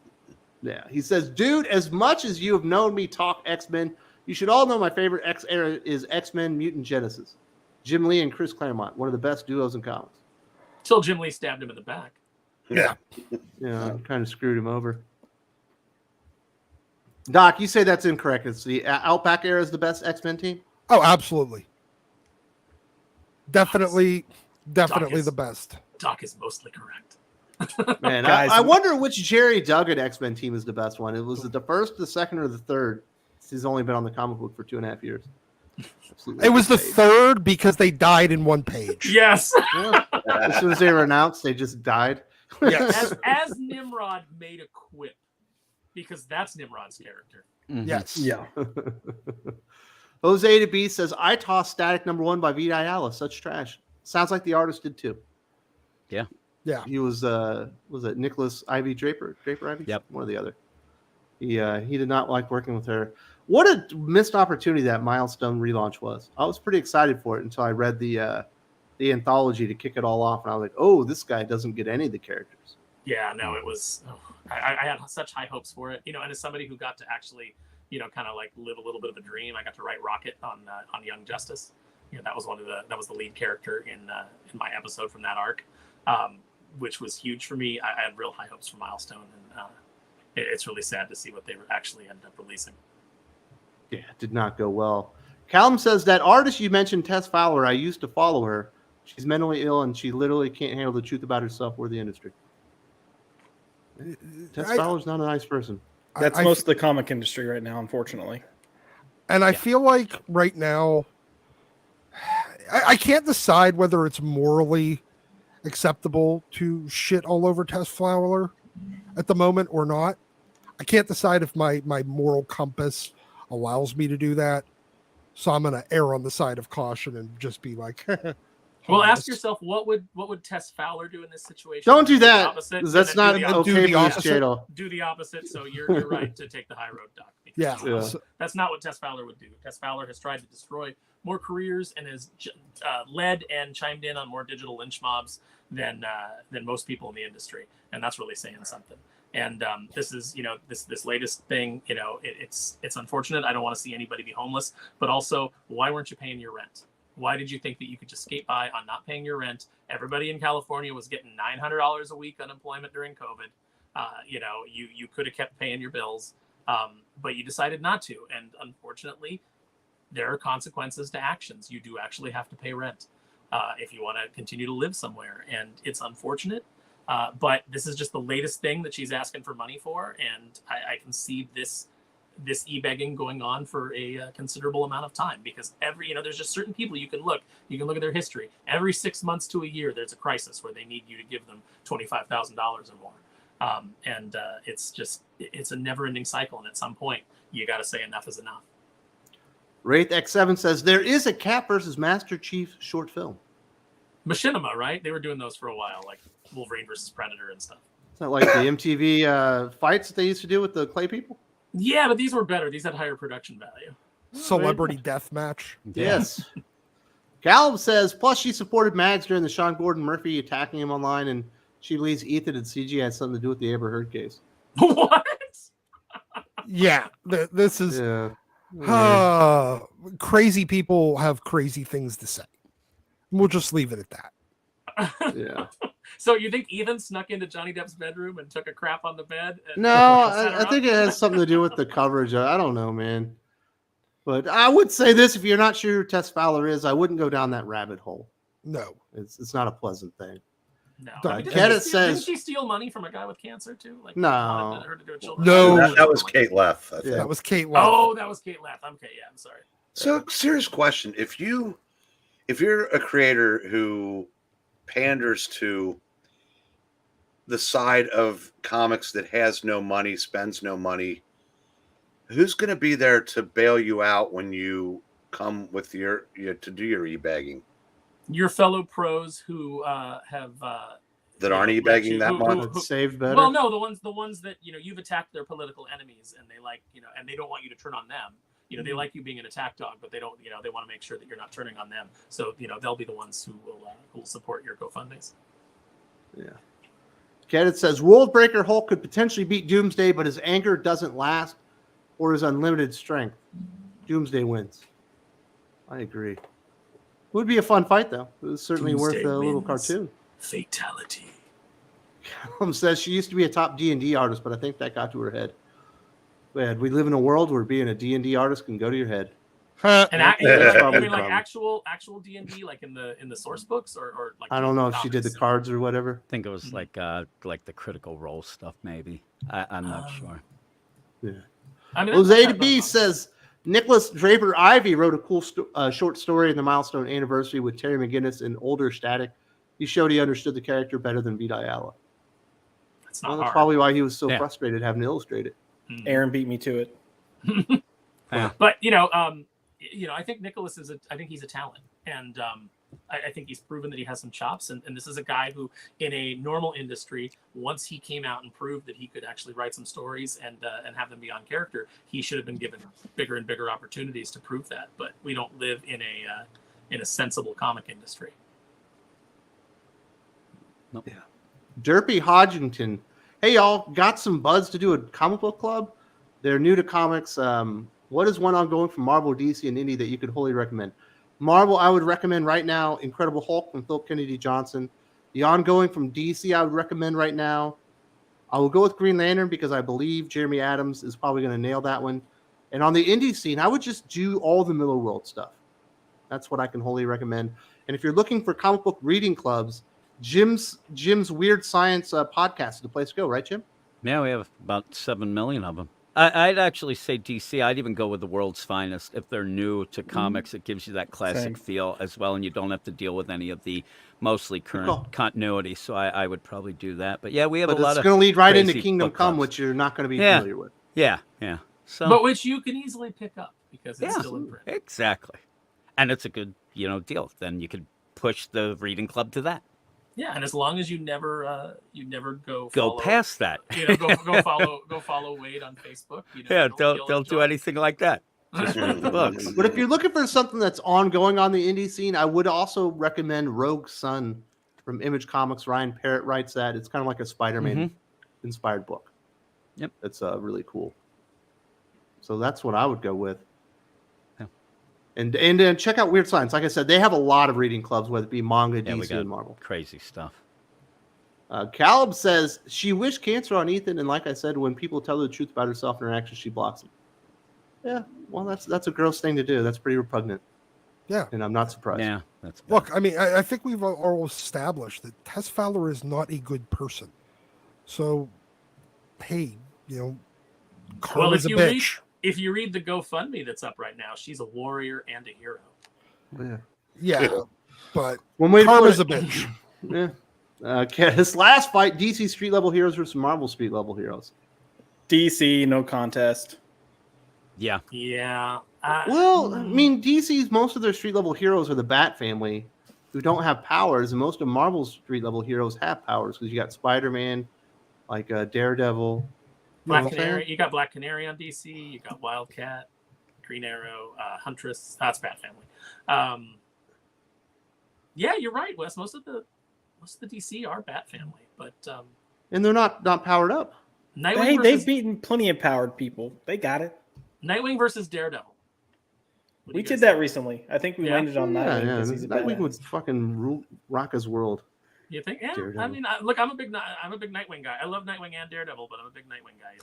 Yeah. He says, dude, as much as you have known me talk X-Men, you should all know my favorite X era is X-Men Mutant Genesis. Jim Lee and Chris Claremont, one of the best duos in comics. Till Jim Lee stabbed him in the back. Yeah. Yeah, kind of screwed him over. Doc, you say that's incorrect. It's the Outback era is the best X-Men team? Oh, absolutely. Definitely is- the best. Doc is mostly correct. Man, Guys, I wonder which Jerry Duggan X-Men team is the best one. It was the first, the second, or the third. He's only been on the comic book for 2.5 years. Absolutely It was the insane. third because they died in one page. Yes. Yeah. As soon as they were announced, they just died. Yes. as Nimrod made a quip, because that's Nimrod's character. Mhm. Yes. Yeah. Jose to B says, I tossed Static #1 by Vita Ayala. Such trash. Sounds like the artist did too. Yeah. Yeah. He was it Nicholas Ivy Draper Ivy? Yep. One or the other. He did not like working with her. What a missed opportunity that Milestone relaunch was. I was pretty excited for it until I read the anthology to kick it all off, and I was like, oh, this guy doesn't get any of the characters. Yeah, no, it was. I had such high hopes for it, and as somebody who got to actually, kind of like live a little bit of a dream, I got to write Rocket on Young Justice. That was that was the lead character in my episode from that arc, which was huge for me. I had real high hopes for Milestone, and it's really sad to see what they actually ended up releasing. Yeah, it did not go well. Callum says that artist you mentioned, Tess Fowler, I used to follow her. She's mentally ill and she literally can't handle the truth about herself or the industry. Tess Fowler's not a nice person. That's most of the comic industry right now, unfortunately. And I feel like right now, I can't decide whether it's morally acceptable to shit all over Tess Fowler at the moment or not. I can't decide if my moral compass allows me to do that. So I'm going to err on the side of caution and just be like, Well, ask homeless. yourself what would Tess Fowler do in this situation? Don't do the that, opposite, 'cause and that's then not do the okay do for the this opposite. channel. do the opposite. So you're right to take the high road, Doc. Yeah. Because Yeah. So- that's not what Tess Fowler would do. Tess Fowler has tried to destroy more careers and has led and chimed in on more digital lynch mobs than most people in the industry, and that's really saying something. And this is, this latest thing, it's unfortunate. I don't want to see anybody be homeless, but also, why weren't you paying your rent? Why did you think that you could just skate by on not paying your rent? Everybody in California was getting $900 a week unemployment during COVID. You could have kept paying your bills, but you decided not to. And unfortunately, there are consequences to actions. You do actually have to pay rent if you want to continue to live somewhere. And it's unfortunate, but this is just the latest thing that she's asking for money for. And I can see this e-begging going on for a considerable amount of time, because there's just certain people you can look at their history. Every 6 months to a year, there's a crisis where they need you to give them $25,000 or more. It's a never ending cycle. And at some point you got to say enough is enough. Wraith X7 says there is a Cat versus Master Chief short film. Machinima, right? They were doing those for a while, like Wolverine versus Predator and stuff. It's not like the MTV fights that they used to do with the clay people. Yeah, but these were better. These had higher production value. Celebrity death match. Yes. Callum says, plus she supported Mags during the Sean Gordon Murphy attacking him online, and she believes Ethan and CG had something to do with the Amber Heard case. What? Yeah, this is Yeah. crazy people have crazy things to say. We'll just leave it at that. Yeah. So you think Ethan snuck into Johnny Depp's bedroom and took a crap on the bed? No, I think it has something to do with the coverage. I don't know, man. But I would say this: if you're not sure who Tess Fowler is, I wouldn't go down that rabbit hole. No. It's not a pleasant thing. No. Kenneth says- Didn't she steal money from a guy with cancer too? Like, No. wanted her to do a children's No. show? That was Kate Leff, I think. Yeah. That was Kate Love. Oh, that was Kate Leff. Okay, yeah, I'm sorry. So, serious question: if you're a creator who panders to the side of comics that has no money, spends no money, who's going to be there to bail you out when you come with to do your e-bagging? Your fellow pros who have That aren't e-bagging that much? It's saved better. Well, no, the ones that you've attacked their political enemies, and they like and they don't want you to turn on them. They like you being an attack dog, but they don't. They want to make sure that you're not turning on them. So they'll be the ones who will support your GoFundmes. Yeah. Kenneth says Worldbreaker Hulk could potentially beat Doomsday, but his anger doesn't last, or his unlimited strength. Doomsday wins. I agree. It would be a fun fight, though. It was certainly Doomsday worth a little wins. cartoon. Fatality. Callum says she used to be a top D&D artist, but I think that got to her head. But we live in a world where being a D&D artist can go to your head. Huh. And That's probably like problem. actual D&D, like in the source books, or like I don't know if she did the comics? cards or whatever. I think it was like the Critical Role stuff, maybe. I'm not sure. Yeah. I mean, Jose that's to B says Nicholas Draper Ivy wrote a cool short story in the milestone anniversary with Terry McGinnis and Older Static. He showed he understood the character better than Vita Ayala. It's not Well, that's hard. probably why he was so Yeah. frustrated having to illustrate it. Aaron beat me to it. But I think Nicholas I think he's a talent, and I think he's proven that he has some chops. And this is a guy who, in a normal industry, once he came out and proved that he could actually write some stories and have them be on character, he should have been given bigger and bigger opportunities to prove that. But we don't live in a sensible comic industry. Nope. Yeah. Derpy Hodgington. Hey, y'all, got some buzz to do a comic book club? They're new to comics. What is one ongoing from Marvel, DC, and Indie that you could wholly recommend? Marvel, I would recommend right now Incredible Hulk from Philip Kennedy Johnson. The ongoing from DC, I would recommend right now. I will go with Green Lantern because I believe Jeremy Adams is probably going to nail that one. And on the indie scene, I would just do all the Miller World stuff. That's what I can wholly recommend. And if you're looking for comic book reading clubs, Jim's Weird Science podcast is the place to go, right, Jim? Yeah, we have about 7 million of them. I'd actually say DC. I'd even go with the World's Finest. If they're new to comics, it gives you that classic feel as well, and you don't have to deal with any of the mostly current continuity. So I would probably do that. But yeah, we have But a lot it's of going to lead right into crazy Kingdom book Come, clubs. which you're not going to be Yeah. familiar with. Yeah. So, But which you can easily pick up because it's Yeah. still in print. exactly, and it's a good deal. Then you could push the reading club to that. Yeah, and as long as you never go Past that. Go follow Wade on Facebook. Yeah, don't do anything like that. Just read the books. But if you're looking for something that's ongoing on the indie scene, I would also recommend Rogue Sun from Image Comics. Ryan Parrott writes that. It's kind of like a Spider-Man inspired book. Yep. It's really cool. So that's what I would go with. Yeah. And check out Weird Science. Like I said, they have a lot of reading clubs, whether it be manga, DC, and Marvel. Crazy stuff. Caleb says she wished cancer on Ethan, and like I said, when people tell her the truth about herself and her actions, she blocks them. Yeah, well, that's a gross thing to do. That's pretty repugnant. Yeah, and I'm not surprised. Yeah, that's bad. Look. I mean, I think we've all established that Tess Fowler is not a good person. So, hey, karma's a bitch. If you read the GoFundMe that's up right now, she's a warrior and a hero. Yeah, but when karma's a bitch. Yeah. His last fight, DC Street Level Heroes versus Marvel Street Level Heroes. DC, no contest. Yeah. Yeah. Well, I mean, DC's most of their street level heroes are the Bat family, who don't have powers, and most of Marvel's street level heroes have powers because you got Spider-Man, like Daredevil, Black Canary. You got Black Canary on DC. You got Wildcat, Green Arrow, Huntress. That's Bat family. Yeah, you're right, Wes. Most of the DC are Bat family, but and they're not powered up. Hey, they've beaten plenty of powered people. They got it. Nightwing versus Daredevil. We did that recently. I think we landed on Nightwing. Yeah. Nightwing would fucking rock his world. You think? Yeah. Daredevil. I mean, look, I'm a big Nightwing guy. I love Nightwing and Daredevil, but I'm a big Nightwing guy.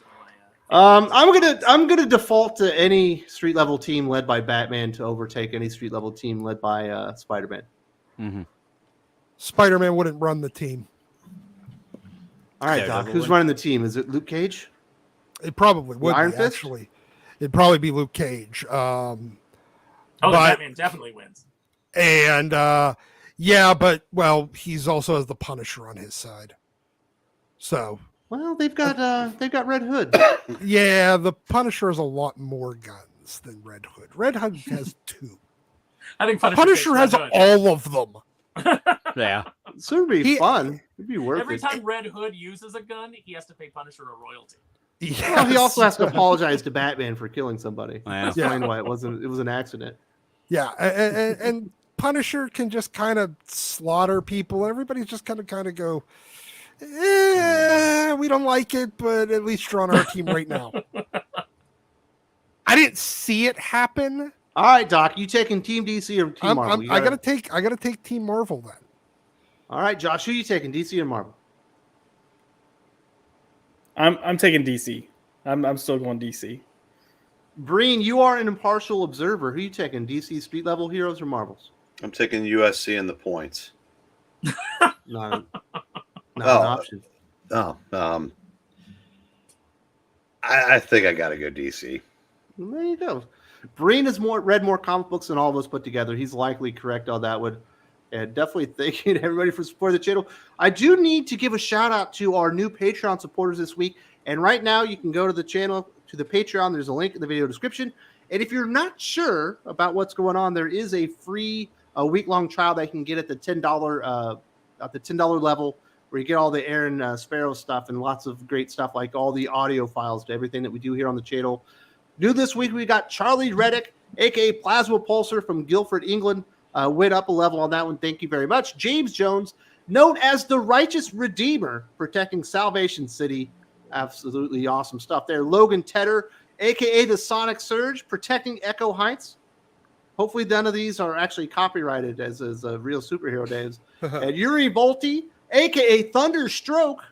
I'm gonna default to any street level team led by Batman to overtake any street level team led by Spider-Man. Mm-hmm. Spider-Man wouldn't run the team. All right, Doc. Who's running the team? Is it Luke Cage? It probably would Iron be, Fist? actually. It'd probably be Luke Cage. Batman definitely wins. And but he's also has the Punisher on his side. So they've got Red Hood. Yeah, the Punisher has a lot more guns than Red Hood. Red Hood has 2. I think Punisher has all of them. Yeah. It would be fun. It'd be worth Every it. time Red Hood uses a gun, he has to pay Punisher a royalty. Yeah, well, he also has to apologize to Batman for killing somebody. Yeah. Explain why it was an accident. Yeah, and Punisher can just kind of slaughter people. Everybody's just kind of go, we don't like it, but at least you're on our team right now. I didn't see it happen. All right, Doc, you taking Team DC or Team Marvel? I gotta take Team Marvel then. All right, Josh, who are you taking, DC or Marvel? I'm taking DC. I'm still going DC. Breen, you are an impartial observer. Who are you taking, DC street level heroes or Marvels? I'm taking USC and the points. Not an option. I think I got to go DC. There you go. Breen has read more comic books than all of us put together. He's likely correct on that one. And definitely thank you to everybody for supporting the channel. I do need to give a shout out to our new Patreon supporters this week. And right now you can go to the channel, to the Patreon. There's a link in the video description. And if you're not sure about what's going on, there is a free week-long trial that you can get at the $10 level, where you get all the Aaron Sparrow stuff and lots of great stuff, like all the audio files to everything that we do here on the channel. New this week, we got Charlie Reddick, aka Plasma Pulsar from Guildford, England. Went up a level on that one. Thank you very much. James Jones, known as the Righteous Redeemer, protecting Salvation City. Absolutely awesome stuff there. Logan Tedder, aka the Sonic Surge, protecting Echo Heights. Hopefully none of these are actually copyrighted as real superhero names. And Yuri Volti, aka Thunder Stroke,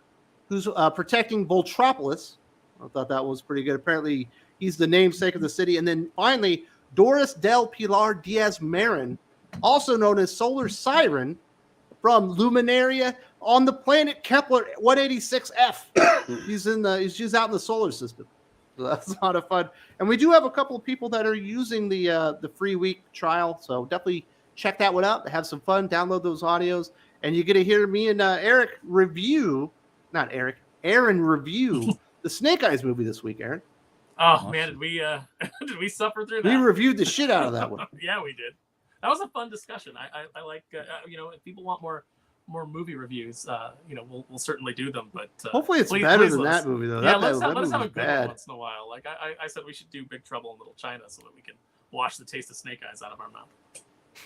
who's protecting Voltropolis. I thought that was pretty good. Apparently he's the namesake of the city. And then finally, Doris Del Pilar Diaz Marin, also known as Solar Siren, from Luminaria on the planet Kepler 186F. She's out in the solar system. So that's a lot of fun. And we do have a couple of people that are using the free week trial. So definitely check that one out. Have some fun. Download those audios. And you get to hear me and Aaron review the Snake Eyes movie this week, Aaron. Oh, awesome. Man, did we suffer through that? We reviewed the shit out of that one. Yeah, we did. that was a fun discussion. I like if people want more movie reviews, we'll certainly do them. But hopefully it's please better than let us- that movie though. Yeah, that let us have movie a was good one bad. once in a while. Like I said, we should do Big Trouble in Little China so that we can wash the taste of snake eyes out of our mouth.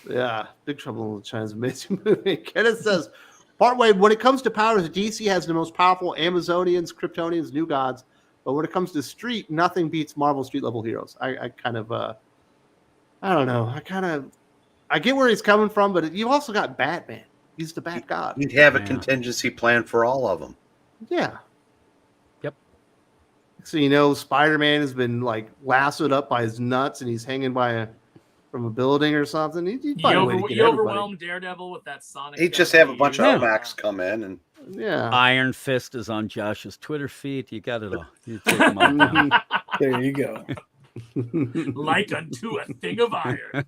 Yeah, Big Trouble in Little China's an amazing movie. Kenneth says, partway, when it comes to powers, DC has the most powerful Amazonians, Kryptonians, New Gods. But when it comes to street, nothing beats Marvel street level heroes. I kind of, I don't know. I get where he's coming from, but you've also got Batman. He's the Bat God. You'd have a contingency plan for all of them. Yeah. Yep. So, Spider-Man has been like lassoed up by his nuts and he's hanging from a building or something. He'd find a way to get You everybody. overwhelmed Daredevil with that Sonic. He'd just have a bunch of Max come in and Yeah. Iron Fist is on Josh's Twitter feed. You got it all. You take them all down. There you go. Like unto a thing of iron.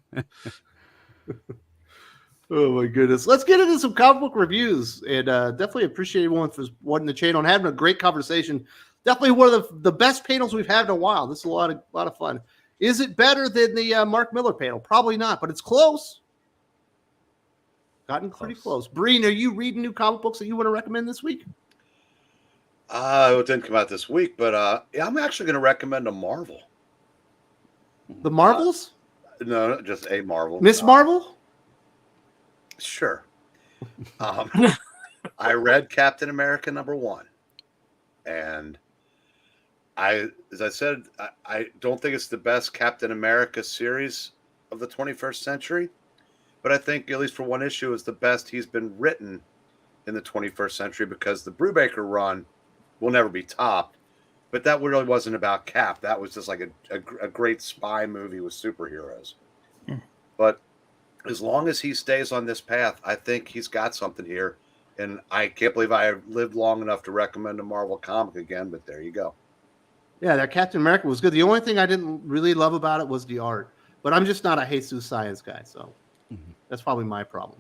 Oh my goodness. Let's get into some comic book reviews, and definitely appreciate everyone for watching the channel and having a great conversation. Definitely one of the best panels we've had in a while. This is a lot of fun. Is it better than the Mark Miller panel? Probably not, but it's close. Gotten pretty close. Breen, are you reading new comic books that you want to recommend this week? it didn't come out this week, but I'm actually going to recommend a Marvel. The Marvels? No, just a Marvel. Miss Marvel? Sure. I read Captain America #1, and as I said, I don't think it's the best Captain America series of the 21st century, but I think, at least for one issue, is the best he's been written in the 21st century, because the Brubaker run will never be topped, but that really wasn't about Cap. That was just like a great spy movie with superheroes. But as long as he stays on this path, I think he's got something here. And I can't believe I have lived long enough to recommend a Marvel comic again, but there you go. Yeah, that Captain America was good. The only thing I didn't really love about it was the art. But I'm just not a Jesus Science guy, so that's probably my problem.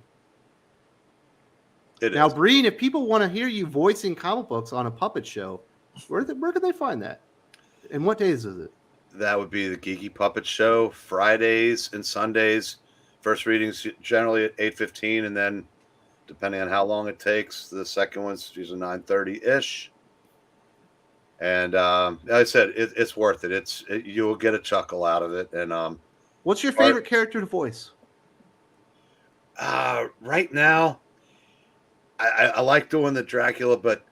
Now, Breen, if people want to hear you voicing comic books on a puppet show, where can they find that? And what days is it? That would be the Geeky Puppet Show, Fridays and Sundays. First readings generally at 8:15, and then depending on how long it takes, the second one's usually 9:30-ish. And like I said, it's worth it. You'll get a chuckle out of it. And what's your favorite character to voice? Right now, I like doing the Dracula, but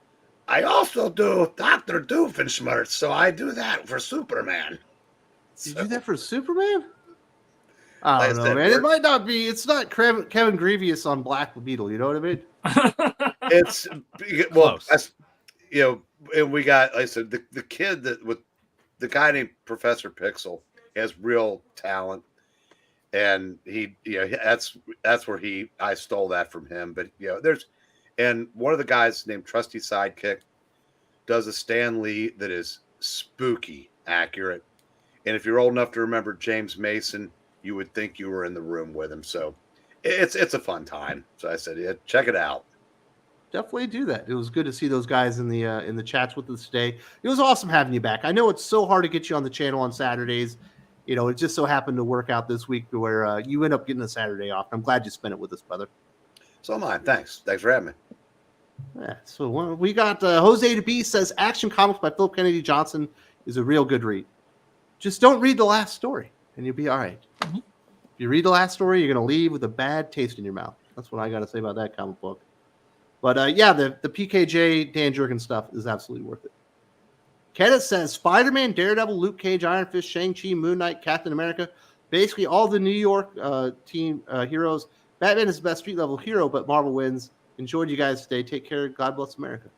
I also do Dr. Doofenshmirtz, so I do that for Superman. You do that for Superman? I don't Like I know, said, man. It might not be. It's not Kevin Grievous on Black Beetle. You know what I mean? It's well, and we got, like I said, the kid with the guy named Professor Pixel has real talent, and that's where I stole that from him. But and one of the guys named Trusty Sidekick does a Stan Lee that is spooky accurate. And if you're old enough to remember James Mason, you would think you were in the room with him. So it's a fun time. So I said, yeah, check it out. Definitely do that. It was good to see those guys in the chats with us today. It was awesome having you back. I know it's so hard to get you on the channel on Saturdays. It just so happened to work out this week where you end up getting a Saturday off. I'm glad you spent it with us, brother. So am I. Thanks for having me. Yeah, so we got Jose to B says Action Comics by Philip Kennedy Johnson is a real good read. Just don't read the last story and you'll be all right. If you read the last story, you're going to leave with a bad taste in your mouth. That's what I got to say about that comic book. But the PKJ Dan Jurgen stuff is absolutely worth it. Kenneth says Spider-Man, Daredevil, Luke Cage, Iron Fist, Shang-Chi, Moon Knight, Captain America, basically all the New York team heroes. Batman is the best street level hero, but Marvel wins. Enjoyed you guys today. Take care. God bless America.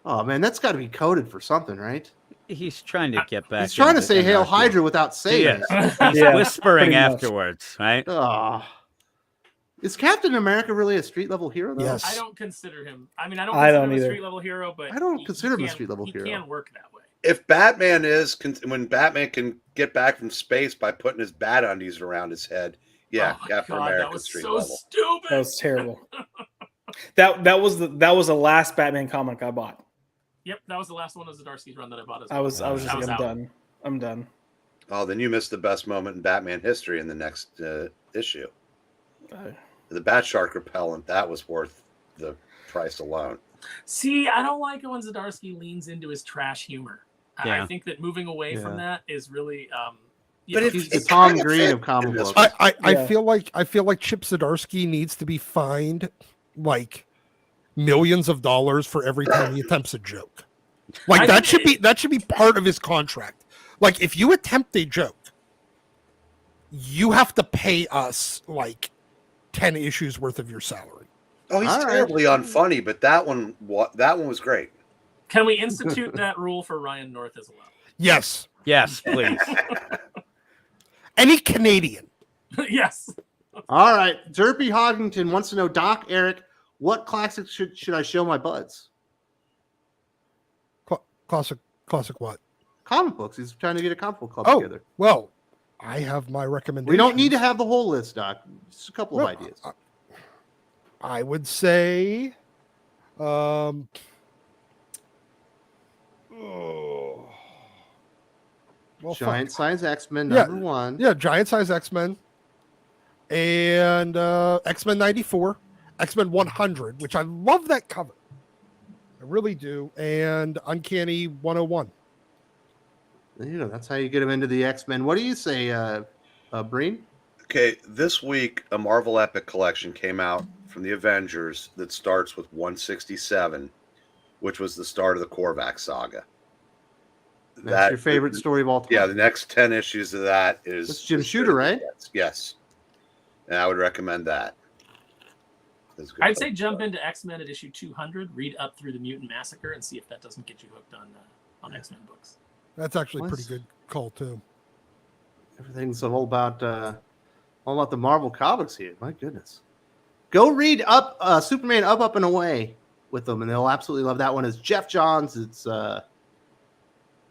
Oh man, that's got to be coded for something, right? He's trying to get back. He's trying to say Hail Hydra without saying it. He's whispering afterwards, right? Oh. Is Captain America really a street level hero? Though? Yes. I don't consider him. I mean, I don't consider him a either. street level hero, but I don't consider him a street level hero. He can work that way. If when Batman can get back from space by putting his bat undies around his head, yeah, Oh, Captain God, America that was street so level. stupid. That was terrible. that was the last Batman comic I bought. Yep, that was the last one of Zdarsky's run that I bought as I well. was just like, out. I'm done. Oh, then you missed the best moment in Batman history in the next issue. The Bat Shark repellent, that was worth the price alone. See, I don't like it when Zdarsky leans into his trash humor. Yeah. I think that moving away from that is really But He's the Tom Green of comic in this books. I feel like Chip Zdarsky needs to be fined like millions of dollars for every time he attempts a joke. Like that should be part of his contract. Like if you attempt a joke, you have to pay us like 10 issues worth of your salary. Oh, he's All right. terribly unfunny, but that one was great. Can we institute that rule for Ryan North as well? Yes. Yes, please. Any Canadian. Yes. All right. Derpy Hodgington wants to know, Doc, Eric, what classics should I show my buds? Classic what? Comic books. He's trying to get a comic book club Oh, together. well, I have my recommendation. We don't need to have the whole list, Doc. Just a couple of ideas. I would say Giant Size X-Men number 1. Yeah, Giant Size X-Men and X-Men 94, X-Men 100, which I love that cover. I really do. And Uncanny 101. You know, that's how you get them into the X-Men. What do you say, Breen? Okay, this week a Marvel Epic collection came out from the Avengers that starts with 167, which was the start of the Korvac saga. That's your favorite story of all time. Yeah, the next 10 issues of that is... That's Jim Shooter, right? Yes. And I would recommend that. I'd say jump into X-Men at issue 200, read up through the Mutant Massacre, and see if that doesn't get you hooked on X-Men books. That's actually a pretty good call, too. Everything's all about the Marvel comics here. My goodness. Go read up Superman Up and Away with them, and they'll absolutely love that one. It's Jeff Johns. It's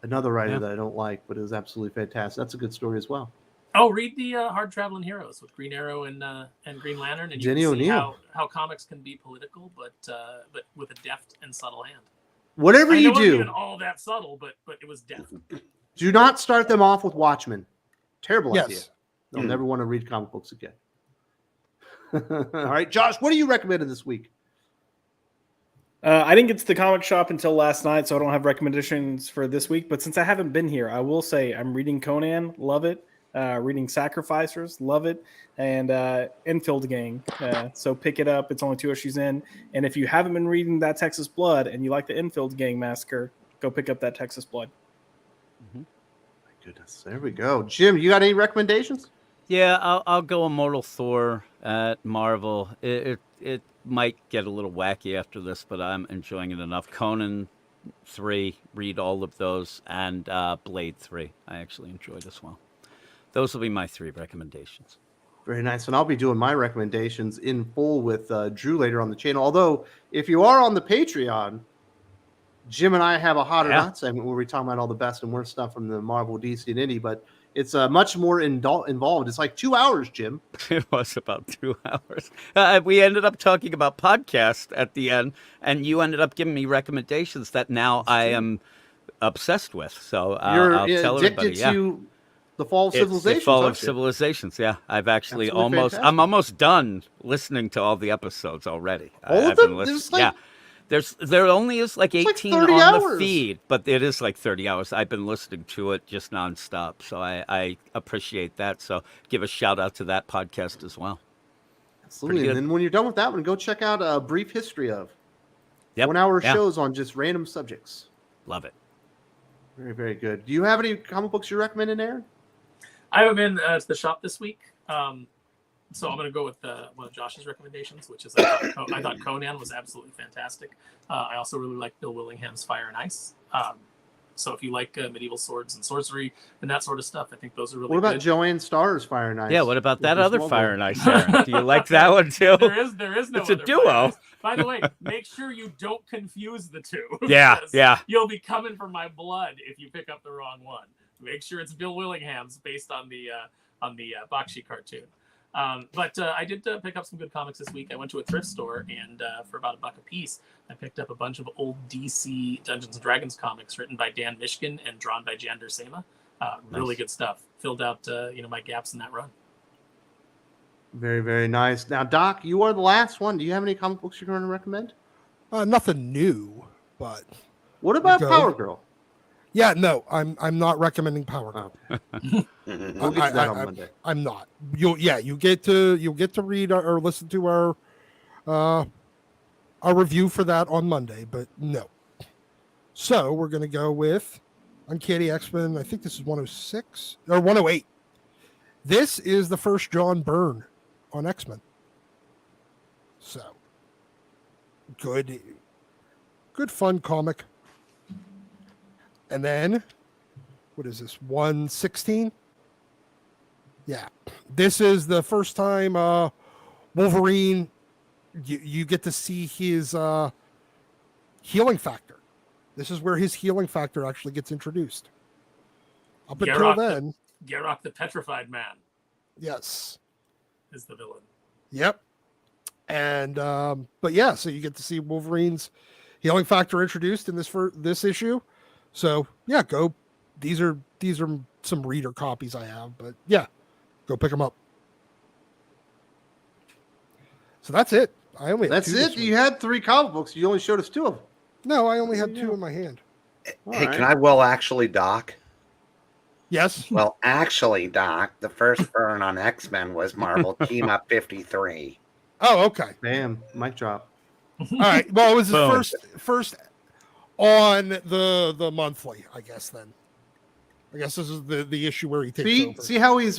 another writer that I don't like, but it was absolutely fantastic. That's a good story as well. Oh, read the Hard Traveling Heroes with Green Arrow and Green Lantern, and you Jenny can see O'Neill. how comics can be political, but with a deft and subtle hand. Whatever you do, even all that subtle, but it was deft. Do not start them off with Watchmen. Terrible Yes. idea. They'll never want to read comic books again. All right, Josh, what do you recommend this week? I didn't get to the comic shop until last night, so I don't have recommendations for this week. But since I haven't been here, I will say I'm reading Conan, love it. Reading Sacrificers, love it. And Enfield Gang. So pick it up. It's only 2 issues in. And if you haven't been reading that Texas Blood and you like the Enfield Gang Massacre, go pick up that Texas Blood. My goodness, there we go. Jim, you got any recommendations? Yeah, I'll go Immortal Thor at Marvel. It might get a little wacky after this, but I'm enjoying it enough. Conan 3, read all of those, and Blade 3, I actually enjoyed as well. Those will be my 3 recommendations. Very nice. And I'll be doing my recommendations in full with Drew later on the channel. Although, if you are on the Patreon, Jim and I have a Hot or Not segment where we talk about all the best and worst stuff from the Marvel, DC, and Indie, but it's much more involved. It's like 2 hours, Jim. It was about 2 hours. We ended up talking about podcasts at the end, and you ended up giving me recommendations that now I am obsessed with. So You're I'll tell everybody. addicted to the Fall of Civilizations. The Fall of aren't you? Civilizations. Yeah, I've actually Absolutely I'm almost done listening to all the episodes already. All of I've been them? listening. There's there only is like 18 30 on hours. the feed, but it is like 30 hours. I've been listening to it just nonstop, so I appreciate that. So give a shout out to that podcast as well. Absolutely. And then when you're done with that one, go check out A Brief History of. Yep. 1 hour shows on just random subjects. Love it. Very, very good. Do you have any comic books you recommend, Aaron? I haven't been to the shop this week, so I'm going to go with one of Josh's recommendations, which is I thought Conan was absolutely fantastic. I also really like Bill Willingham's Fire and Ice. So if you like medieval swords and sorcery and that sort of stuff, I think those are really What about good. Joanne Starr's Fire and Ice? Yeah, what about that With other Smallville? Fire and Ice, Aaron? Do you like that one too? There is no It's a other duo. Fire and Ice. By the way, make sure you don't confuse the two. Yeah, because yeah. You'll be coming for my blood if you pick up the wrong one. Make sure it's Bill Willingham's based on the Bakshi cartoon. But I did pick up some good comics this week. I went to a thrift store, and for about $1 a piece, I picked up a bunch of old DC Dungeons & Dragons comics written by Dan Mishkin and drawn by Jan Duursema. Really Nice. good stuff. Filled out my gaps in that run. Very, very nice. Now, Doc, you are the last one. Do you have any comic books you're going to recommend? Nothing new, but What about go. Power Girl? yeah, no, I'm not recommending Power Girl. Mhm. We'll get to that on Monday. I'm not. You'll get to read or listen to our review for that on Monday, but no. So we're gonna go with Uncanny X-Men. I think this is 106 or 108. This is the first John Byrne on X-Men. So good fun comic. And then what is this? 116? Yeah. This is the first time Wolverine you get to see his healing factor. This is where his healing factor actually gets introduced. Up until Garrock then, Garrock the Petrified Man yes. is the villain. Yep. And but yeah, so you get to see Wolverine's healing factor introduced in this issue. So yeah, go. These are some reader copies I have, but yeah, go pick them up. So that's it. I only have That's two it. this You week. had 3 comic books. You only showed us 2 of them. No, I only had There you 2 go. in my hand. All Hey, right. can I actually, Doc? Yes. Well, actually, Doc, the first burn on X-Men was Marvel Team Up 53. Oh, okay. Bam. Mic drop. All right. Well, it was his Boom. first on the monthly, I guess. Then, I guess this is the issue where he takes over. See how he's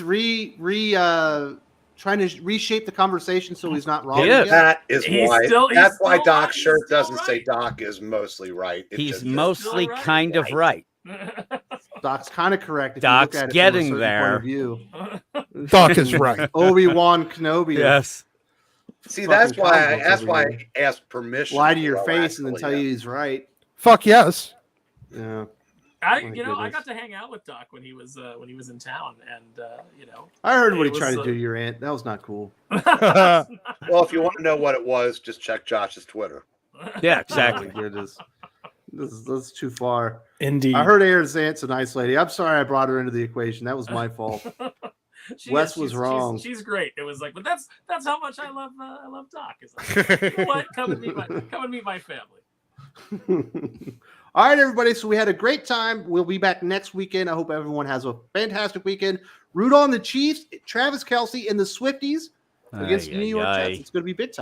trying to reshape the conversation so he's not wrong. He is. again? That is He's why. still- he's That's why still Doc's right, shirt he's still doesn't say right. Doc is mostly right. It He's just- mostly right. kind of right. Doc's kind of correct. If Doc's you look at it getting from a certain there. Point of view. Doc is right. Obi-Wan Kenobi. Yes. See, fucking that's why. comic books That's over why here. I asked permission. Lie to to your go face and then actually, tell you he's right. Fuck yes. Yeah. I My got goodness. to hang out with Doc when he was in town, and I heard what It he tried was, to do to your aunt. That was not cool. Well, if you want to know what it was, just check Josh's Twitter. Yeah, Oh, exactly. my goodness. This is too far. Indeed. I heard Aaron's aunt's a nice lady. I'm sorry I brought her into the equation. That was my fault. Wes was wrong. She's great. It was like, but that's how much I love Doc. It's like, you know what? Come and meet my family. All right, everybody. So we had a great time. We'll be back next weekend. I hope everyone has a fantastic weekend. Root on the Chiefs, Travis Kelce, and the Swifties against the New York Jets. It's going to be big time.